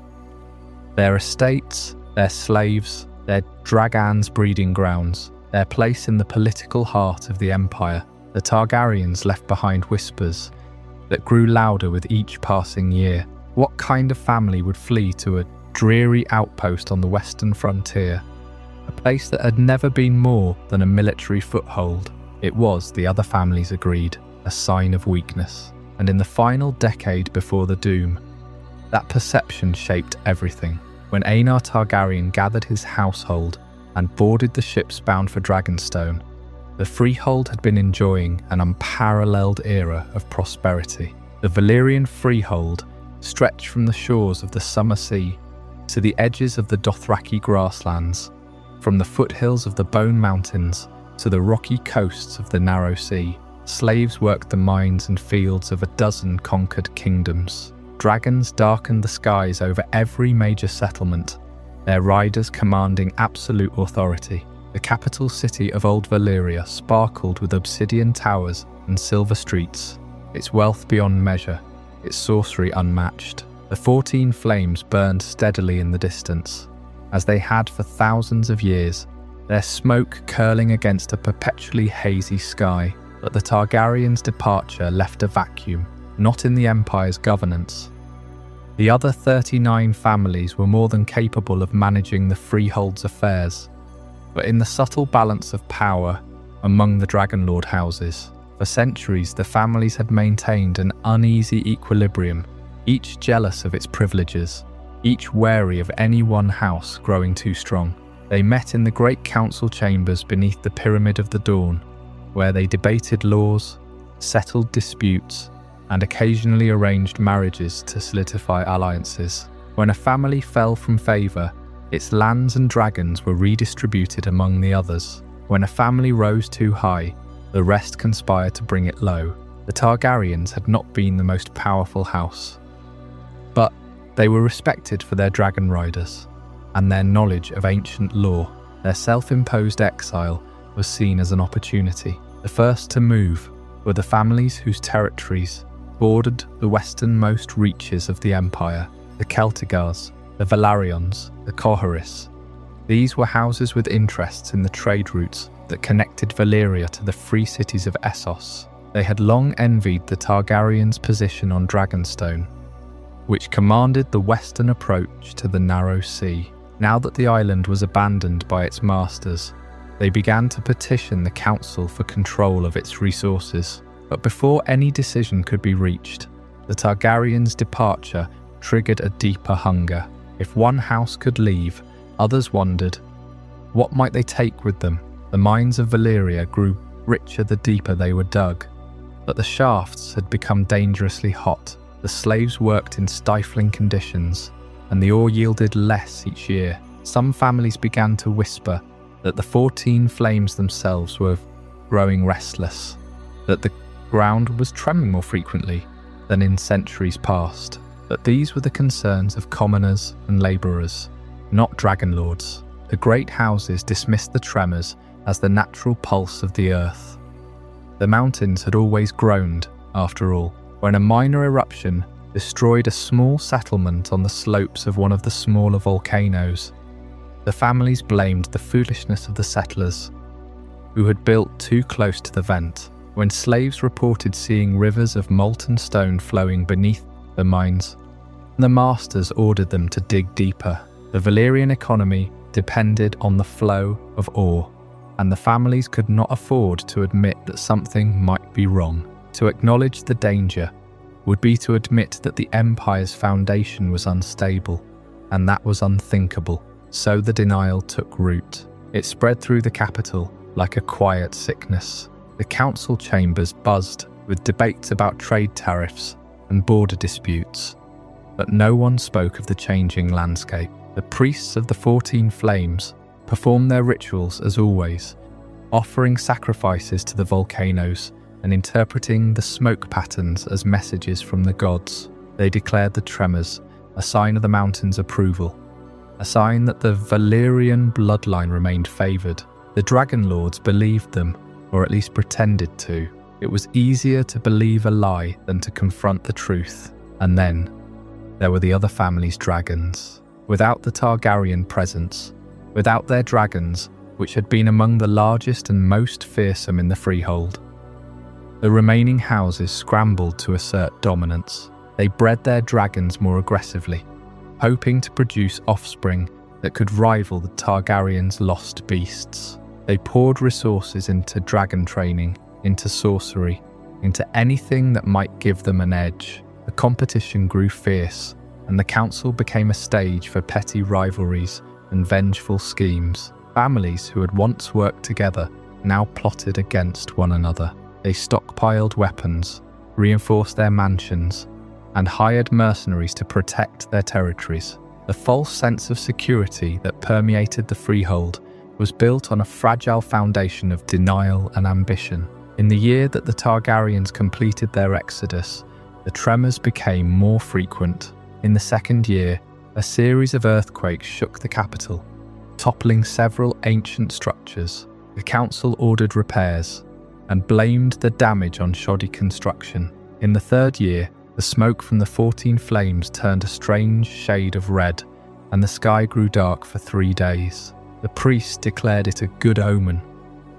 Their estates, their slaves, their dragons' breeding grounds, their place in the political heart of the Empire. The Targaryens left behind whispers that grew louder with each passing year. What kind of family would flee to a dreary outpost on the western frontier, a place that had never been more than a military foothold? It was, the other families agreed, a sign of weakness. And in the final decade before the doom, that perception shaped everything. When Aemma Targaryen gathered his household and boarded the ships bound for Dragonstone, the Freehold had been enjoying an unparalleled era of prosperity. The Valyrian Freehold stretched from the shores of the Summer Sea to the edges of the Dothraki grasslands, from the foothills of the Bone Mountains to the rocky coasts of the Narrow Sea. Slaves worked the mines and fields of a dozen conquered kingdoms. Dragons darkened the skies over every major settlement, their riders commanding absolute authority. The capital city of Old Valyria sparkled with obsidian towers and silver streets, its wealth beyond measure, its sorcery unmatched. The 14 flames burned steadily in the distance, as they had for thousands of years, their smoke curling against a perpetually hazy sky. But the Targaryens' departure left a vacuum, not in the Empire's governance. The other 39 families were more than capable of managing the Freehold's affairs, but in the subtle balance of power among the Dragonlord houses. For centuries, the families had maintained an uneasy equilibrium, each jealous of its privileges, each wary of any one house growing too strong. They met in the great council chambers beneath the Pyramid of the Dawn, where they debated laws, settled disputes, and occasionally arranged marriages to solidify alliances. When a family fell from favour, its lands and dragons were redistributed among the others. When a family rose too high, the rest conspired to bring it low. The Targaryens had not been the most powerful house, but they were respected for their dragon riders and their knowledge of ancient lore. Their self-imposed exile was seen as an opportunity. The first to move were the families whose territories bordered the westernmost reaches of the empire: the Celtigars, the Velaryons, the Cohoris. These were houses with interests in the trade routes that connected Valyria to the free cities of Essos. They had long envied the Targaryens' position on Dragonstone, which commanded the western approach to the narrow sea. Now that the island was abandoned by its masters, they began to petition the council for control of its resources. But before any decision could be reached, the Targaryens' departure triggered a deeper hunger. If one house could leave, others wondered, what might they take with them? The mines of Valyria grew richer the deeper they were dug, but the shafts had become dangerously hot. The slaves worked in stifling conditions, and the ore yielded less each year. Some families began to whisper that the 14 flames themselves were growing restless, that the ground was trembling more frequently than in centuries past. But these were the concerns of commoners and labourers, not dragon lords. The great houses dismissed the tremors as the natural pulse of the earth. The mountains had always groaned, after all. When a minor eruption destroyed a small settlement on the slopes of one of the smaller volcanoes, the families blamed the foolishness of the settlers, who had built too close to the vent. When slaves reported seeing rivers of molten stone flowing beneath the mines, the masters ordered them to dig deeper. The Valyrian economy depended on the flow of ore, and the families could not afford to admit that something might be wrong. To acknowledge the danger would be to admit that the empire's foundation was unstable, and that was unthinkable. So the denial took root. It spread through the capital like a quiet sickness. The council chambers buzzed with debates about trade tariffs and border disputes, but no one spoke of the changing landscape. The priests of the 14 Flames performed their rituals as always, offering sacrifices to the volcanoes and interpreting the smoke patterns as messages from the gods. They declared the tremors a sign of the mountain's approval, a sign that the Valyrian bloodline remained favoured. The Dragon Lords believed them, or at least pretended to. It was easier to believe a lie than to confront the truth. And then there were the other family's dragons. Without the Targaryen presence, without their dragons, which had been among the largest and most fearsome in the Freehold, the remaining houses scrambled to assert dominance. They bred their dragons more aggressively, hoping to produce offspring that could rival the Targaryens' lost beasts. They poured resources into dragon training, into sorcery, into anything that might give them an edge. The competition grew fierce, and the council became a stage for petty rivalries and vengeful schemes. Families who had once worked together now plotted against one another. They stockpiled weapons, reinforced their mansions, and hired mercenaries to protect their territories. The false sense of security that permeated the Freehold was built on a fragile foundation of denial and ambition. In the year that the Targaryens completed their exodus, the tremors became more frequent. In the second year, a series of earthquakes shook the capital, toppling several ancient structures. The council ordered repairs and blamed the damage on shoddy construction. In the third year, the smoke from the 14 flames turned a strange shade of red, and the sky grew dark for 3 days. The priests declared it a good omen,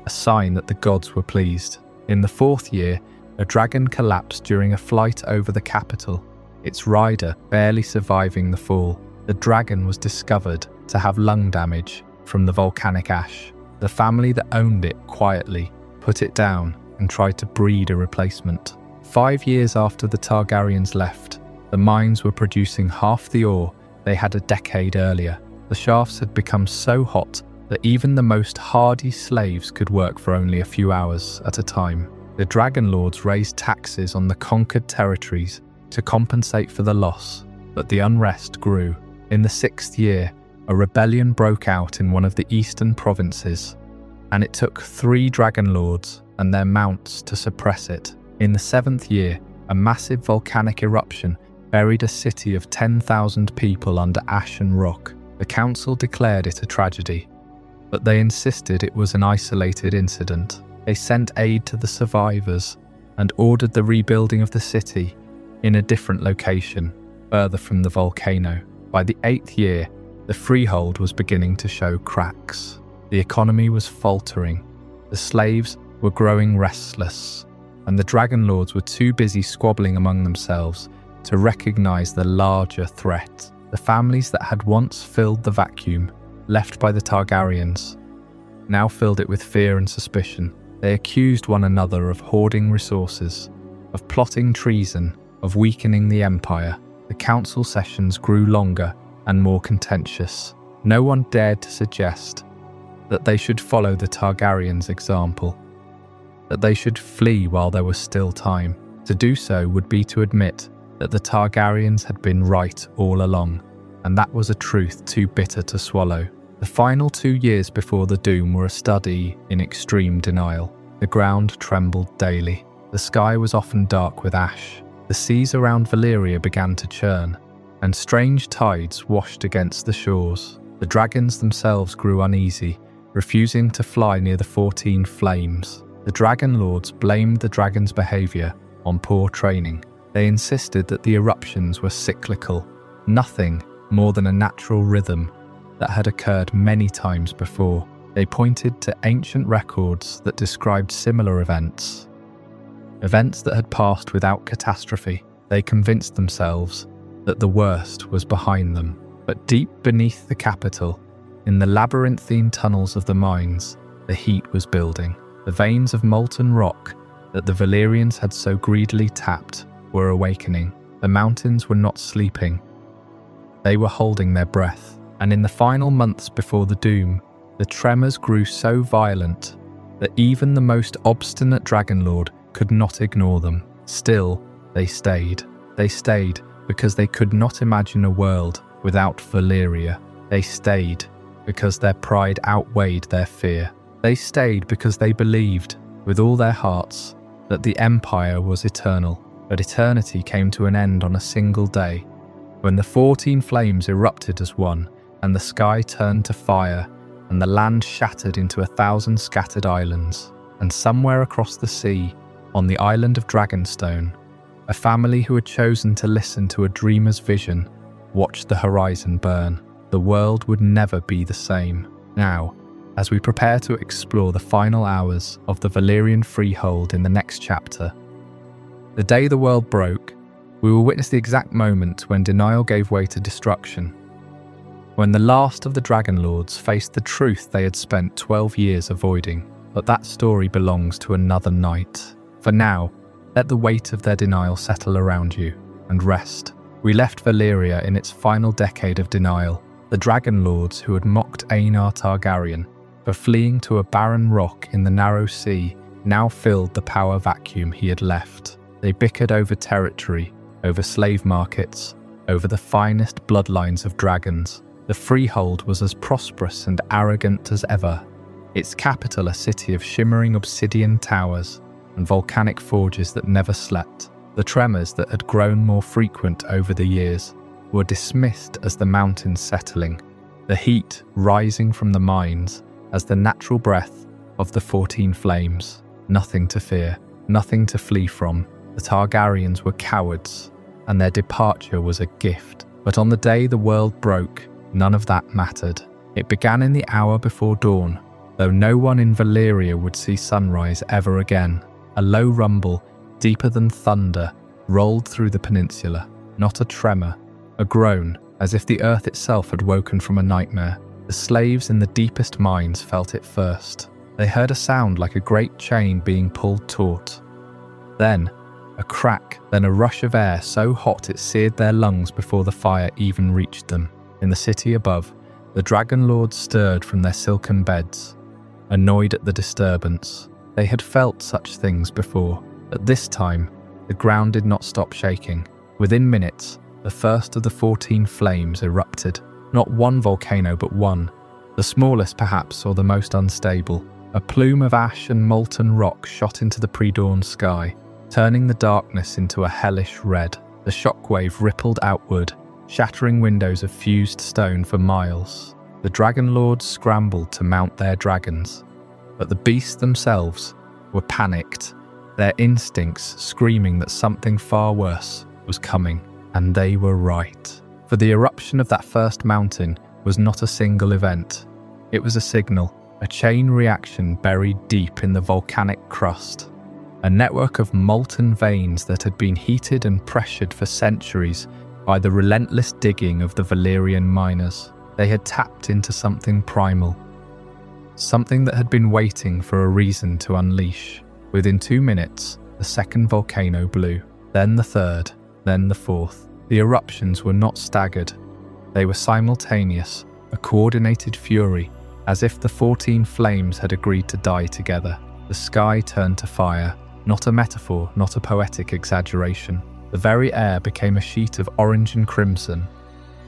a sign that the gods were pleased. In the fourth year, a dragon collapsed during a flight over the capital, its rider barely surviving the fall. The dragon was discovered to have lung damage from the volcanic ash. The family that owned it quietly put it down and tried to breed a replacement. 5 years after the Targaryens left, the mines were producing half the ore they had a decade earlier. The shafts had become so hot that even the most hardy slaves could work for only a few hours at a time. The Dragon Lords raised taxes on the conquered territories to compensate for the loss, but the unrest grew. In the 6th year, a rebellion broke out in one of the eastern provinces, and it took 3 Dragon Lords and their mounts to suppress it. In the 7th year, a massive volcanic eruption buried a city of 10,000 people under ash and rock. The council declared it a tragedy, but they insisted it was an isolated incident. They sent aid to the survivors and ordered the rebuilding of the city in a different location, further from the volcano. By the 8th year, the Freehold was beginning to show cracks. The economy was faltering, the slaves were growing restless, and the Dragon Lords were too busy squabbling among themselves to recognize the larger threat. The families that had once filled the vacuum left by the Targaryens now filled it with fear and suspicion. They accused one another of hoarding resources, of plotting treason, of weakening the empire. The council sessions grew longer and more contentious. No one dared to suggest that they should follow the Targaryens' example, that they should flee while there was still time. To do so would be to admit that the Targaryens had been right all along, and that was a truth too bitter to swallow. The final 2 years before the Doom were a study in extreme denial. The ground trembled daily. The sky was often dark with ash. The seas around Valyria began to churn, and strange tides washed against the shores. The dragons themselves grew uneasy, refusing to fly near the 14 flames. The Dragon Lords blamed the dragons' behaviour on poor training. They insisted that the eruptions were cyclical, nothing more than a natural rhythm that had occurred many times before. They pointed to ancient records that described similar events that had passed without catastrophe. They convinced themselves that the worst was behind them. But deep beneath the capital, in the labyrinthine tunnels of the mines, the heat was building. The veins of molten rock that the Valyrians had so greedily tapped were awakening. The mountains were not sleeping. They were holding their breath. And in the final months before the Doom, the tremors grew so violent that even the most obstinate Dragon Lord could not ignore them. Still, they stayed. They stayed because they could not imagine a world without Valyria. They stayed because their pride outweighed their fear. They stayed because they believed, with all their hearts, that the Empire was eternal. But eternity came to an end on a single day, when the 14 flames erupted as one, and the sky turned to fire, and the land shattered into 1,000 scattered islands. And somewhere across the sea, on the island of Dragonstone, a family who had chosen to listen to a dreamer's vision watched the horizon burn. The world would never be the same. Now, as we prepare to explore the final hours of the Valyrian Freehold in the next chapter, the day the world broke, we will witness the exact moment when denial gave way to destruction, when the last of the Dragon Lords faced the truth they had spent 12 years avoiding. But that story belongs to another night. For now, let the weight of their denial settle around you and rest. We left Valyria in its final decade of denial. The Dragon Lords who had mocked Aenar Targaryen for fleeing to a barren rock in the narrow sea now filled the power vacuum he had left. They bickered over territory, over slave markets, over the finest bloodlines of dragons. The Freehold was as prosperous and arrogant as ever, its capital a city of shimmering obsidian towers and volcanic forges that never slept. The tremors that had grown more frequent over the years were dismissed as the mountains settling, the heat rising from the mines as the natural breath of the 14 flames. Nothing to fear, nothing to flee from. The Targaryens were cowards, and their departure was a gift. But on the day the world broke, none of that mattered. It began in the hour before dawn, though no one in Valyria would see sunrise ever again. A low rumble, deeper than thunder, rolled through the peninsula. Not a tremor, a groan, as if the earth itself had woken from a nightmare. The slaves in the deepest mines felt it first. They heard a sound like a great chain being pulled taut. Then, a crack, then a rush of air so hot it seared their lungs before the fire even reached them. In the city above, The Dragon Lords stirred from their silken beds, annoyed at the disturbance. They had felt such things before, but this time, the ground did not stop shaking. Within minutes, the first of the 14 flames erupted. Not one volcano, but one, the smallest perhaps, or the most unstable. A plume of ash and molten rock shot into the pre-dawn sky, turning the darkness into a hellish red. The shockwave rippled outward, shattering windows of fused stone for miles. The Dragon Lords scrambled to mount their dragons, but the beasts themselves were panicked, their instincts screaming that something far worse was coming. And they were right. For the eruption of that first mountain was not a single event. It was a signal, a chain reaction buried deep in the volcanic crust. A network of molten veins that had been heated and pressured for centuries by the relentless digging of the Valyrian miners. They had tapped into something primal, something that had been waiting for a reason to unleash. Within 2 minutes, the second volcano blew, then the third, then the fourth. The eruptions were not staggered. They were simultaneous, a coordinated fury, as if the 14 flames had agreed to die together. The sky turned to fire, not a metaphor, not a poetic exaggeration. The very air became a sheet of orange and crimson,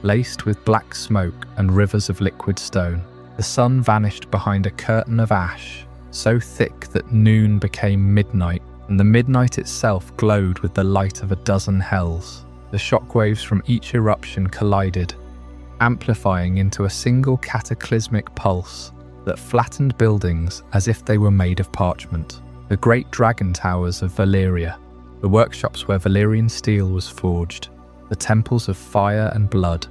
laced with black smoke and rivers of liquid stone. The sun vanished behind a curtain of ash, so thick that noon became midnight, and the midnight itself glowed with the light of a dozen hells. The shockwaves from each eruption collided, amplifying into a single cataclysmic pulse that flattened buildings as if they were made of parchment. The great dragon towers of Valyria, the workshops where Valyrian steel was forged, the temples of fire and blood,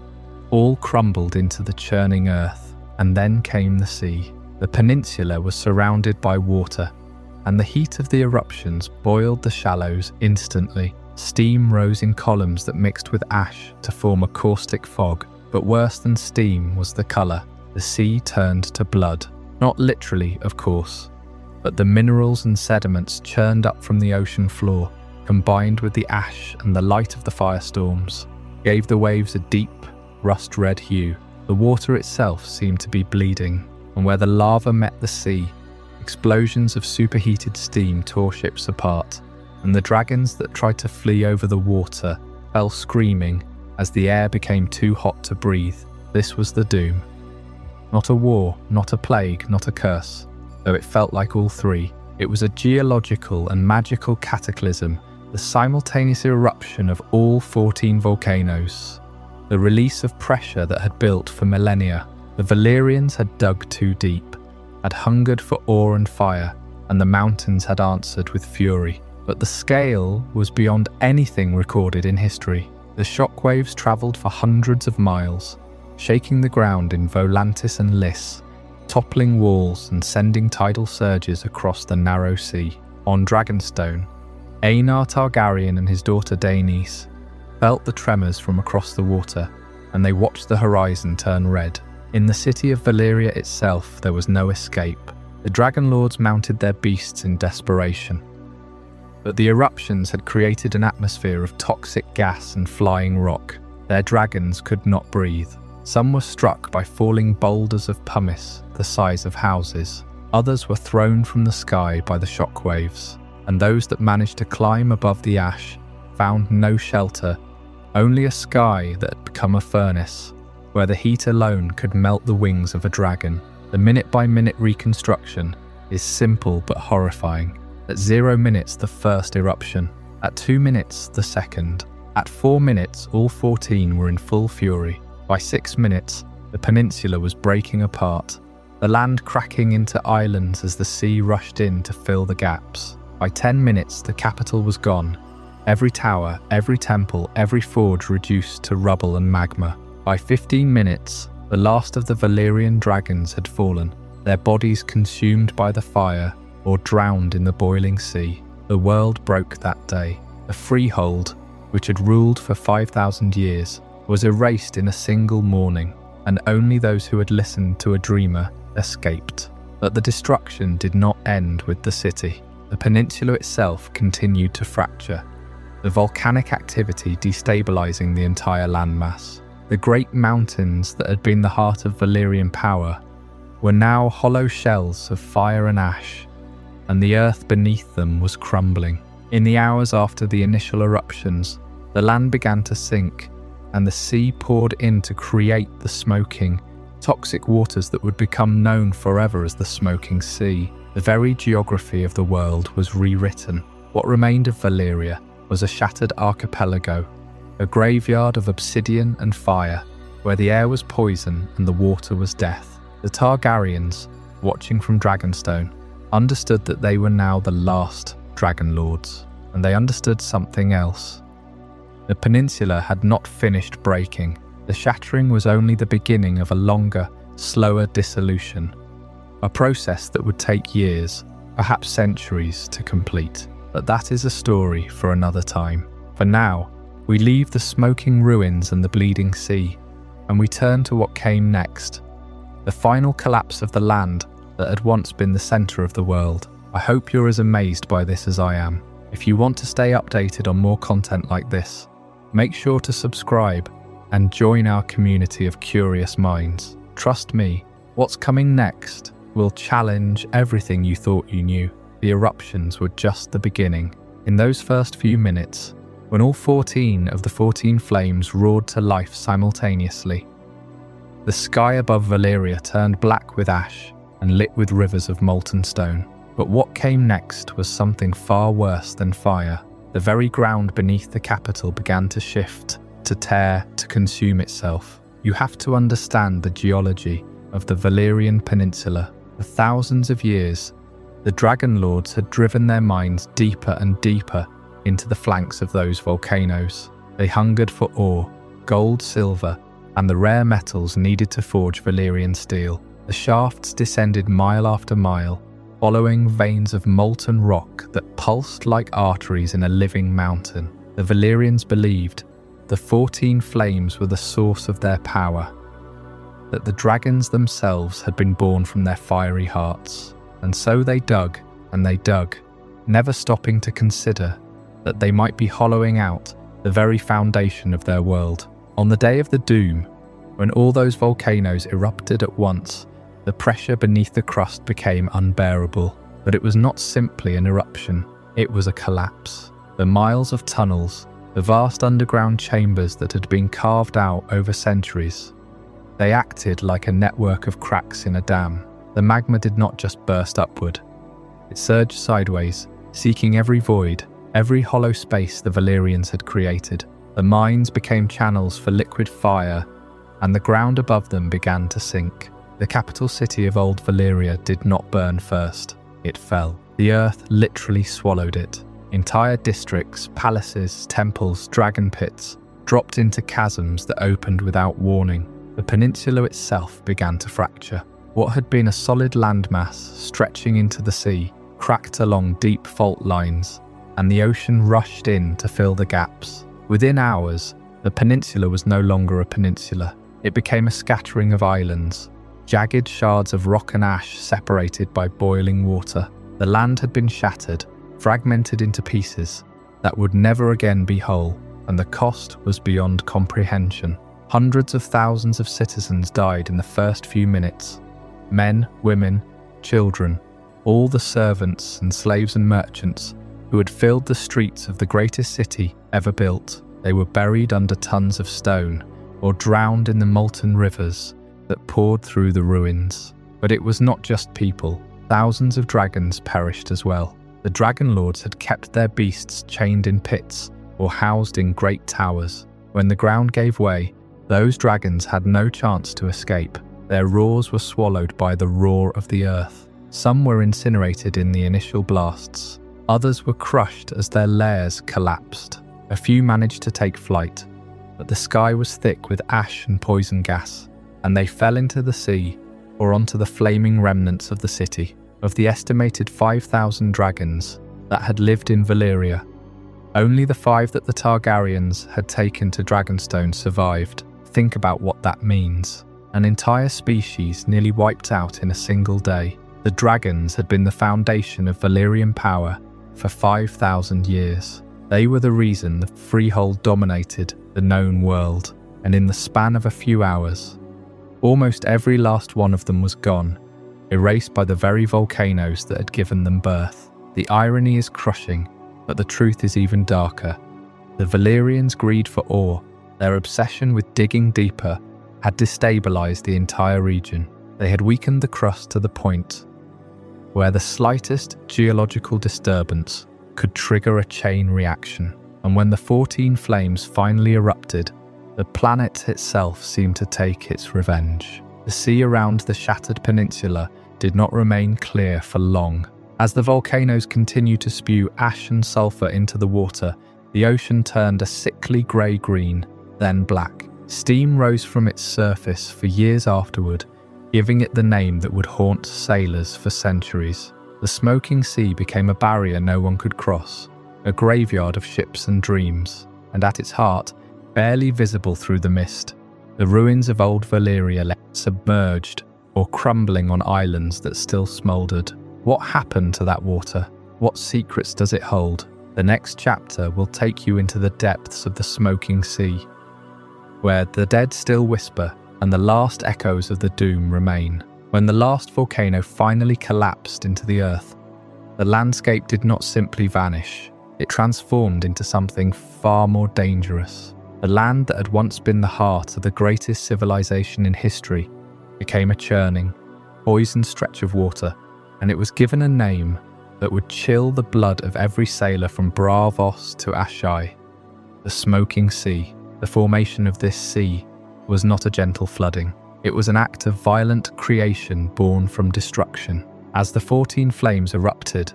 all crumbled into the churning earth. And then came the sea. The peninsula was surrounded by water, and the heat of the eruptions boiled the shallows instantly. Steam rose in columns that mixed with ash to form a caustic fog. But worse than steam was the colour. The sea turned to blood. Not literally, of course, but the minerals and sediments churned up from the ocean floor, combined with the ash and the light of the firestorms, gave the waves a deep, rust-red hue. The water itself seemed to be bleeding, and where the lava met the sea, explosions of superheated steam tore ships apart, and the dragons that tried to flee over the water fell screaming as the air became too hot to breathe. This was the doom. Not a war, not a plague, not a curse, though it felt like all three. It was a geological and magical cataclysm, the simultaneous eruption of all 14 volcanoes, the release of pressure that had built for millennia. The Valyrians had dug too deep, had hungered for ore and fire, and the mountains had answered with fury. But the scale was beyond anything recorded in history. The shockwaves travelled for hundreds of miles, shaking the ground in Volantis and Lys, toppling walls and sending tidal surges across the narrow sea. On Dragonstone, Aenar Targaryen and his daughter Daenys felt the tremors from across the water, and they watched the horizon turn red. In the city of Valyria itself, there was no escape. The Dragon Lords mounted their beasts in desperation. But the eruptions had created an atmosphere of toxic gas and flying rock. Their dragons could not breathe. Some were struck by falling boulders of pumice the size of houses. Others were thrown from the sky by the shockwaves, and those that managed to climb above the ash found no shelter, only a sky that had become a furnace, where the heat alone could melt the wings of a dragon. The minute-by-minute reconstruction is simple but horrifying. At 0 minutes, the first eruption. At 2 minutes, the second. At 4 minutes, all 14 were in full fury. By 6 minutes, the peninsula was breaking apart, the land cracking into islands as the sea rushed in to fill the gaps. By 10 minutes, the capital was gone. Every tower, every temple, every forge reduced to rubble and magma. By 15 minutes, the last of the Valyrian dragons had fallen, their bodies consumed by the fire or drowned in the boiling sea. The world broke that day. The Freehold, which had ruled for 5,000 years, was erased in a single morning, and only those who had listened to a dreamer escaped. But the destruction did not end with the city. The peninsula itself continued to fracture, the volcanic activity destabilizing the entire landmass. The great mountains that had been the heart of Valyrian power were now hollow shells of fire and ash, and the earth beneath them was crumbling. In the hours after the initial eruptions, the land began to sink, and the sea poured in to create the smoking, toxic waters that would become known forever as the Smoking Sea. The very geography of the world was rewritten. What remained of Valyria was a shattered archipelago, a graveyard of obsidian and fire, where the air was poison and the water was death. The Targaryens, watching from Dragonstone, understood that they were now the last Dragon Lords, and they understood something else. The peninsula had not finished breaking. The Shattering was only the beginning of a longer, slower dissolution, a process that would take years, perhaps centuries, to complete. But that is a story for another time. For now, we leave the smoking ruins and the bleeding sea, and we turn to what came next, the final collapse of the land that had once been the centre of the world. I hope you're as amazed by this as I am. If you want to stay updated on more content like this, make sure to subscribe and join our community of curious minds. Trust me, what's coming next will challenge everything you thought you knew. The eruptions were just the beginning. In those first few minutes, when all 14 of the 14 flames roared to life simultaneously, the sky above Valyria turned black with ash and lit with rivers of molten stone. But what came next was something far worse than fire. The very ground beneath the capital began to shift, to tear, to consume itself. You have to understand the geology of the Valyrian Peninsula. For thousands of years, the Dragon Lords had driven their mines deeper and deeper into the flanks of those volcanoes. They hungered for ore, gold, silver, and the rare metals needed to forge Valyrian steel. The shafts descended mile after mile, following veins of molten rock that pulsed like arteries in a living mountain. The Valyrians believed the 14 flames were the source of their power, that the dragons themselves had been born from their fiery hearts. And so they dug, and they dug, never stopping to consider that they might be hollowing out the very foundation of their world. On the day of the doom, when all those volcanoes erupted at once, the pressure beneath the crust became unbearable. But it was not simply an eruption, it was a collapse. The miles of tunnels, the vast underground chambers that had been carved out over centuries, they acted like a network of cracks in a dam. The magma did not just burst upward. It surged sideways, seeking every void, every hollow space the Valyrians had created. The mines became channels for liquid fire, and the ground above them began to sink. The capital city of Old Valyria did not burn first. It fell. The earth literally swallowed it. Entire districts, palaces, temples, dragon pits dropped into chasms that opened without warning. The peninsula itself began to fracture. What had been a solid landmass stretching into the sea cracked along deep fault lines, and the ocean rushed in to fill the gaps. Within hours, the peninsula was no longer a peninsula. It became a scattering of islands, jagged shards of rock and ash separated by boiling water. The land had been shattered, fragmented into pieces that would never again be whole, and the cost was beyond comprehension. Hundreds of thousands of citizens died in the first few minutes. Men, women, children, all the servants and slaves and merchants who had filled the streets of the greatest city ever built. They were buried under tons of stone or drowned in the molten rivers that poured through the ruins. But it was not just people. Thousands of dragons perished as well. The Dragon Lords had kept their beasts chained in pits or housed in great towers. When the ground gave way, those dragons had no chance to escape. Their roars were swallowed by the roar of the earth. Some were incinerated in the initial blasts. Others were crushed as their lairs collapsed. A few managed to take flight, but the sky was thick with ash and poison gas, and they fell into the sea or onto the flaming remnants of the city. Of the estimated 5,000 dragons that had lived in Valyria, only the 5 that the Targaryens had taken to Dragonstone survived. Think about what that means. An entire species nearly wiped out in a single day. The dragons had been the foundation of Valyrian power for 5,000 years. They were the reason the Freehold dominated the known world. and in the span of a few hours, almost every last one of them was gone, erased by the very volcanoes that had given them birth. The irony is crushing, but the truth is even darker. The Valyrians' greed for ore, their obsession with digging deeper, had destabilized the entire region. They had weakened the crust to the point where the slightest geological disturbance could trigger a chain reaction. And when the 14 flames finally erupted, the planet itself seemed to take its revenge. The sea around the shattered peninsula did not remain clear for long. As the volcanoes continued to spew ash and sulfur into the water, the ocean turned a sickly grey-green, then black. Steam rose from its surface for years afterward, giving it the name that would haunt sailors for centuries. The smoking sea became a barrier no one could cross, a graveyard of ships and dreams, and at its heart, barely visible through the mist, the ruins of Old Valyria lay submerged or crumbling on islands that still smouldered. What happened to that water? What secrets does it hold? The next chapter will take you into the depths of the smoking sea, where the dead still whisper and the last echoes of the doom remain. When the last volcano finally collapsed into the earth, the landscape did not simply vanish. It transformed into something far more dangerous. The land that had once been the heart of the greatest civilization in history became a churning, poisoned stretch of water, and it was given a name that would chill the blood of every sailor from Braavos to Ashai. The Smoking Sea. The formation of this sea was not a gentle flooding. It was an act of violent creation born from destruction. As the 14 flames erupted,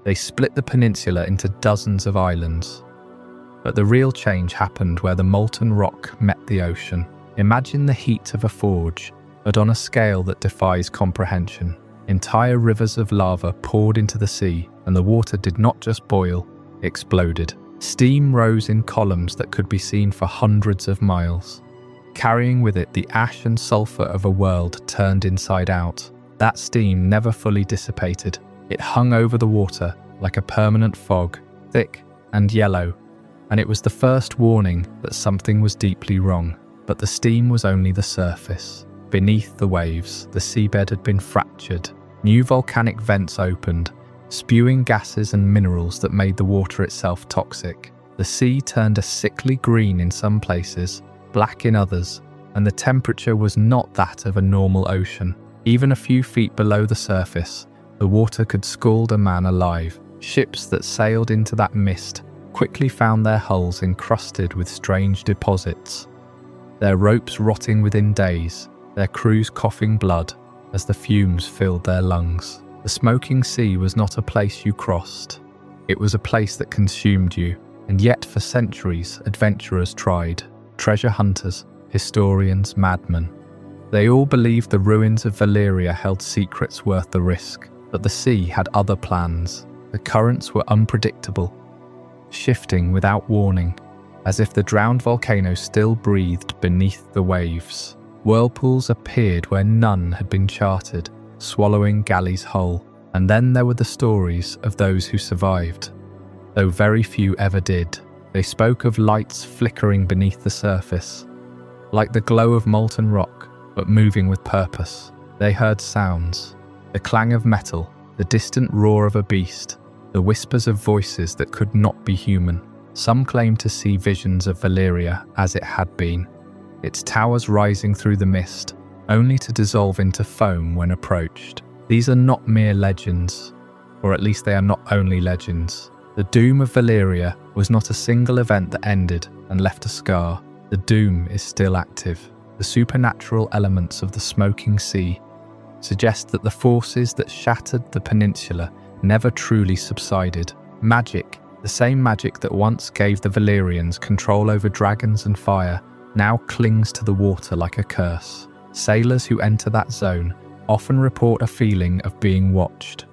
they split the peninsula into dozens of islands. But the real change happened where the molten rock met the ocean. Imagine the heat of a forge, but on a scale that defies comprehension. Entire rivers of lava poured into the sea, and the water did not just boil, it exploded. Steam rose in columns that could be seen for hundreds of miles, carrying with it the ash and sulfur of a world turned inside out. That steam never fully dissipated. It hung over the water like a permanent fog, thick and yellow, and it was the first warning that something was deeply wrong. But the steam was only the surface. Beneath the waves, the seabed had been fractured. New volcanic vents opened, spewing gases and minerals that made the water itself toxic. The sea turned a sickly green in some places, black in others, and the temperature was not that of a normal ocean. Even a few feet below the surface, the water could scald a man alive. Ships that sailed into that mist quickly found their hulls encrusted with strange deposits, their ropes rotting within days, their crews coughing blood as the fumes filled their lungs. The Smoking Sea was not a place you crossed. It was a place that consumed you, and yet for centuries adventurers tried. Treasure hunters, historians, madmen. They all believed the ruins of Valyria held secrets worth the risk, but the sea had other plans. The currents were unpredictable, shifting without warning, as if the drowned volcano still breathed beneath the waves. Whirlpools appeared where none had been charted, swallowing galleys whole. And then there were the stories of those who survived, though very few ever did. They spoke of lights flickering beneath the surface, like the glow of molten rock, but moving with purpose. They heard sounds, the clang of metal, the distant roar of a beast, the whispers of voices that could not be human. Some claimed to see visions of Valyria as it had been, its towers rising through the mist, only to dissolve into foam when approached. These are not mere legends, or at least they are not only legends. The doom of Valyria was not a single event that ended and left a scar. The doom is still active. The supernatural elements of the Smoking Sea suggest that the forces that shattered the peninsula never truly subsided. Magic, the same magic that once gave the Valyrians control over dragons and fire, now clings to the water like a curse. Sailors who enter that zone often report a feeling of being watched,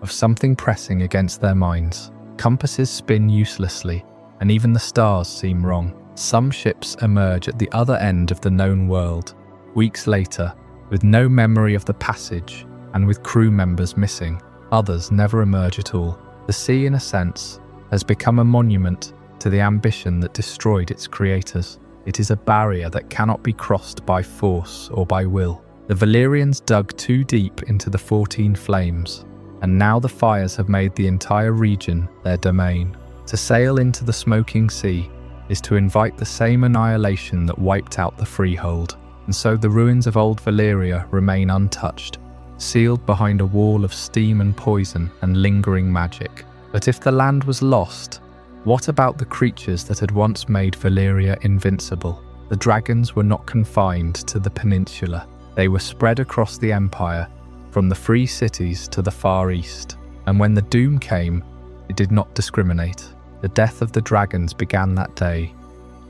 of something pressing against their minds. Compasses spin uselessly, and even the stars seem wrong. Some ships emerge at the other end of the known world, weeks later, with no memory of the passage and with crew members missing. Others never emerge at all. The sea, in a sense, has become a monument to the ambition that destroyed its creators. It is a barrier that cannot be crossed by force or by will. The Valyrians dug too deep into the 14 flames, and now the fires have made the entire region their domain. To sail into the smoking sea is to invite the same annihilation that wiped out the Freehold, and so the ruins of Old Valyria remain untouched, sealed behind a wall of steam and poison and lingering magic. But if the land was lost, what about the creatures that had once made Valyria invincible? The dragons were not confined to the Peninsula. They were spread across the Empire, from the free cities to the far east. And when the doom came, it did not discriminate. The death of the dragons began that day,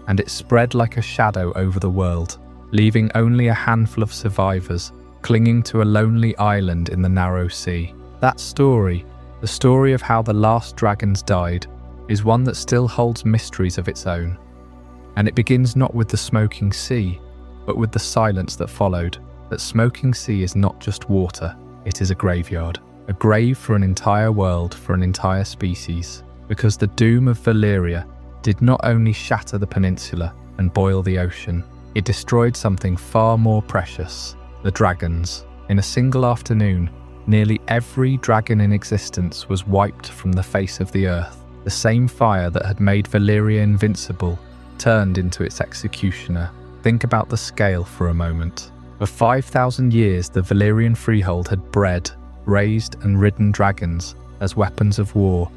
and it spread like a shadow over the world, leaving only a handful of survivors clinging to a lonely island in the narrow sea. That story, the story of how the last dragons died, is one that still holds mysteries of its own. And it begins not with the smoking sea, but with the silence that followed. That smoking sea is not just water, it is a graveyard. A grave for an entire world, for an entire species. Because the doom of Valyria did not only shatter the peninsula and boil the ocean, it destroyed something far more precious, the dragons. In a single afternoon, nearly every dragon in existence was wiped from the face of the earth. The same fire that had made Valyria invincible turned into its executioner. Think about the scale for a moment. For 5,000 years, the Valyrian Freehold had bred, raised and ridden dragons as weapons of war,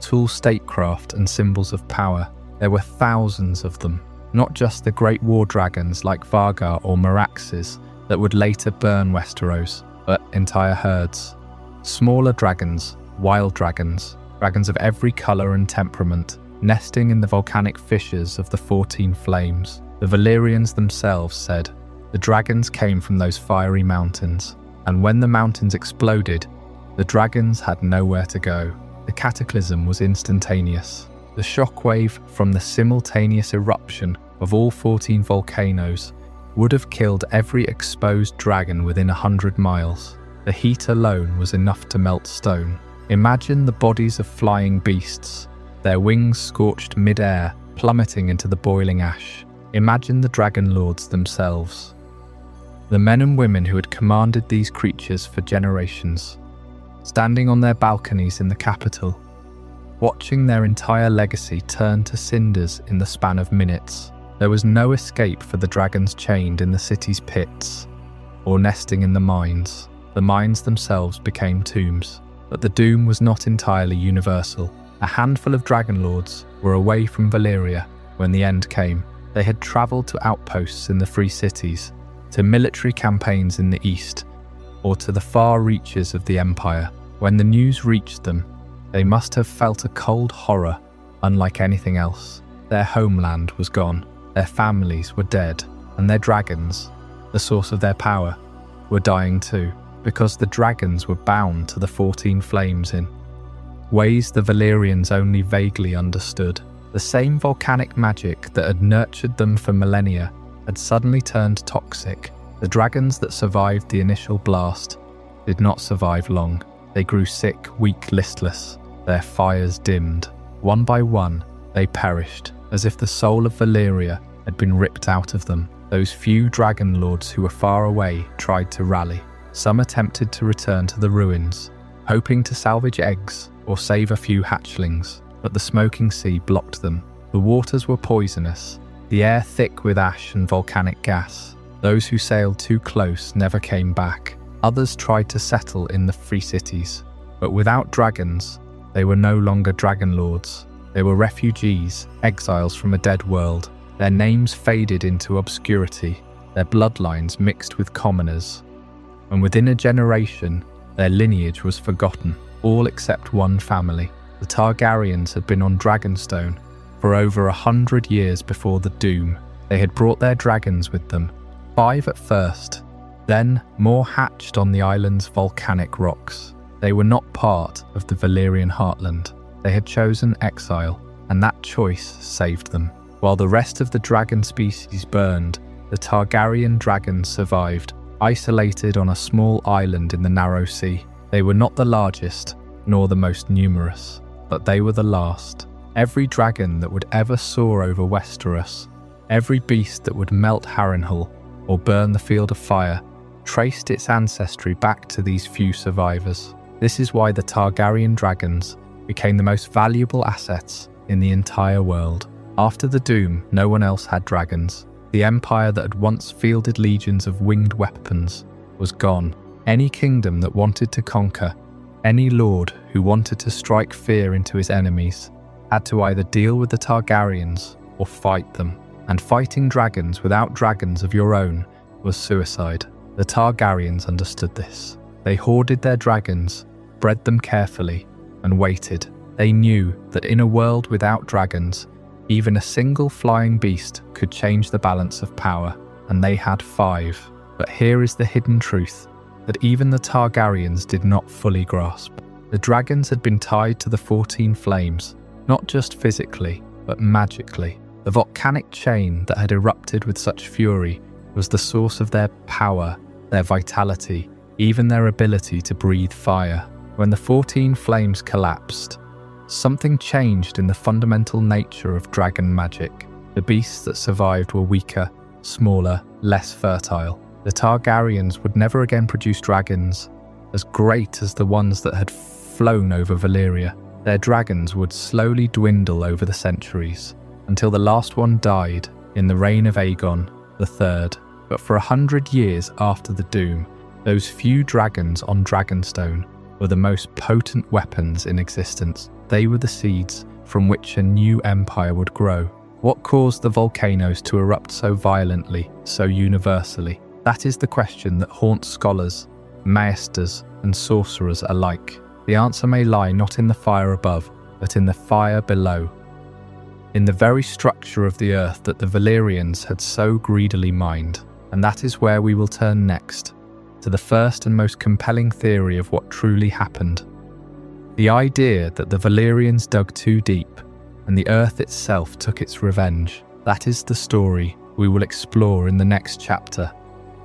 tool statecraft and symbols of power. There were thousands of them, not just the great war dragons like Vargar or Meraxes that would later burn Westeros, but entire herds. Smaller dragons, wild dragons, dragons of every colour and temperament, nesting in the volcanic fissures of the 14 flames. The Valyrians themselves said, the dragons came from those fiery mountains, and when the mountains exploded, the dragons had nowhere to go. The cataclysm was instantaneous. The shockwave from the simultaneous eruption of all 14 volcanoes would have killed every exposed dragon within 100 miles. The heat alone was enough to melt stone. Imagine the bodies of flying beasts, their wings scorched mid-air, plummeting into the boiling ash. Imagine the dragon lords themselves. The men and women who had commanded these creatures for generations, standing on their balconies in the capital, watching their entire legacy turn to cinders in the span of minutes. There was no escape for the dragons chained in the city's pits or nesting in the mines. The mines themselves became tombs. But the doom was not entirely universal. A handful of dragon lords were away from Valyria when the end came. They had travelled to outposts in the free cities, to military campaigns in the east, or to the far reaches of the Empire. When the news reached them, they must have felt a cold horror unlike anything else. Their homeland was gone, their families were dead, and their dragons, the source of their power, were dying too, because the dragons were bound to the 14 flames in ways the Valyrians only vaguely understood. The same volcanic magic that had nurtured them for millennia had suddenly turned toxic. The dragons that survived the initial blast did not survive long. They grew sick, weak, listless. Their fires dimmed. One by one, they perished, as if the soul of Valyria had been ripped out of them. Those few dragon lords who were far away tried to rally. Some attempted to return to the ruins, hoping to salvage eggs or save a few hatchlings, but the smoking sea blocked them. The waters were poisonous, the air thick with ash and volcanic gas. Those who sailed too close never came back. Others tried to settle in the free cities, but without dragons, they were no longer dragon lords. They were refugees, exiles from a dead world. Their names faded into obscurity, their bloodlines mixed with commoners. And within a generation, their lineage was forgotten, all except one family. The Targaryens had been on Dragonstone for over 100 years before the Doom. They had brought their dragons with them, 5 at first, then more hatched on the island's volcanic rocks. They were not part of the Valyrian heartland. They had chosen exile, and that choice saved them. While the rest of the dragon species burned, the Targaryen dragons survived, isolated on a small island in the narrow sea. They were not the largest, nor the most numerous, but they were the last. Every dragon that would ever soar over Westeros Every beast that would melt Harrenhal or burn the Field of Fire traced its ancestry back to these few survivors. This is why the Targaryen dragons became the most valuable assets in the entire world. After the Doom, no one else had dragons. The empire that had once fielded legions of winged weapons was gone. Any kingdom that wanted to conquer, any lord who wanted to strike fear into his enemies, had to either deal with the Targaryens or fight them. And fighting dragons without dragons of your own was suicide. The Targaryens understood this. They hoarded their dragons, bred them carefully, and waited. They knew that in a world without dragons, even a single flying beast could change the balance of power, and they had 5. But here is the hidden truth that even the Targaryens did not fully grasp. The dragons had been tied to the 14 flames, not just physically, but magically. The volcanic chain that had erupted with such fury was the source of their power, their vitality, even their ability to breathe fire. When the 14 flames collapsed, something changed in the fundamental nature of dragon magic. The beasts that survived were weaker, smaller, less fertile. The Targaryens would never again produce dragons as great as the ones that had flown over Valyria. Their dragons would slowly dwindle over the centuries, until the last one died in the reign of Aegon III. But for 100 years after the Doom, those few dragons on Dragonstone were the most potent weapons in existence. They were the seeds from which a new empire would grow. What caused the volcanoes to erupt so violently, so universally? That is the question that haunts scholars, maesters, and sorcerers alike. The answer may lie not in the fire above, but in the fire below. In the very structure of the earth that the Valyrians had so greedily mined. And that is where we will turn next, to the first and most compelling theory of what truly happened. The idea that the Valyrians dug too deep, and the earth itself took its revenge. That is the story we will explore in the next chapter,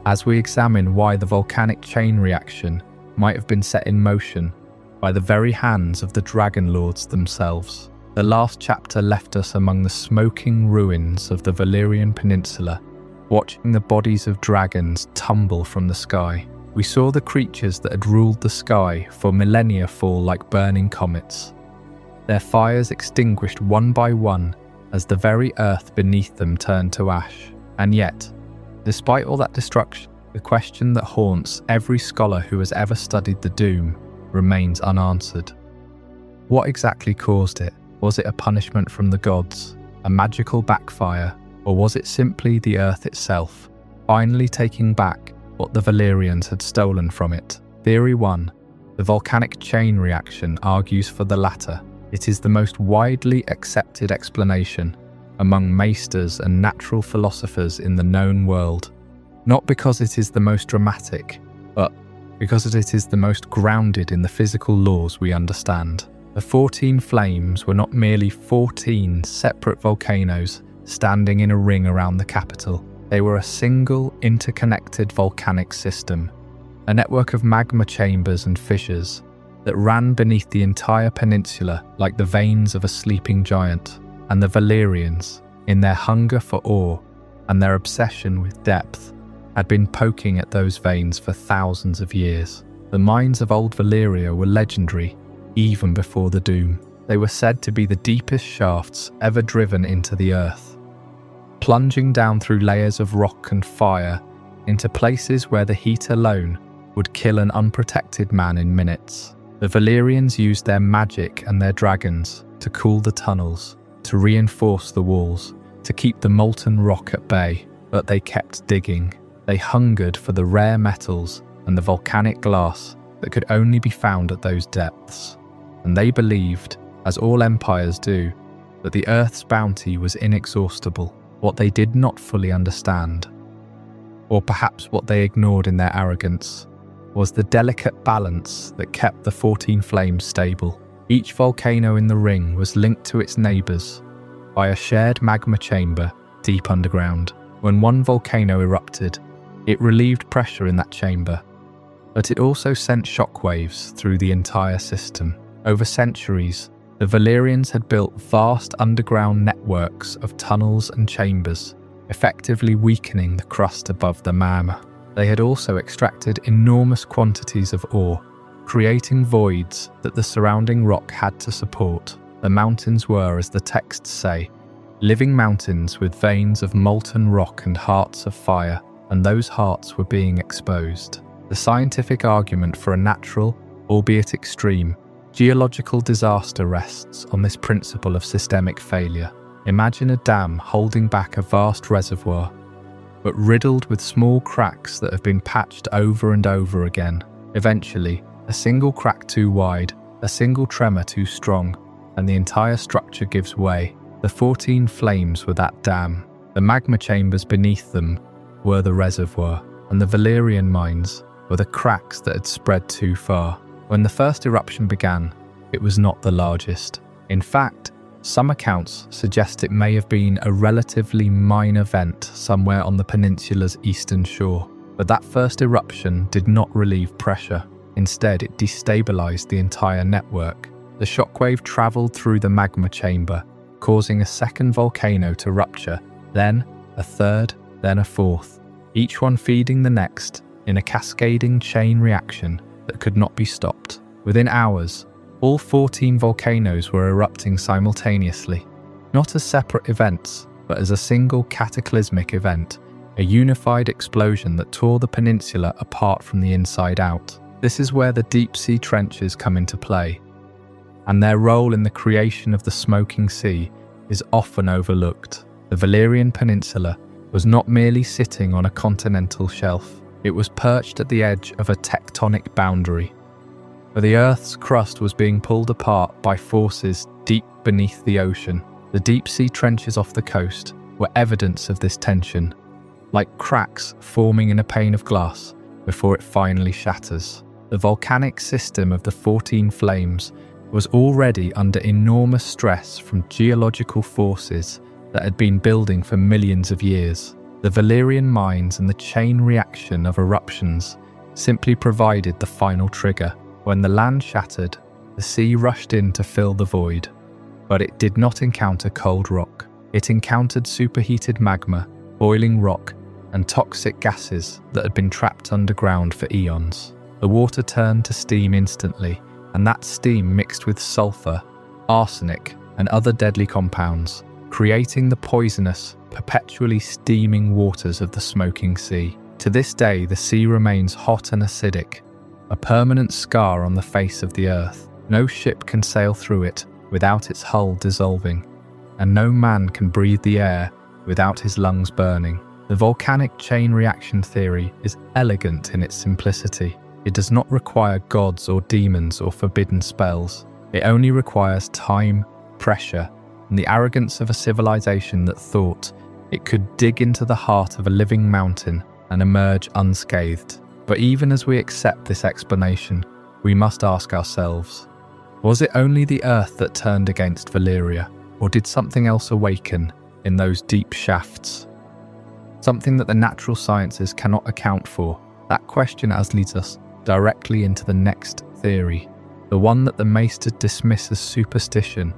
as we examine why the volcanic chain reaction might have been set in motion by the very hands of the Dragon Lords themselves. The last chapter left us among the smoking ruins of the Valyrian Peninsula, watching the bodies of dragons tumble from the sky. We saw the creatures that had ruled the sky for millennia fall like burning comets, their fires extinguished one by one as the very earth beneath them turned to ash. And yet, despite all that destruction, the question that haunts every scholar who has ever studied the Doom remains unanswered. What exactly caused it? Was it a punishment from the gods, a magical backfire, or was it simply the earth itself, finally taking back what the Valyrians had stolen from it? Theory 1. The volcanic chain reaction argues for the latter. It is the most widely accepted explanation among maesters and natural philosophers in the known world, not because it is the most dramatic, but because it is the most grounded in the physical laws we understand. The 14 flames were not merely 14 separate volcanoes standing in a ring around the capital. They were a single, interconnected volcanic system, a network of magma chambers and fissures that ran beneath the entire peninsula like the veins of a sleeping giant. And the Valyrians, in their hunger for awe and their obsession with depth, had been poking at those veins for thousands of years. The Mines of Old Valyria were legendary even before the Doom. They were said to be the deepest shafts ever driven into the earth, plunging down through layers of rock and fire into places where the heat alone would kill an unprotected man in minutes. The Valyrians used their magic and their dragons to cool the tunnels, to reinforce the walls, to keep the molten rock at bay. But they kept digging. They hungered for the rare metals and the volcanic glass that could only be found at those depths. And they believed, as all empires do, that the earth's bounty was inexhaustible. What they did not fully understand, or perhaps what they ignored in their arrogance, was the delicate balance that kept the 14 flames stable. Each volcano in the ring was linked to its neighbours by a shared magma chamber deep underground. When one volcano erupted, it relieved pressure in that chamber, but it also sent shockwaves through the entire system. Over centuries, the Valyrians had built vast underground networks of tunnels and chambers effectively weakening the crust above the magma. They had also extracted enormous quantities of ore, creating voids that the surrounding rock had to support. The mountains were, as the texts say, living mountains with veins of molten rock and hearts of fire, and those hearts were being exposed. The scientific argument for a natural, albeit extreme, geological disaster rests on this principle of systemic failure. Imagine a dam holding back a vast reservoir, but riddled with small cracks that have been patched over and over again. Eventually, a single crack too wide, a single tremor too strong, and the entire structure gives way. The 14 flames were that dam. The magma chambers beneath them were the reservoir, and the Valyrian mines were the cracks that had spread too far. When the first eruption began, it was not the largest. In fact, some accounts suggest it may have been a relatively minor vent somewhere on the peninsula's eastern shore. But that first eruption did not relieve pressure. Instead, it destabilized the entire network. The shockwave traveled through the magma chamber, causing a second volcano to rupture, then a third, then a fourth, each one feeding the next in a cascading chain reaction that could not be stopped. Within hours, all 14 volcanoes were erupting simultaneously, not as separate events, but as a single cataclysmic event, a unified explosion that tore the peninsula apart from the inside out. This is where the deep-sea trenches come into play, and their role in the creation of the smoking sea is often overlooked. The Valyrian Peninsula was not merely sitting on a continental shelf, it was perched at the edge of a tectonic boundary, where the Earth's crust was being pulled apart by forces deep beneath the ocean. The deep-sea trenches off the coast were evidence of this tension, like cracks forming in a pane of glass before it finally shatters. The volcanic system of the 14 flames was already under enormous stress from geological forces that had been building for millions of years. The Valyrian mines and the chain reaction of eruptions simply provided the final trigger. When the land shattered, the sea rushed in to fill the void. But it did not encounter cold rock. It encountered superheated magma, boiling rock, and toxic gases that had been trapped underground for eons. The water turned to steam instantly, and that steam mixed with sulfur, arsenic, and other deadly compounds, creating the poisonous, perpetually steaming waters of the smoking sea. To this day, the sea remains hot and acidic, a permanent scar on the face of the earth. No ship can sail through it without its hull dissolving, and no man can breathe the air without his lungs burning. The volcanic chain reaction theory is elegant in its simplicity. It does not require gods or demons or forbidden spells. It only requires time, pressure, and the arrogance of a civilization that thought it could dig into the heart of a living mountain and emerge unscathed. But even as we accept this explanation, we must ask ourselves, was it only the earth that turned against Valyria, or did something else awaken in those deep shafts? Something that the natural sciences cannot account for. That question leads us directly into the next theory, the one that the maesters dismiss as superstition,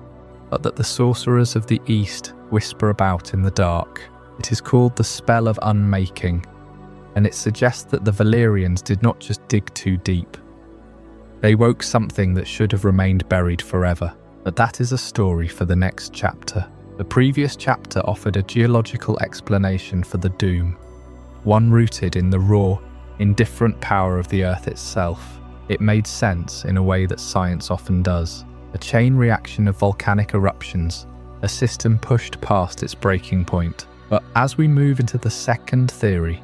but that the sorcerers of the East whisper about in the dark. It is called the spell of Unmaking, and it suggests that the Valyrians did not just dig too deep. They woke something that should have remained buried forever. But that is a story for the next chapter. The previous chapter offered a geological explanation for the doom, one rooted in the raw, indifferent power of the earth itself. It made sense in a way that science often does. A chain reaction of volcanic eruptions, a system pushed past its breaking point. But as we move into the second theory,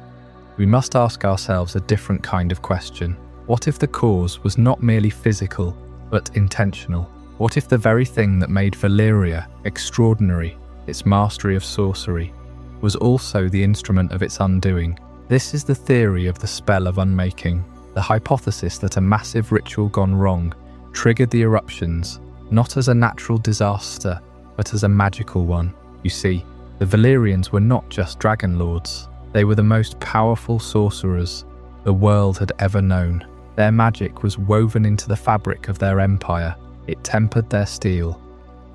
we must ask ourselves a different kind of question. What if the cause was not merely physical, but intentional? What if the very thing that made Valyria extraordinary, its mastery of sorcery, was also the instrument of its undoing? This is the theory of the spell of Unmaking, the hypothesis that a massive ritual gone wrong triggered the eruptions, not as a natural disaster, but as a magical one. You see, the Valyrians were not just dragon lords. They were the most powerful sorcerers the world had ever known. Their magic was woven into the fabric of their empire. It tempered their steel,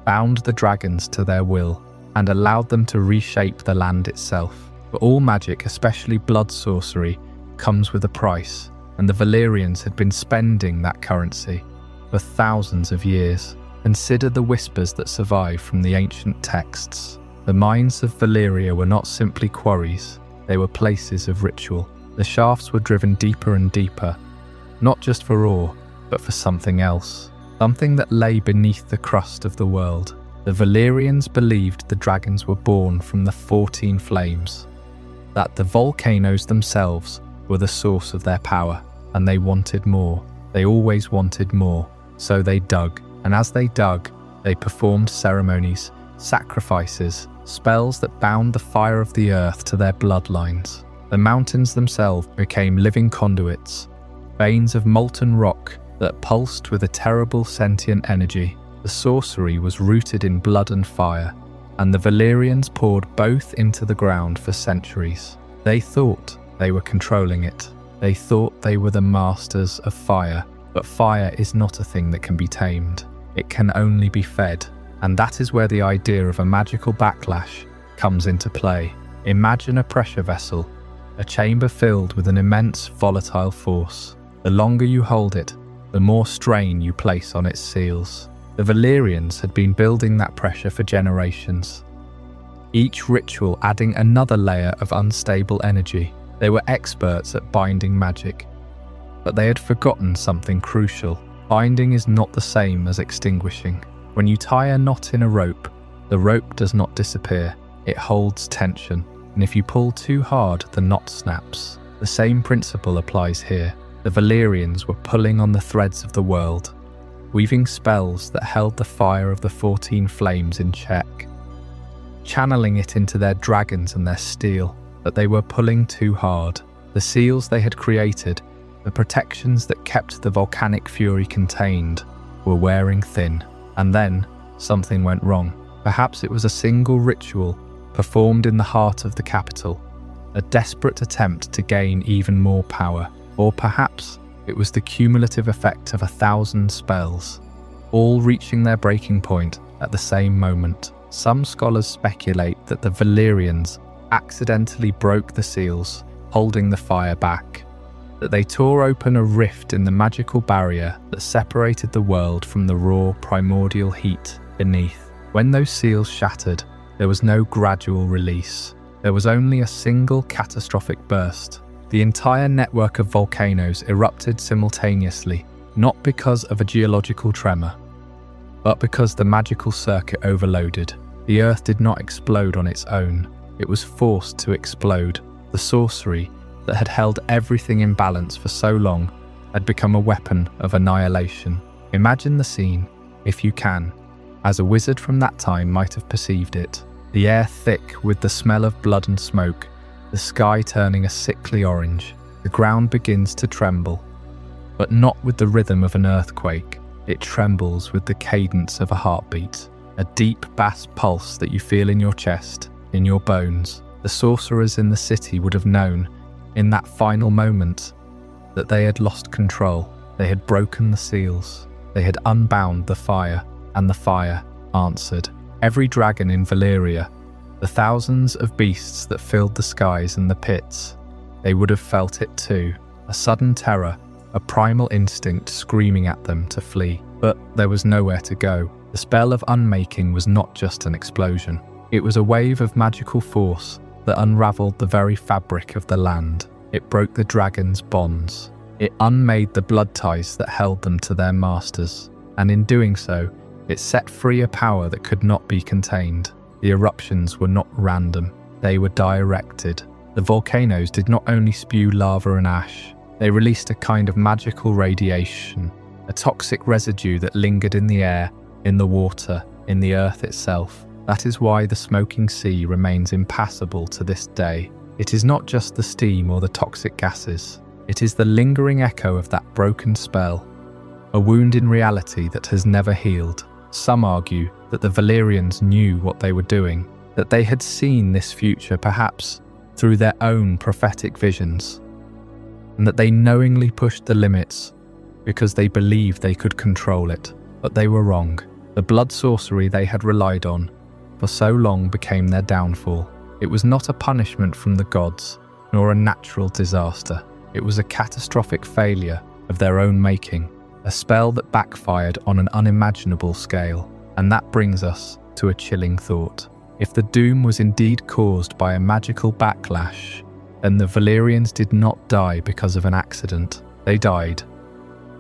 bound the dragons to their will, and allowed them to reshape the land itself. But all magic, especially blood sorcery, comes with a price, and the Valyrians had been spending that currency for thousands of years. Consider the whispers that survive from the ancient texts. The mines of Valyria were not simply quarries, they were places of ritual. The shafts were driven deeper and deeper, not just for ore, but for something else. Something that lay beneath the crust of the world. The Valyrians believed the dragons were born from the 14 flames, that the volcanoes themselves were the source of their power, and they wanted more. They always wanted more. So they dug, and as they dug, they performed ceremonies, sacrifices, spells that bound the fire of the earth to their bloodlines. The mountains themselves became living conduits, veins of molten rock that pulsed with a terrible sentient energy. The sorcery was rooted in blood and fire, and the Valyrians poured both into the ground for centuries. They thought they were controlling it. They thought they were the masters of fire, but fire is not a thing that can be tamed. It can only be fed, and that is where the idea of a magical backlash comes into play. Imagine a pressure vessel, a chamber filled with an immense volatile force. The longer you hold it, the more strain you place on its seals. The Valyrians had been building that pressure for generations, each ritual adding another layer of unstable energy. They were experts at binding magic, but they had forgotten something crucial. Binding is not the same as extinguishing. When you tie a knot in a rope, the rope does not disappear, it holds tension, and if you pull too hard, the knot snaps. The same principle applies here. The Valyrians were pulling on the threads of the world, weaving spells that held the fire of the 14 flames in check, channeling it into their dragons and their steel, but they were pulling too hard. The seals they had created, the protections that kept the volcanic fury contained, were wearing thin. And then, something went wrong. Perhaps it was a single ritual performed in the heart of the capital, a desperate attempt to gain even more power. Or perhaps it was the cumulative effect of 1,000 spells, all reaching their breaking point at the same moment. Some scholars speculate that the Valyrians accidentally broke the seals, holding the fire back, that they tore open a rift in the magical barrier that separated the world from the raw primordial heat beneath. When those seals shattered, there was no gradual release. There was only a single catastrophic burst. The entire network of volcanoes erupted simultaneously, not because of a geological tremor, but because the magical circuit overloaded. The earth did not explode on its own. It was forced to explode. The sorcery that had held everything in balance for so long had become a weapon of annihilation. Imagine the scene, if you can, as a wizard from that time might have perceived it. The air thick with the smell of blood and smoke, the sky turning a sickly orange. The ground begins to tremble, but not with the rhythm of an earthquake. It trembles with the cadence of a heartbeat, a deep bass pulse that you feel in your chest, in your bones. The sorcerers in the city would have known, in that final moment, that they had lost control. They had broken the seals. They had unbound the fire, and the fire answered. Every dragon in Valyria, the thousands of beasts that filled the skies and the pits, they would have felt it too. A sudden terror, a primal instinct screaming at them to flee. But there was nowhere to go. The spell of Unmaking was not just an explosion. It was a wave of magical force that unraveled the very fabric of the land. It broke the dragons' bonds. It unmade the blood ties that held them to their masters. And in doing so, it set free a power that could not be contained. The eruptions were not random, they were directed. The volcanoes did not only spew lava and ash, they released a kind of magical radiation, a toxic residue that lingered in the air, in the water, in the earth itself. That is why the smoking sea remains impassable to this day. It is not just the steam or the toxic gases, it is the lingering echo of that broken spell, a wound in reality that has never healed. Some argue that the Valyrians knew what they were doing, that they had seen this future perhaps through their own prophetic visions, and that they knowingly pushed the limits because they believed they could control it. But they were wrong. The blood sorcery they had relied on for so long became their downfall. It was not a punishment from the gods, nor a natural disaster. It was a catastrophic failure of their own making, a spell that backfired on an unimaginable scale. And that brings us to a chilling thought. If the doom was indeed caused by a magical backlash, then the Valyrians did not die because of an accident. They died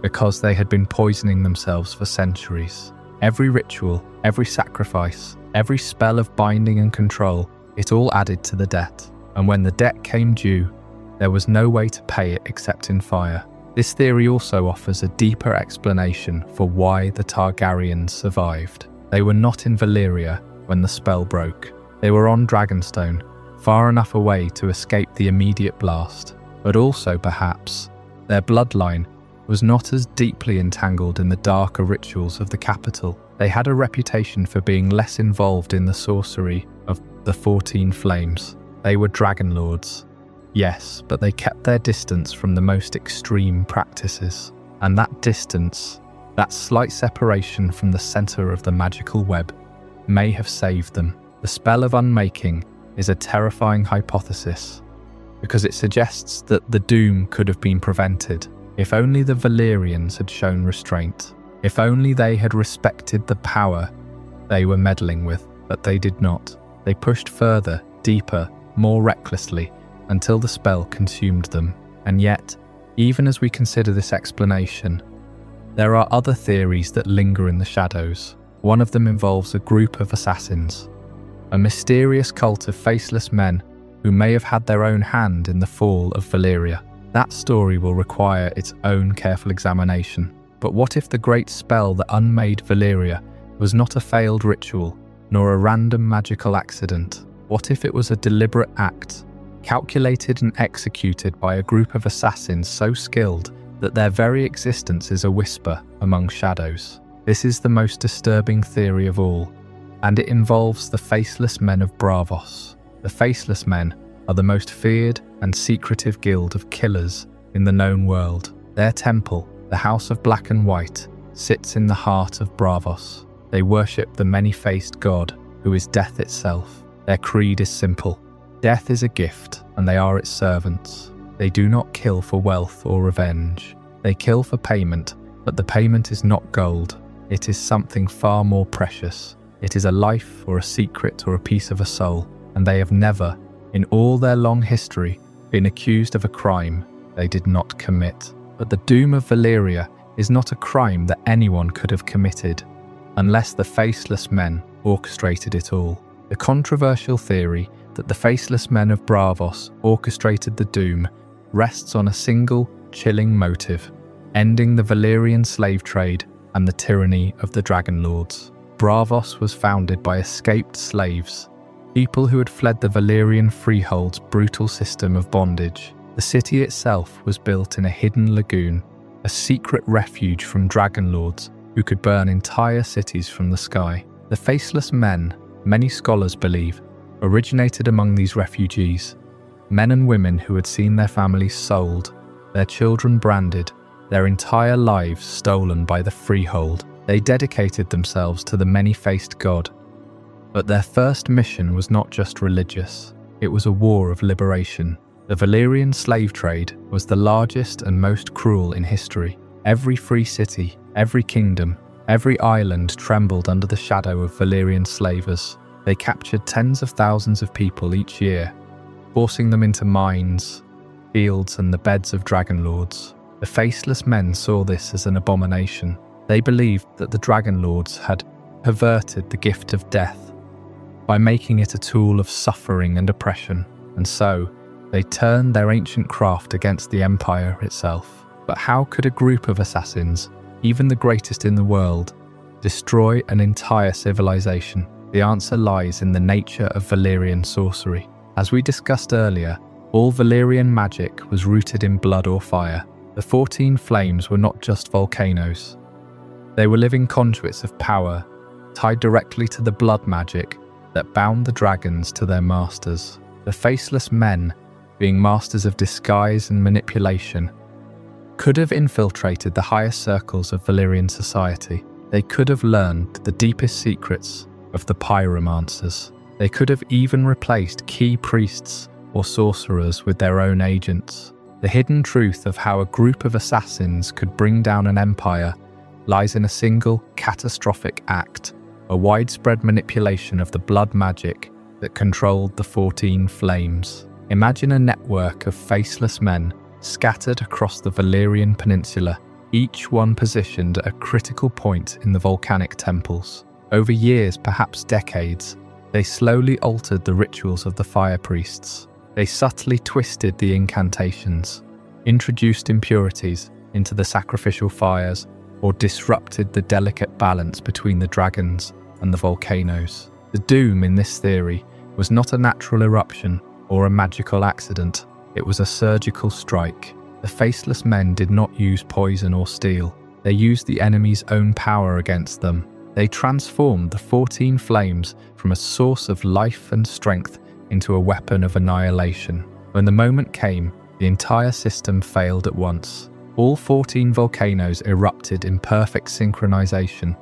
because they had been poisoning themselves for centuries. Every ritual, every sacrifice, every spell of binding and control, it all added to the debt. And when the debt came due, there was no way to pay it except in fire. This theory also offers a deeper explanation for why the Targaryens survived. They were not in Valyria when the spell broke. They were on Dragonstone, far enough away to escape the immediate blast. But also, perhaps, their bloodline was not as deeply entangled in the darker rituals of the capital. They had a reputation for being less involved in the sorcery of the 14 Flames. They were dragon lords. Yes, but they kept their distance from the most extreme practices. And that distance, that slight separation from the center of the magical web, may have saved them. The spell of Unmaking is a terrifying hypothesis, because it suggests that the doom could have been prevented if only the Valyrians had shown restraint, if only they had respected the power they were meddling with, but they did not. They pushed further, deeper, more recklessly, until the spell consumed them. And yet, even as we consider this explanation, there are other theories that linger in the shadows. One of them involves a group of assassins, a mysterious cult of faceless men who may have had their own hand in the fall of Valyria. That story will require its own careful examination. But what if the great spell that unmade Valyria was not a failed ritual, nor a random magical accident? What if it was a deliberate act, calculated and executed by a group of assassins so skilled that their very existence is a whisper among shadows? This is the most disturbing theory of all, and it involves the Faceless Men of Braavos. The Faceless Men are the most feared and secretive guild of killers in the known world. Their temple, the House of Black and White, sits in the heart of Braavos. They worship the many-faced god, who is death itself. Their creed is simple. Death is a gift, and they are its servants. They do not kill for wealth or revenge. They kill for payment, but the payment is not gold. It is something far more precious. It is a life or a secret or a piece of a soul, and they have never, in all their long history, been accused of a crime they did not commit. But the doom of Valyria is not a crime that anyone could have committed, unless the Faceless Men orchestrated it all. The controversial theory that the Faceless Men of Braavos orchestrated the doom rests on a single, chilling motive: ending the Valyrian slave trade and the tyranny of the Dragon Lords. Braavos was founded by escaped slaves, people who had fled the Valyrian Freehold's brutal system of bondage. The city itself was built in a hidden lagoon, a secret refuge from Dragon Lords who could burn entire cities from the sky. The Faceless Men, many scholars believe, originated among these refugees, men and women who had seen their families sold, their children branded, their entire lives stolen by the Freehold. They dedicated themselves to the many-faced god. But their first mission was not just religious, it was a war of liberation. The Valyrian slave trade was the largest and most cruel in history. Every free city, every kingdom, every island trembled under the shadow of Valyrian slavers. They captured tens of thousands of people each year, forcing them into mines, fields and the beds of dragon lords. The Faceless Men saw this as an abomination. They believed that the Dragon Lords had perverted the gift of death by making it a tool of suffering and oppression, and so they turned their ancient craft against the Empire itself. But how could a group of assassins, even the greatest in the world, destroy an entire civilization? The answer lies in the nature of Valyrian sorcery. As we discussed earlier, all Valyrian magic was rooted in blood or fire. The 14 Flames were not just volcanoes. They were living conduits of power, tied directly to the blood magic that bound the dragons to their masters. The Faceless Men, being masters of disguise and manipulation, could have infiltrated the highest circles of Valyrian society. They could have learned the deepest secrets of the pyromancers. They could have even replaced key priests or sorcerers with their own agents. The hidden truth of how a group of assassins could bring down an empire lies in a single catastrophic act, a widespread manipulation of the blood magic that controlled the 14 flames. Imagine a network of faceless men scattered across the Valyrian Peninsula, each one positioned at a critical point in the volcanic temples. Over years, perhaps decades, they slowly altered the rituals of the fire priests. They subtly twisted the incantations, introduced impurities into the sacrificial fires, or disrupted the delicate balance between the dragons and the volcanoes. The doom in this theory was not a natural eruption or a magical accident. It was a surgical strike. The faceless men did not use poison or steel. They used the enemy's own power against them. They transformed the 14 flames from a source of life and strength into a weapon of annihilation. When the moment came, the entire system failed at once. All 14 volcanoes erupted in perfect synchronization,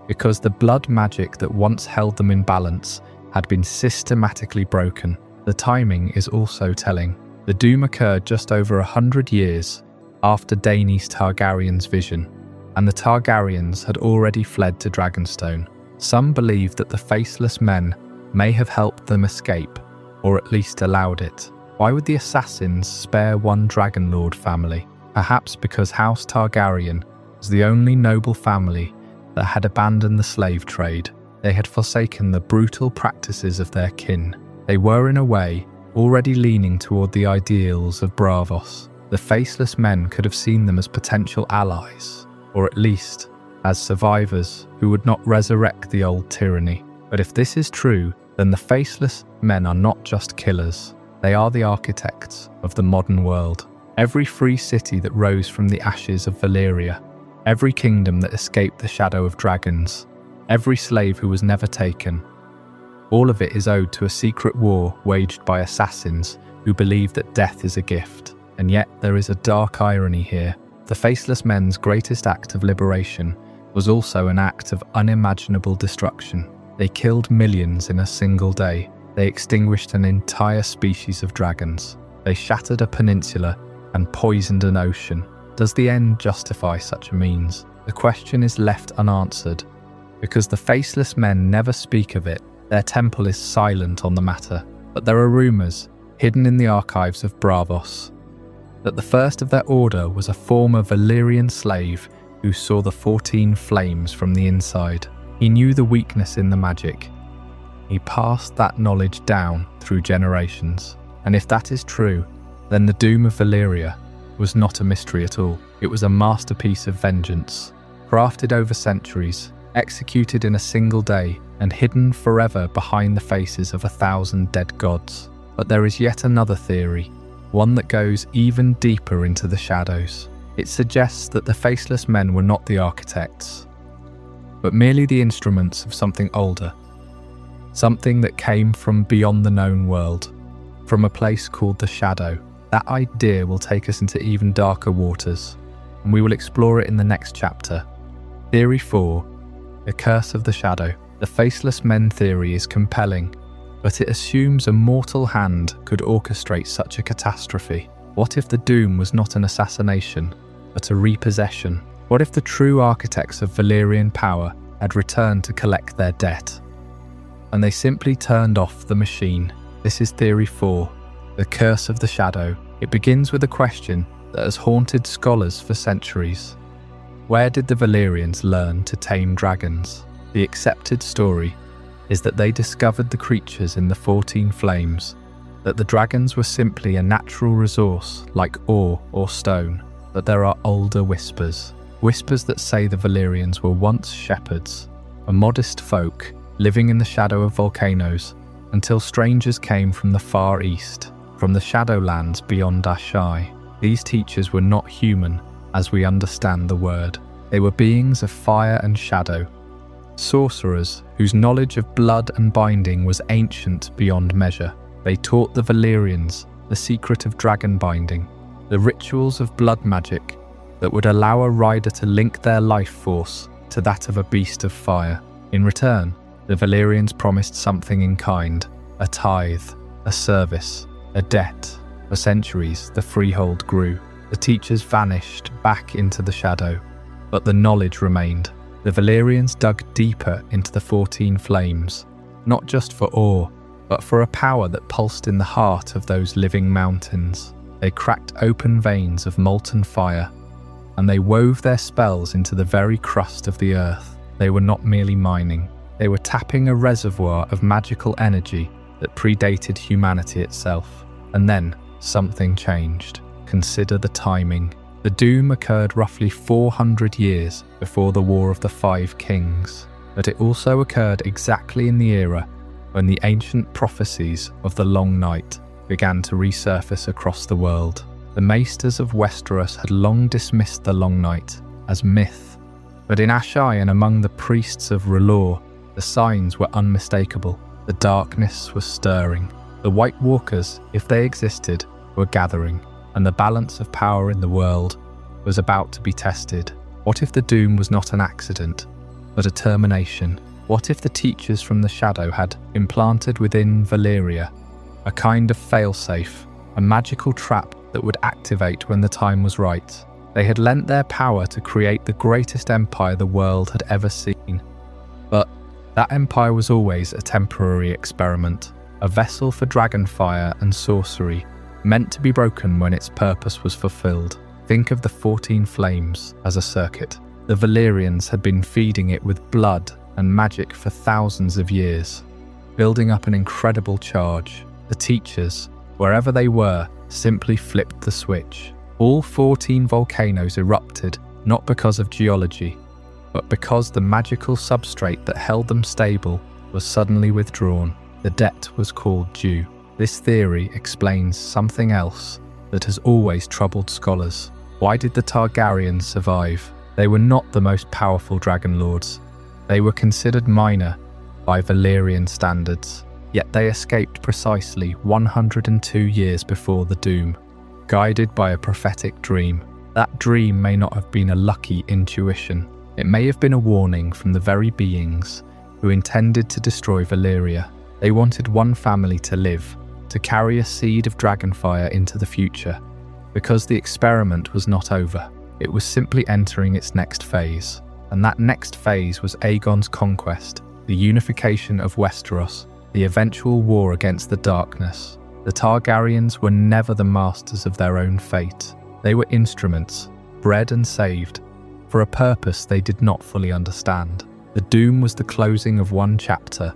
because the blood magic that once held them in balance had been systematically broken. The timing is also telling. The doom occurred just over 100 years after Daenys Targaryen's vision, and the Targaryens had already fled to Dragonstone. Some believe that the faceless men may have helped them escape, or at least allowed it. Why would the assassins spare one Dragonlord family? Perhaps because House Targaryen was the only noble family that had abandoned the slave trade. They had forsaken the brutal practices of their kin. They were, in a way, already leaning toward the ideals of Braavos. The faceless men could have seen them as potential allies, or at least as survivors who would not resurrect the old tyranny. But if this is true, then the faceless men are not just killers. They are the architects of the modern world. Every free city that rose from the ashes of Valyria, every kingdom that escaped the shadow of dragons, every slave who was never taken, all of it is owed to a secret war waged by assassins who believe that death is a gift. And yet there is a dark irony here. The faceless men's greatest act of liberation was also an act of unimaginable destruction. They killed millions in a single day. They extinguished an entire species of dragons. They shattered a peninsula and poisoned an ocean. Does the end justify such a means? The question is left unanswered, because the faceless men never speak of it. Their temple is silent on the matter. But there are rumours, hidden in the archives of Braavos, that the first of their order was a former Valyrian slave who saw the 14 flames from the inside. He knew the weakness in the magic. He passed that knowledge down through generations. And if that is true, then the doom of Valyria was not a mystery at all. It was a masterpiece of vengeance, crafted over centuries, executed in a single day, and hidden forever behind the faces of 1,000 dead gods. But there is yet another theory, one that goes even deeper into the shadows. It suggests that the faceless men were not the architects, but merely the instruments of something older, something that came from beyond the known world, from a place called the Shadow. That idea will take us into even darker waters, and we will explore it in the next chapter. Theory 4, the Curse of the Shadow. The faceless men theory is compelling, but it assumes a mortal hand could orchestrate such a catastrophe. What if the doom was not an assassination, but a repossession? What if the true architects of Valyrian power had returned to collect their debt, and they simply turned off the machine? This is Theory 4, the Curse of the Shadow. It begins with a question that has haunted scholars for centuries. Where did the Valyrians learn to tame dragons? The accepted story is that they discovered the creatures in the 14 flames, that the dragons were simply a natural resource like ore or stone. But there are older whispers that say the Valyrians were once shepherds, a modest folk living in the shadow of volcanoes, until strangers came from the far east, from the shadowlands beyond Ashai. These teachers were not human as we understand the word. They were beings of fire and shadow, sorcerers whose knowledge of blood and binding was ancient beyond measure. They taught the Valyrians the secret of dragon binding, the rituals of blood magic that would allow a rider to link their life force to that of a beast of fire. In return, the The Valyrians promised something in kind, a tithe, a service, a debt. For centuries, the Freehold grew. The teachers vanished back into the shadow, but the knowledge remained. The Valyrians dug deeper into the 14 flames, not just for awe, but for a power that pulsed in the heart of those living mountains. They cracked open veins of molten fire, and they wove their spells into the very crust of the earth. They were not merely mining, they were tapping a reservoir of magical energy that predated humanity itself. And then, something changed. Consider the timing. The doom occurred roughly 400 years before the War of the Five Kings, but it also occurred exactly in the era when the ancient prophecies of the Long Night began to resurface across the world. The Maesters of Westeros had long dismissed the Long Night as myth, but in Ashai and among the priests of R'hllor, the signs were unmistakable. The darkness was stirring. The White Walkers, if they existed, were gathering, and the balance of power in the world was about to be tested. What if the doom was not an accident, but a termination? What if the teachers from the shadow had implanted within Valyria a kind of failsafe, a magical trap that would activate when the time was right? They had lent their power to create the greatest empire the world had ever seen. But that empire was always a temporary experiment, a vessel for dragonfire and sorcery, meant to be broken when its purpose was fulfilled. Think of the 14 flames as a circuit. The Valyrians had been feeding it with blood and magic for thousands of years, building up an incredible charge. The teachers, wherever they were, simply flipped the switch. All 14 volcanoes erupted, not because of geology, but because the magical substrate that held them stable was suddenly withdrawn. The debt was called due. This theory explains something else that has always troubled scholars. Why did the Targaryens survive? They were not the most powerful dragon lords. They were considered minor by Valyrian standards, yet they escaped precisely 102 years before the doom, guided by a prophetic dream. That dream may not have been a lucky intuition. It may have been a warning from the very beings who intended to destroy Valyria. They wanted one family to live, to carry a seed of dragonfire into the future, because the experiment was not over. It was simply entering its next phase, and that next phase was Aegon's conquest, the unification of Westeros, the eventual war against the darkness. The Targaryens were never the masters of their own fate. They were instruments, bred and saved, for a purpose they did not fully understand. The doom was the closing of one chapter,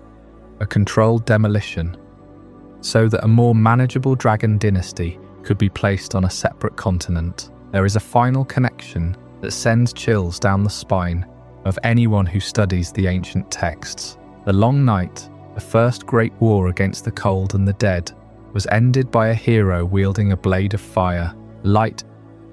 a controlled demolition, so that a more manageable dragon dynasty could be placed on a separate continent. There is a final connection that sends chills down the spine of anyone who studies the ancient texts. The Long Night, the first great war against the cold and the dead, was ended by a hero wielding a blade of fire, light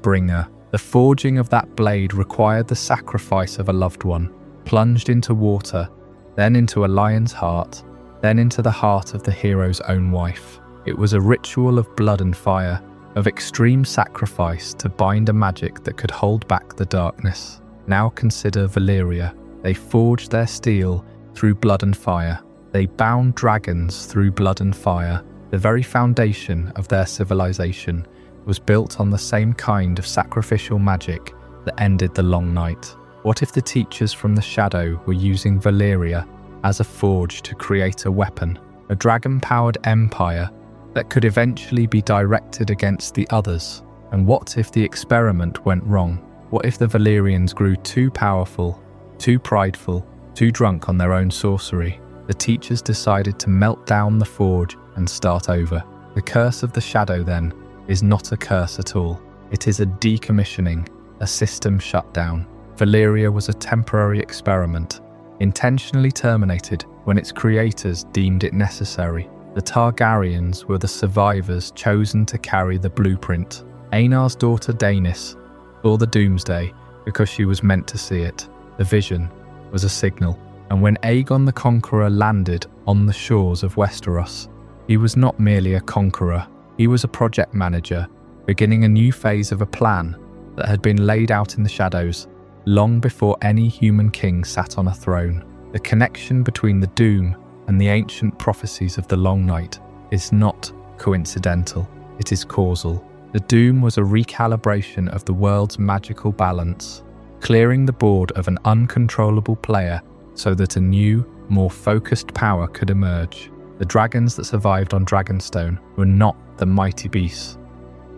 bringer. The forging of that blade required the sacrifice of a loved one, plunged into water, then into a lion's heart, then into the heart of the hero's own wife. It was a ritual of blood and fire, of extreme sacrifice to bind a magic that could hold back the darkness. Now consider Valyria. They forged their steel through blood and fire. They bound dragons through blood and fire. The very foundation of their civilization was built on the same kind of sacrificial magic that ended the Long Night. What if the teachers from the shadow were using Valyria as a forge to create a weapon, a dragon-powered empire that could eventually be directed against the others? And what if the experiment went wrong? What if the Valyrians grew too powerful, too prideful, too drunk on their own sorcery? The teachers decided to melt down the forge and start over. The curse of the shadow, then, is not a curse at all. It is a decommissioning, a system shutdown. Valyria was a temporary experiment, intentionally terminated when its creators deemed it necessary. The Targaryens were the survivors chosen to carry the blueprint. Aenar's daughter Daenys saw the doomsday because she was meant to see it. The vision was a signal. And when Aegon the Conqueror landed on the shores of Westeros, he was not merely a conqueror. He was a project manager, beginning a new phase of a plan that had been laid out in the shadows long before any human king sat on a throne. The connection between the Doom and the ancient prophecies of the Long Night is not coincidental, it is causal. The Doom was a recalibration of the world's magical balance, clearing the board of an uncontrollable player so that a new, more focused power could emerge. The dragons that survived on Dragonstone were not the mighty beasts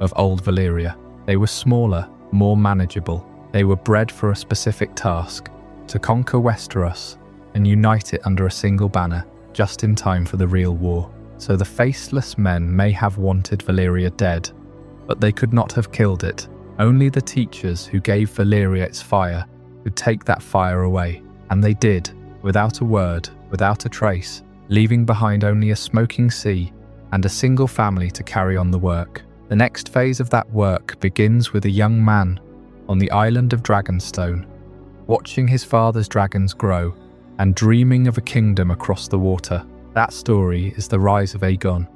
of Old Valyria. They were smaller, more manageable. They were bred for a specific task: to conquer Westeros and unite it under a single banner, just in time for the real war. So the Faceless men may have wanted Valyria dead, but they could not have killed it. Only the teachers who gave Valyria its fire could take that fire away, and they did, without a word, without a trace, leaving behind only a smoking sea and a single family to carry on the work. The next phase of that work begins with a young man on the island of Dragonstone, watching his father's dragons grow and dreaming of a kingdom across the water. That story is the Rise of Aegon,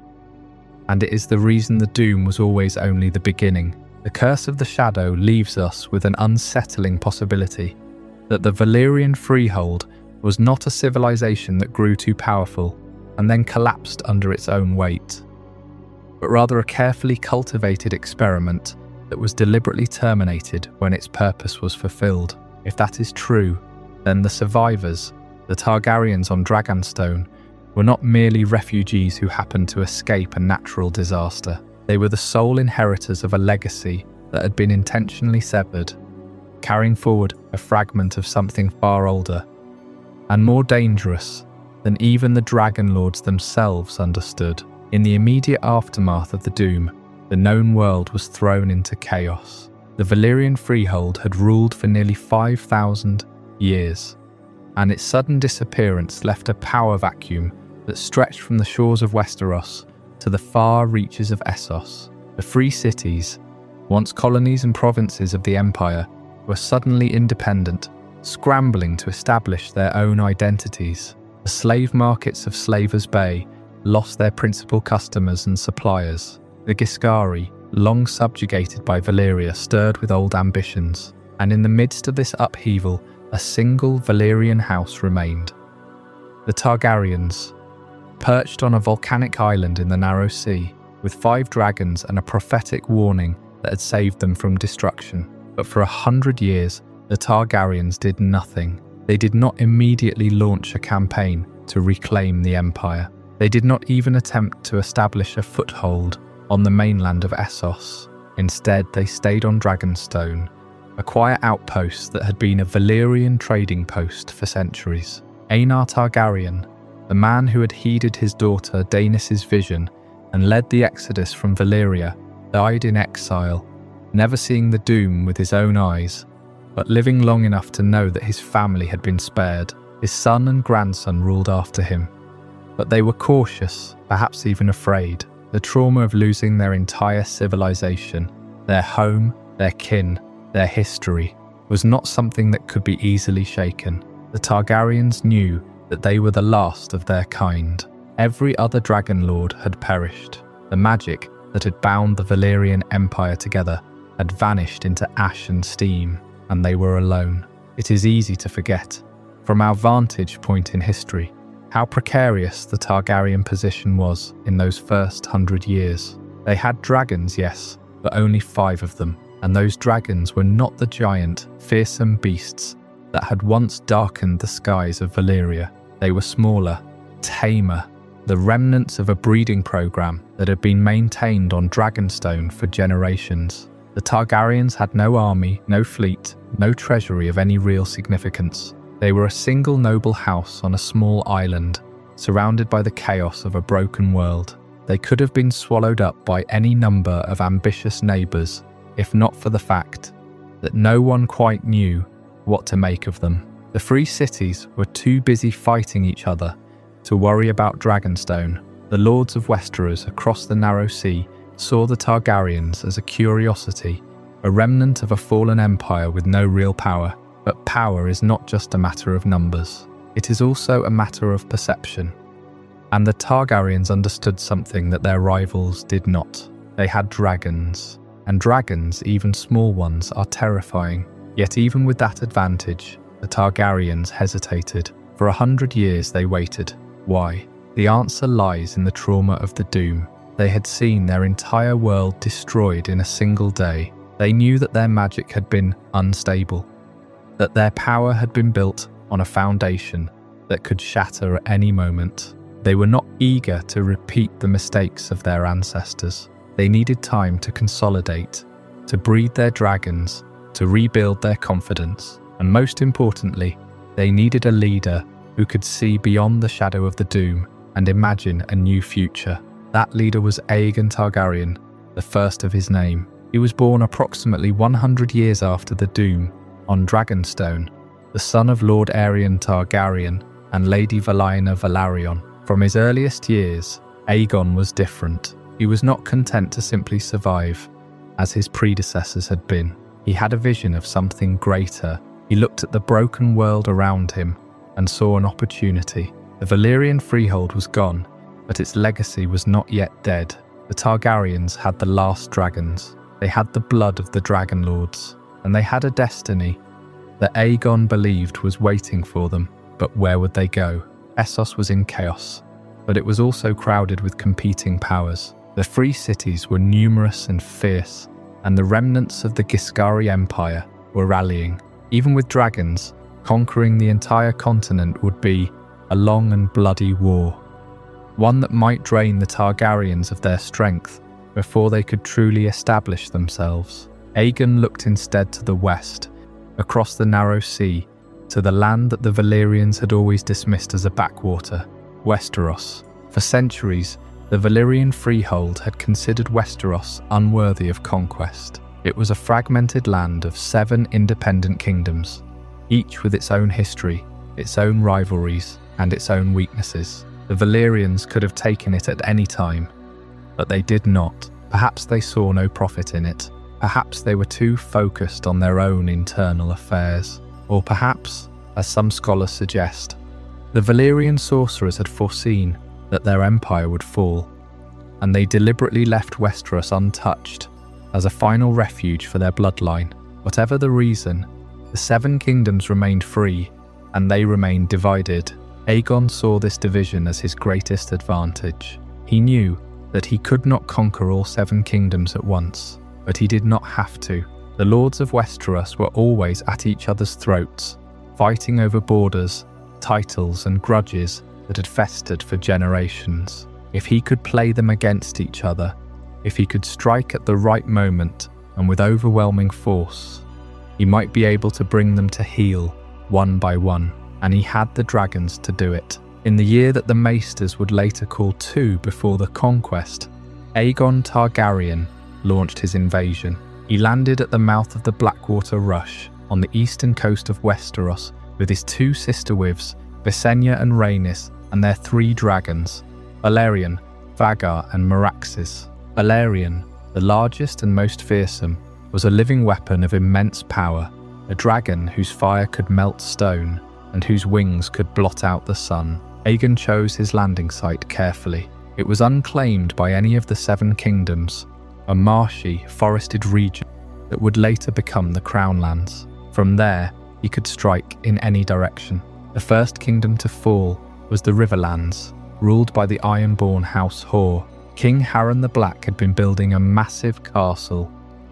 and it is the reason the Doom was always only the beginning. The Curse of the Shadow leaves us with an unsettling possibility that the Valyrian Freehold was not a civilization that grew too powerful and then collapsed under its own weight, but rather a carefully cultivated experiment that was deliberately terminated when its purpose was fulfilled. If that is true, then the survivors, the Targaryens on Dragonstone, were not merely refugees who happened to escape a natural disaster. They were the sole inheritors of a legacy that had been intentionally severed, carrying forward a fragment of something far older and more dangerous than even the Dragon Lords themselves understood. In the immediate aftermath of the Doom, the known world was thrown into chaos. The Valyrian Freehold had ruled for nearly 5,000 years, and its sudden disappearance left a power vacuum that stretched from the shores of Westeros to the far reaches of Essos. The free cities, once colonies and provinces of the Empire, were suddenly independent, scrambling to establish their own identities. The slave markets of Slavers Bay lost their principal customers and suppliers. The Giscari, long subjugated by Valyria, stirred with old ambitions, and in the midst of this upheaval, a single Valyrian house remained: the Targaryens, perched on a volcanic island in the narrow sea, with 5 dragons and a prophetic warning that had saved them from destruction. But for 100 years, the Targaryens did nothing. They did not immediately launch a campaign to reclaim the Empire. They did not even attempt to establish a foothold on the mainland of Essos. Instead, they stayed on Dragonstone, a quiet outpost that had been a Valyrian trading post for centuries. Aenar Targaryen, the man who had heeded his daughter Daenys' vision and led the exodus from Valyria, died in exile, never seeing the Doom with his own eyes, but living long enough to know that his family had been spared. His son and grandson ruled after him, but they were cautious, perhaps even afraid. The trauma of losing their entire civilization, their home, their kin, their history, was not something that could be easily shaken. The Targaryens knew that they were the last of their kind. Every other Dragon Lord had perished. The magic that had bound the Valyrian Empire together had vanished into ash and steam, and they were alone. It is easy to forget, from our vantage point in history, how precarious the Targaryen position was in those first 100 years. They had dragons, yes, but only 5 of them, and those dragons were not the giant, fearsome beasts that had once darkened the skies of Valyria. They were smaller, tamer, the remnants of a breeding program that had been maintained on Dragonstone for generations. The Targaryens had no army, no fleet, no treasury of any real significance. They were a single noble house on a small island, surrounded by the chaos of a broken world. They could have been swallowed up by any number of ambitious neighbours, if not for the fact that no one quite knew what to make of them. The free cities were too busy fighting each other to worry about Dragonstone. The lords of Westeros across the narrow sea saw the Targaryens as a curiosity, a remnant of a fallen empire with no real power. But power is not just a matter of numbers. It is also a matter of perception. And the Targaryens understood something that their rivals did not. They had dragons. And dragons, even small ones, are terrifying. Yet even with that advantage, the Targaryens hesitated. For 100 years they waited. Why? The answer lies in the trauma of the Doom. They had seen their entire world destroyed in a single day. They knew that their magic had been unstable, that their power had been built on a foundation that could shatter at any moment. They were not eager to repeat the mistakes of their ancestors. They needed time to consolidate, to breed their dragons, to rebuild their confidence, and most importantly, they needed a leader who could see beyond the shadow of the Doom and imagine a new future. That leader was Aegon Targaryen, the first of his name. He was born approximately 100 years after the Doom on Dragonstone, the son of Lord Aerion Targaryen and Lady Valyrian Velaryon. From his earliest years, Aegon was different. He was not content to simply survive, as his predecessors had been. He had a vision of something greater. He looked at the broken world around him and saw an opportunity. The Valyrian Freehold was gone, but its legacy was not yet dead. The Targaryens had the last dragons. They had the blood of the Dragon Lords, and they had a destiny that Aegon believed was waiting for them. But where would they go? Essos was in chaos, but it was also crowded with competing powers. The free cities were numerous and fierce, and the remnants of the Giscari Empire were rallying. Even with dragons, conquering the entire continent would be a long and bloody war, one that might drain the Targaryens of their strength before they could truly establish themselves. Aegon looked instead to the west, across the narrow sea, to the land that the Valyrians had always dismissed as a backwater, Westeros. For centuries, the Valyrian Freehold had considered Westeros unworthy of conquest. It was a fragmented land of 7 independent kingdoms, each with its own history, its own rivalries, and its own weaknesses. The Valyrians could have taken it at any time, but they did not. Perhaps they saw no profit in it. Perhaps they were too focused on their own internal affairs. Or perhaps, as some scholars suggest, the Valyrian sorcerers had foreseen that their empire would fall, and they deliberately left Westeros untouched as a final refuge for their bloodline. Whatever the reason, the 7 kingdoms remained free, and they remained divided. Aegon saw this division as his greatest advantage. He knew that he could not conquer all 7 kingdoms at once, but he did not have to. The lords of Westeros were always at each other's throats, fighting over borders, titles, and grudges that had festered for generations. If he could play them against each other, if he could strike at the right moment and with overwhelming force, he might be able to bring them to heel one by one, and he had the dragons to do it. In the year that the Maesters would later call two before the conquest, Aegon Targaryen launched his invasion. He landed at the mouth of the Blackwater Rush on the eastern coast of Westeros with his 2 sister wives, Visenya and Rhaenys, and their 3 dragons, Balerion, Vagar, and Meraxes. Balerion, the largest and most fearsome, was a living weapon of immense power, a dragon whose fire could melt stone and whose wings could blot out the sun. Aegon chose his landing site carefully. It was unclaimed by any of the 7 kingdoms, a marshy, forested region that would later become the Crown Lands. From there, he could strike in any direction. The first kingdom to fall was the Riverlands, ruled by the Ironborn House Hoare. King Harren the Black had been building a massive castle,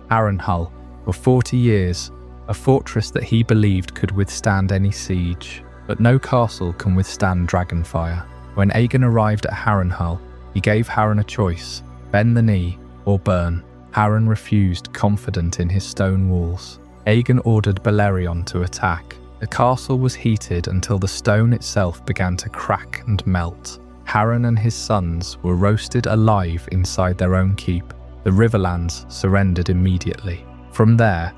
Harrenhal, for 40 years, a fortress that he believed could withstand any siege. But no castle can withstand dragonfire. When Aegon arrived at Harrenhal, he gave Harren a choice: bend the knee or burn. Harren refused, confident in his stone walls. Aegon ordered Balerion to attack. The castle was heated until the stone itself began to crack and melt. Harren and his sons were roasted alive inside their own keep. The Riverlands surrendered immediately. From there,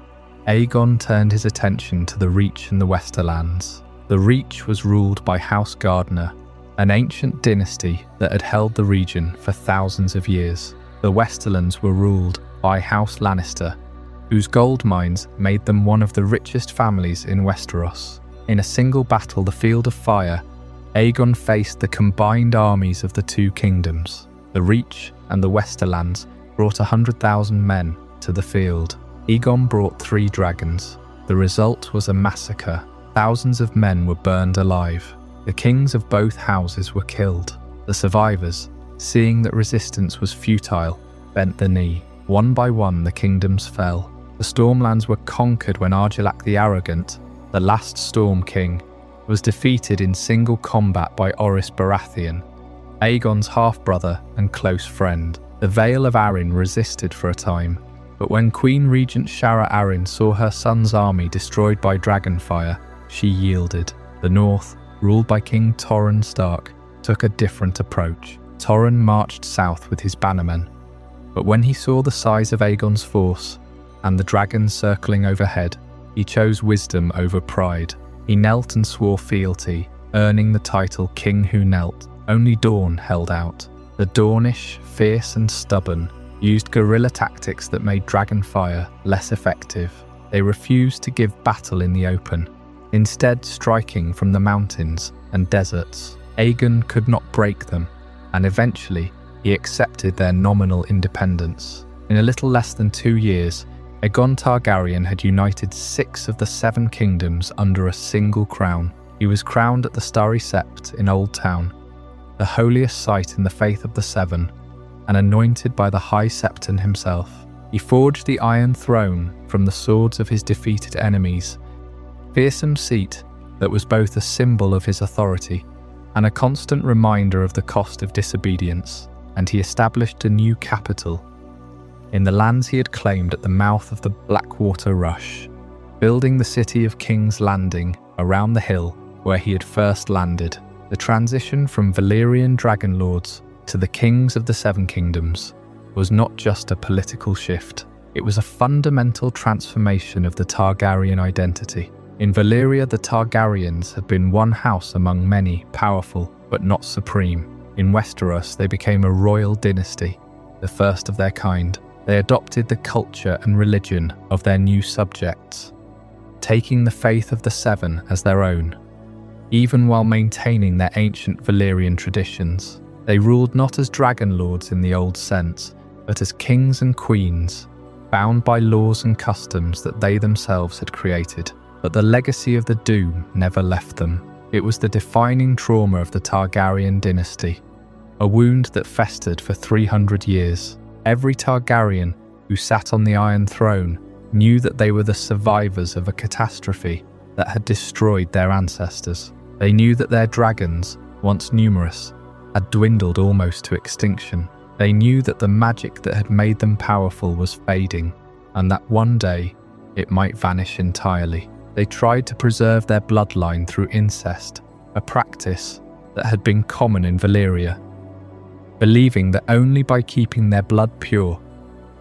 Aegon turned his attention to the Reach and the Westerlands. The Reach was ruled by House Gardner, an ancient dynasty that had held the region for thousands of years. The Westerlands were ruled by House Lannister, whose gold mines made them one of the richest families in Westeros. In a single battle, the Field of Fire, Aegon faced the combined armies of the 2 kingdoms. The Reach and the Westerlands brought 100,000 men to the field. Aegon brought 3 dragons. The result was a massacre. Thousands of men were burned alive. The kings of both houses were killed. The survivors, seeing that resistance was futile, bent the knee. One by one the kingdoms fell. The Stormlands were conquered when Argilac the Arrogant, the last Storm King, was defeated in single combat by Orys Baratheon, Aegon's half-brother and close friend. The Vale of Arryn resisted for a time, but when Queen Regent Shara Arryn saw her son's army destroyed by dragonfire, she yielded. The North, ruled by King Torrhen Stark, took a different approach. Torrhen marched south with his bannermen, but when he saw the size of Aegon's force and the dragons circling overhead, he chose wisdom over pride. He knelt and swore fealty, earning the title King Who Knelt. Only Dorne held out. The Dornish, fierce and stubborn, used guerrilla tactics that made dragonfire less effective. They refused to give battle in the open, instead striking from the mountains and deserts. Aegon could not break them, and eventually he accepted their nominal independence. In a little less than 2 years, Aegon Targaryen had united 6 of the 7 kingdoms under a single crown. He was crowned at the Starry Sept in Old Town, the holiest site in the faith of the Seven, and anointed by the High Septon himself. He forged the Iron Throne from the swords of his defeated enemies, fearsome seat that was both a symbol of his authority and a constant reminder of the cost of disobedience, and he established a new capital in the lands he had claimed at the mouth of the Blackwater Rush, building the city of King's Landing around the hill where he had first landed. The transition from Valyrian dragon lords to the kings of the Seven Kingdoms was not just a political shift, it was a fundamental transformation of the Targaryen identity. In Valyria, the Targaryens had been one house among many, powerful but not supreme. In Westeros, they became a royal dynasty, the first of their kind. They adopted the culture and religion of their new subjects, taking the faith of the Seven as their own, even while maintaining their ancient Valyrian traditions. They ruled not as dragon lords in the old sense, but as kings and queens, bound by laws and customs that they themselves had created. But the legacy of the Doom never left them. It was the defining trauma of the Targaryen dynasty, a wound that festered for 300 years. Every Targaryen who sat on the Iron Throne knew that they were the survivors of a catastrophe that had destroyed their ancestors. They knew that their dragons, once numerous, had dwindled almost to extinction. They knew that the magic that had made them powerful was fading, and that one day it might vanish entirely. They tried to preserve their bloodline through incest, a practice that had been common in Valyria, believing that only by keeping their blood pure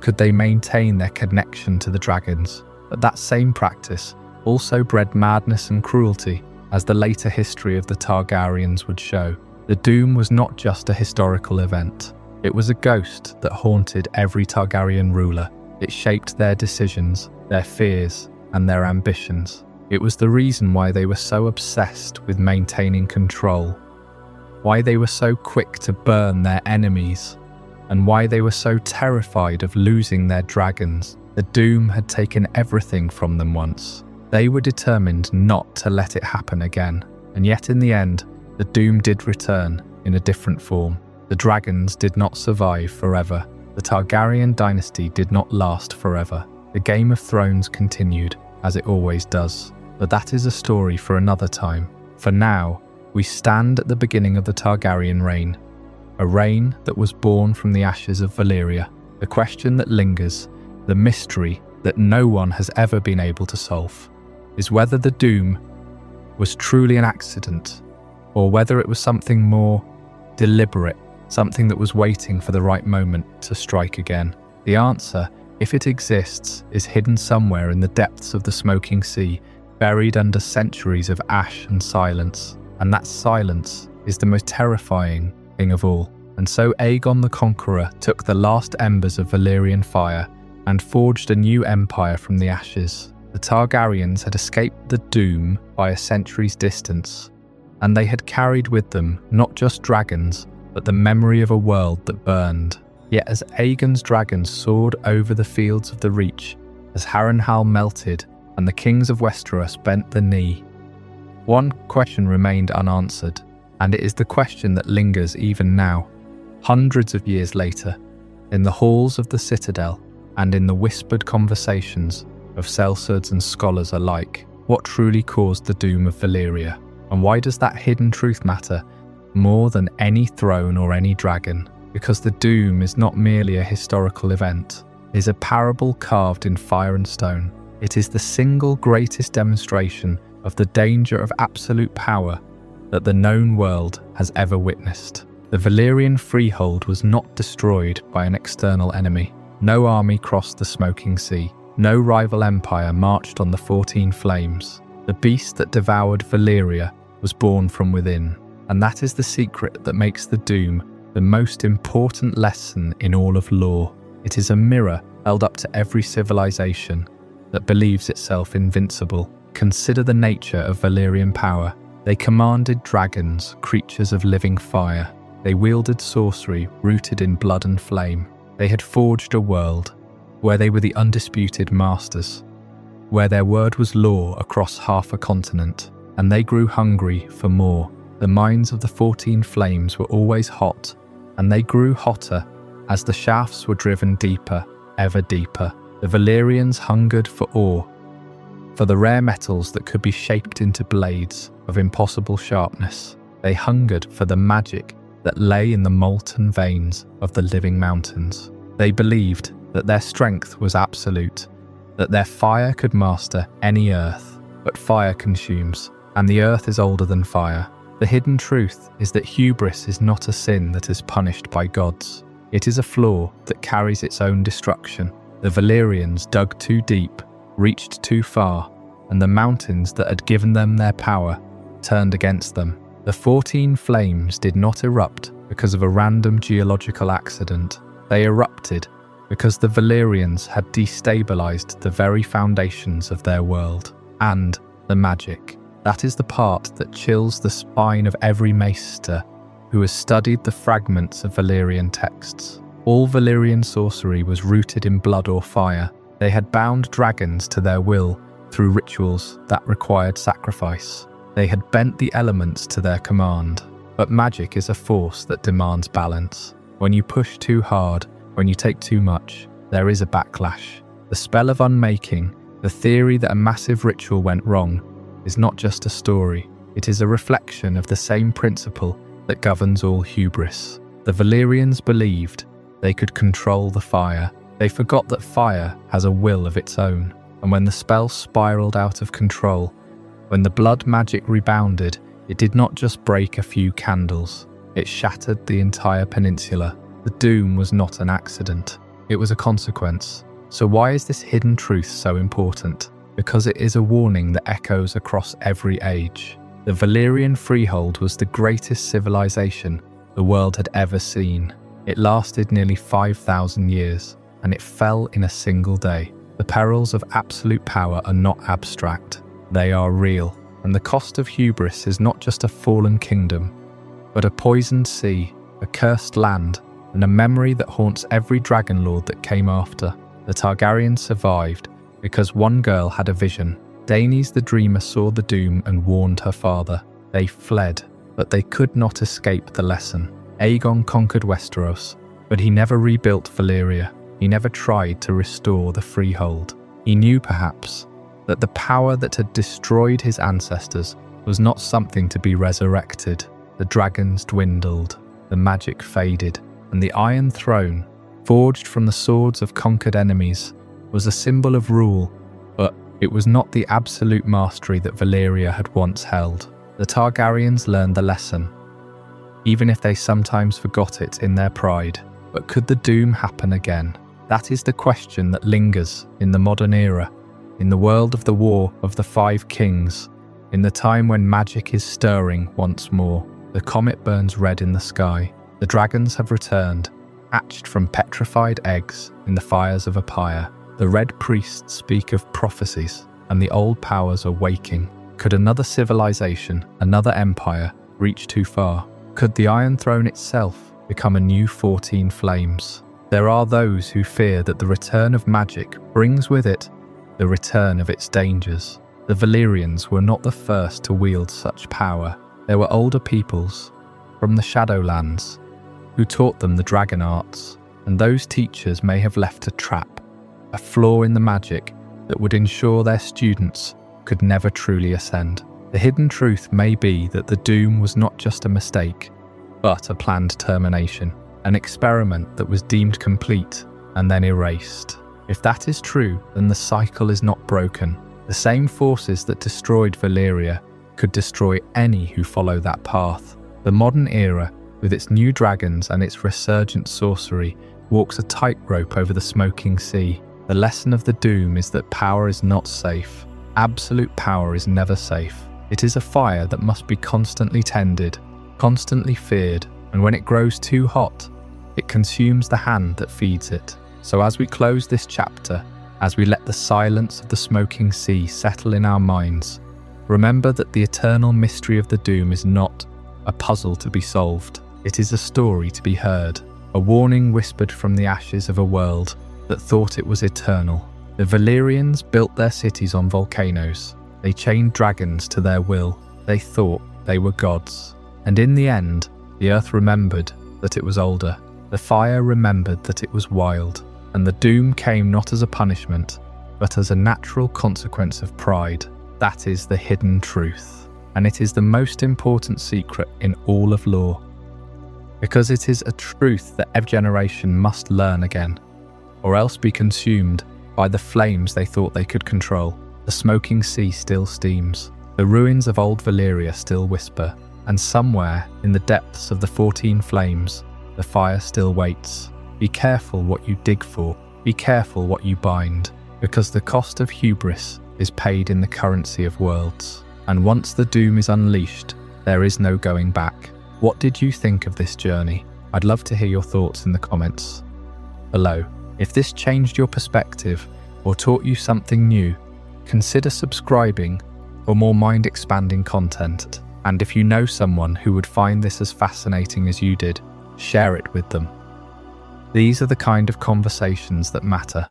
could they maintain their connection to the dragons. But that same practice also bred madness and cruelty, as the later history of the Targaryens would show. The Doom was not just a historical event. It was a ghost that haunted every Targaryen ruler. It shaped their decisions, their fears, and their ambitions. It was the reason why they were so obsessed with maintaining control, why they were so quick to burn their enemies, and why they were so terrified of losing their dragons. The Doom had taken everything from them once. They were determined not to let it happen again. And yet in the end, the Doom did return in a different form. The dragons did not survive forever. The Targaryen dynasty did not last forever. The Game of Thrones continued, as it always does. But that is a story for another time. For now, we stand at the beginning of the Targaryen reign, a reign that was born from the ashes of Valyria. The question that lingers, the mystery that no one has ever been able to solve, is whether the Doom was truly an accident, or whether it was something more deliberate, something that was waiting for the right moment to strike again. The answer, if it exists, is hidden somewhere in the depths of the smoking sea, buried under centuries of ash and silence. And that silence is the most terrifying thing of all. And so Aegon the Conqueror took the last embers of Valyrian fire and forged a new empire from the ashes. The Targaryens had escaped the Doom by a century's distance, and they had carried with them not just dragons, but the memory of a world that burned. Yet as Aegon's dragons soared over the fields of the Reach, as Harrenhal melted and the kings of Westeros bent the knee, One question remained unanswered, and it is the question that lingers even now, hundreds of years later, in the halls of the Citadel and in the whispered conversations of sellswords and scholars alike. What truly caused the doom of Valyria? And why does that hidden truth matter more than any throne or any dragon? Because the doom is not merely a historical event. It is a parable carved in fire and stone. It is the single greatest demonstration of the danger of absolute power that the known world has ever witnessed. The Valyrian Freehold was not destroyed by an external enemy. No army crossed the smoking sea. No rival empire marched on the 14 flames. The beast that devoured Valyria was born from within. And that is the secret that makes the doom the most important lesson in all of lore. It is a mirror held up to every civilization that believes itself invincible. Consider the nature of Valyrian power. They commanded dragons, creatures of living fire. They wielded sorcery rooted in blood and flame. They had forged a world where they were the undisputed masters, where their word was law across half a continent, and they grew hungry for more. The mines of the 14 flames were always hot, and they grew hotter as the shafts were driven deeper, ever deeper. The Valyrians hungered for ore, for the rare metals that could be shaped into blades of impossible sharpness. They hungered for the magic that lay in the molten veins of the living mountains. They believed that their strength was absolute, that their fire could master any earth. But fire consumes, and the earth is older than fire. The hidden truth is that hubris is not a sin that is punished by gods. It is a flaw that carries its own destruction. The Valyrians dug too deep, reached too far, and the mountains that had given them their power turned against them. The 14 flames did not erupt because of a random geological accident. They erupted because the Valyrians had destabilized the very foundations of their world. And the magic. That is the part that chills the spine of every maester who has studied the fragments of Valyrian texts. All Valyrian sorcery was rooted in blood or fire. They had bound dragons to their will through rituals that required sacrifice. They had bent the elements to their command. But magic is a force that demands balance. When you push too hard, when you take too much, there is a backlash. The spell of Unmaking, the theory that a massive ritual went wrong, is not just a story. It is a reflection of the same principle that governs all hubris. The Valyrians believed they could control the fire. They forgot that fire has a will of its own. And when the spell spiraled out of control, when the blood magic rebounded, it did not just break a few candles. It shattered the entire peninsula. The doom was not an accident. It was a consequence. So why is this hidden truth so important? Because it is a warning that echoes across every age. The Valyrian Freehold was the greatest civilization the world had ever seen. It lasted nearly 5,000 years, and it fell in a single day. The perils of absolute power are not abstract. They are real. And the cost of hubris is not just a fallen kingdom, but a poisoned sea, a cursed land, and a memory that haunts every dragon lord that came after. The Targaryens survived because one girl had a vision. Daenys the Dreamer saw the doom and warned her father. They fled, but they could not escape the lesson. Aegon conquered Westeros, but he never rebuilt Valyria. He never tried to restore the Freehold. He knew, perhaps, that the power that had destroyed his ancestors was not something to be resurrected. The dragons dwindled, the magic faded, and the Iron Throne, forged from the swords of conquered enemies, was a symbol of rule, but it was not the absolute mastery that Valyria had once held. The Targaryens learned the lesson, even if they sometimes forgot it in their pride. But could the doom happen again? That is the question that lingers in the modern era, in the world of the War of the Five Kings, in the time when magic is stirring once more. The comet burns red in the sky. The dragons have returned, hatched from petrified eggs in the fires of a pyre. The Red Priests speak of prophecies, and the old powers are waking. Could another civilization, another empire, reach too far? Could the Iron Throne itself become a new 14 flames? There are those who fear that the return of magic brings with it the return of its dangers. The Valyrians were not the first to wield such power. There were older peoples, from the Shadowlands, who taught them the dragon arts, and those teachers may have left a trap, a flaw in the magic that would ensure their students could never truly ascend. The hidden truth may be that the doom was not just a mistake, but a planned termination, an experiment that was deemed complete and then erased. If that is true, then the cycle is not broken. The same forces that destroyed Valyria could destroy any who follow that path. The modern era, with its new dragons and its resurgent sorcery, walks a tightrope over the smoking sea. The lesson of the doom is that power is not safe. Absolute power is never safe. It is a fire that must be constantly tended, constantly feared, and when it grows too hot, it consumes the hand that feeds it. So as we close this chapter, as we let the silence of the smoking sea settle in our minds, remember that the eternal mystery of the doom is not a puzzle to be solved. It is a story to be heard, a warning whispered from the ashes of a world that thought it was eternal. The Valyrians built their cities on volcanoes. They chained dragons to their will. They thought they were gods. And in the end, the earth remembered that it was older. The fire remembered that it was wild. And the doom came not as a punishment, but as a natural consequence of pride. That is the hidden truth. And it is the most important secret in all of lore. Because it is a truth that every generation must learn again, or else be consumed by the flames they thought they could control. The smoking sea still steams. The ruins of Old Valyria still whisper. And somewhere in the depths of the 14 flames, the fire still waits. Be careful what you dig for. Be careful what you bind, because the cost of hubris is paid in the currency of worlds. And once the doom is unleashed, there is no going back. What did you think of this journey? I'd love to hear your thoughts in the comments below. If this changed your perspective or taught you something new, consider subscribing for more mind-expanding content. And if you know someone who would find this as fascinating as you did, share it with them. These are the kind of conversations that matter.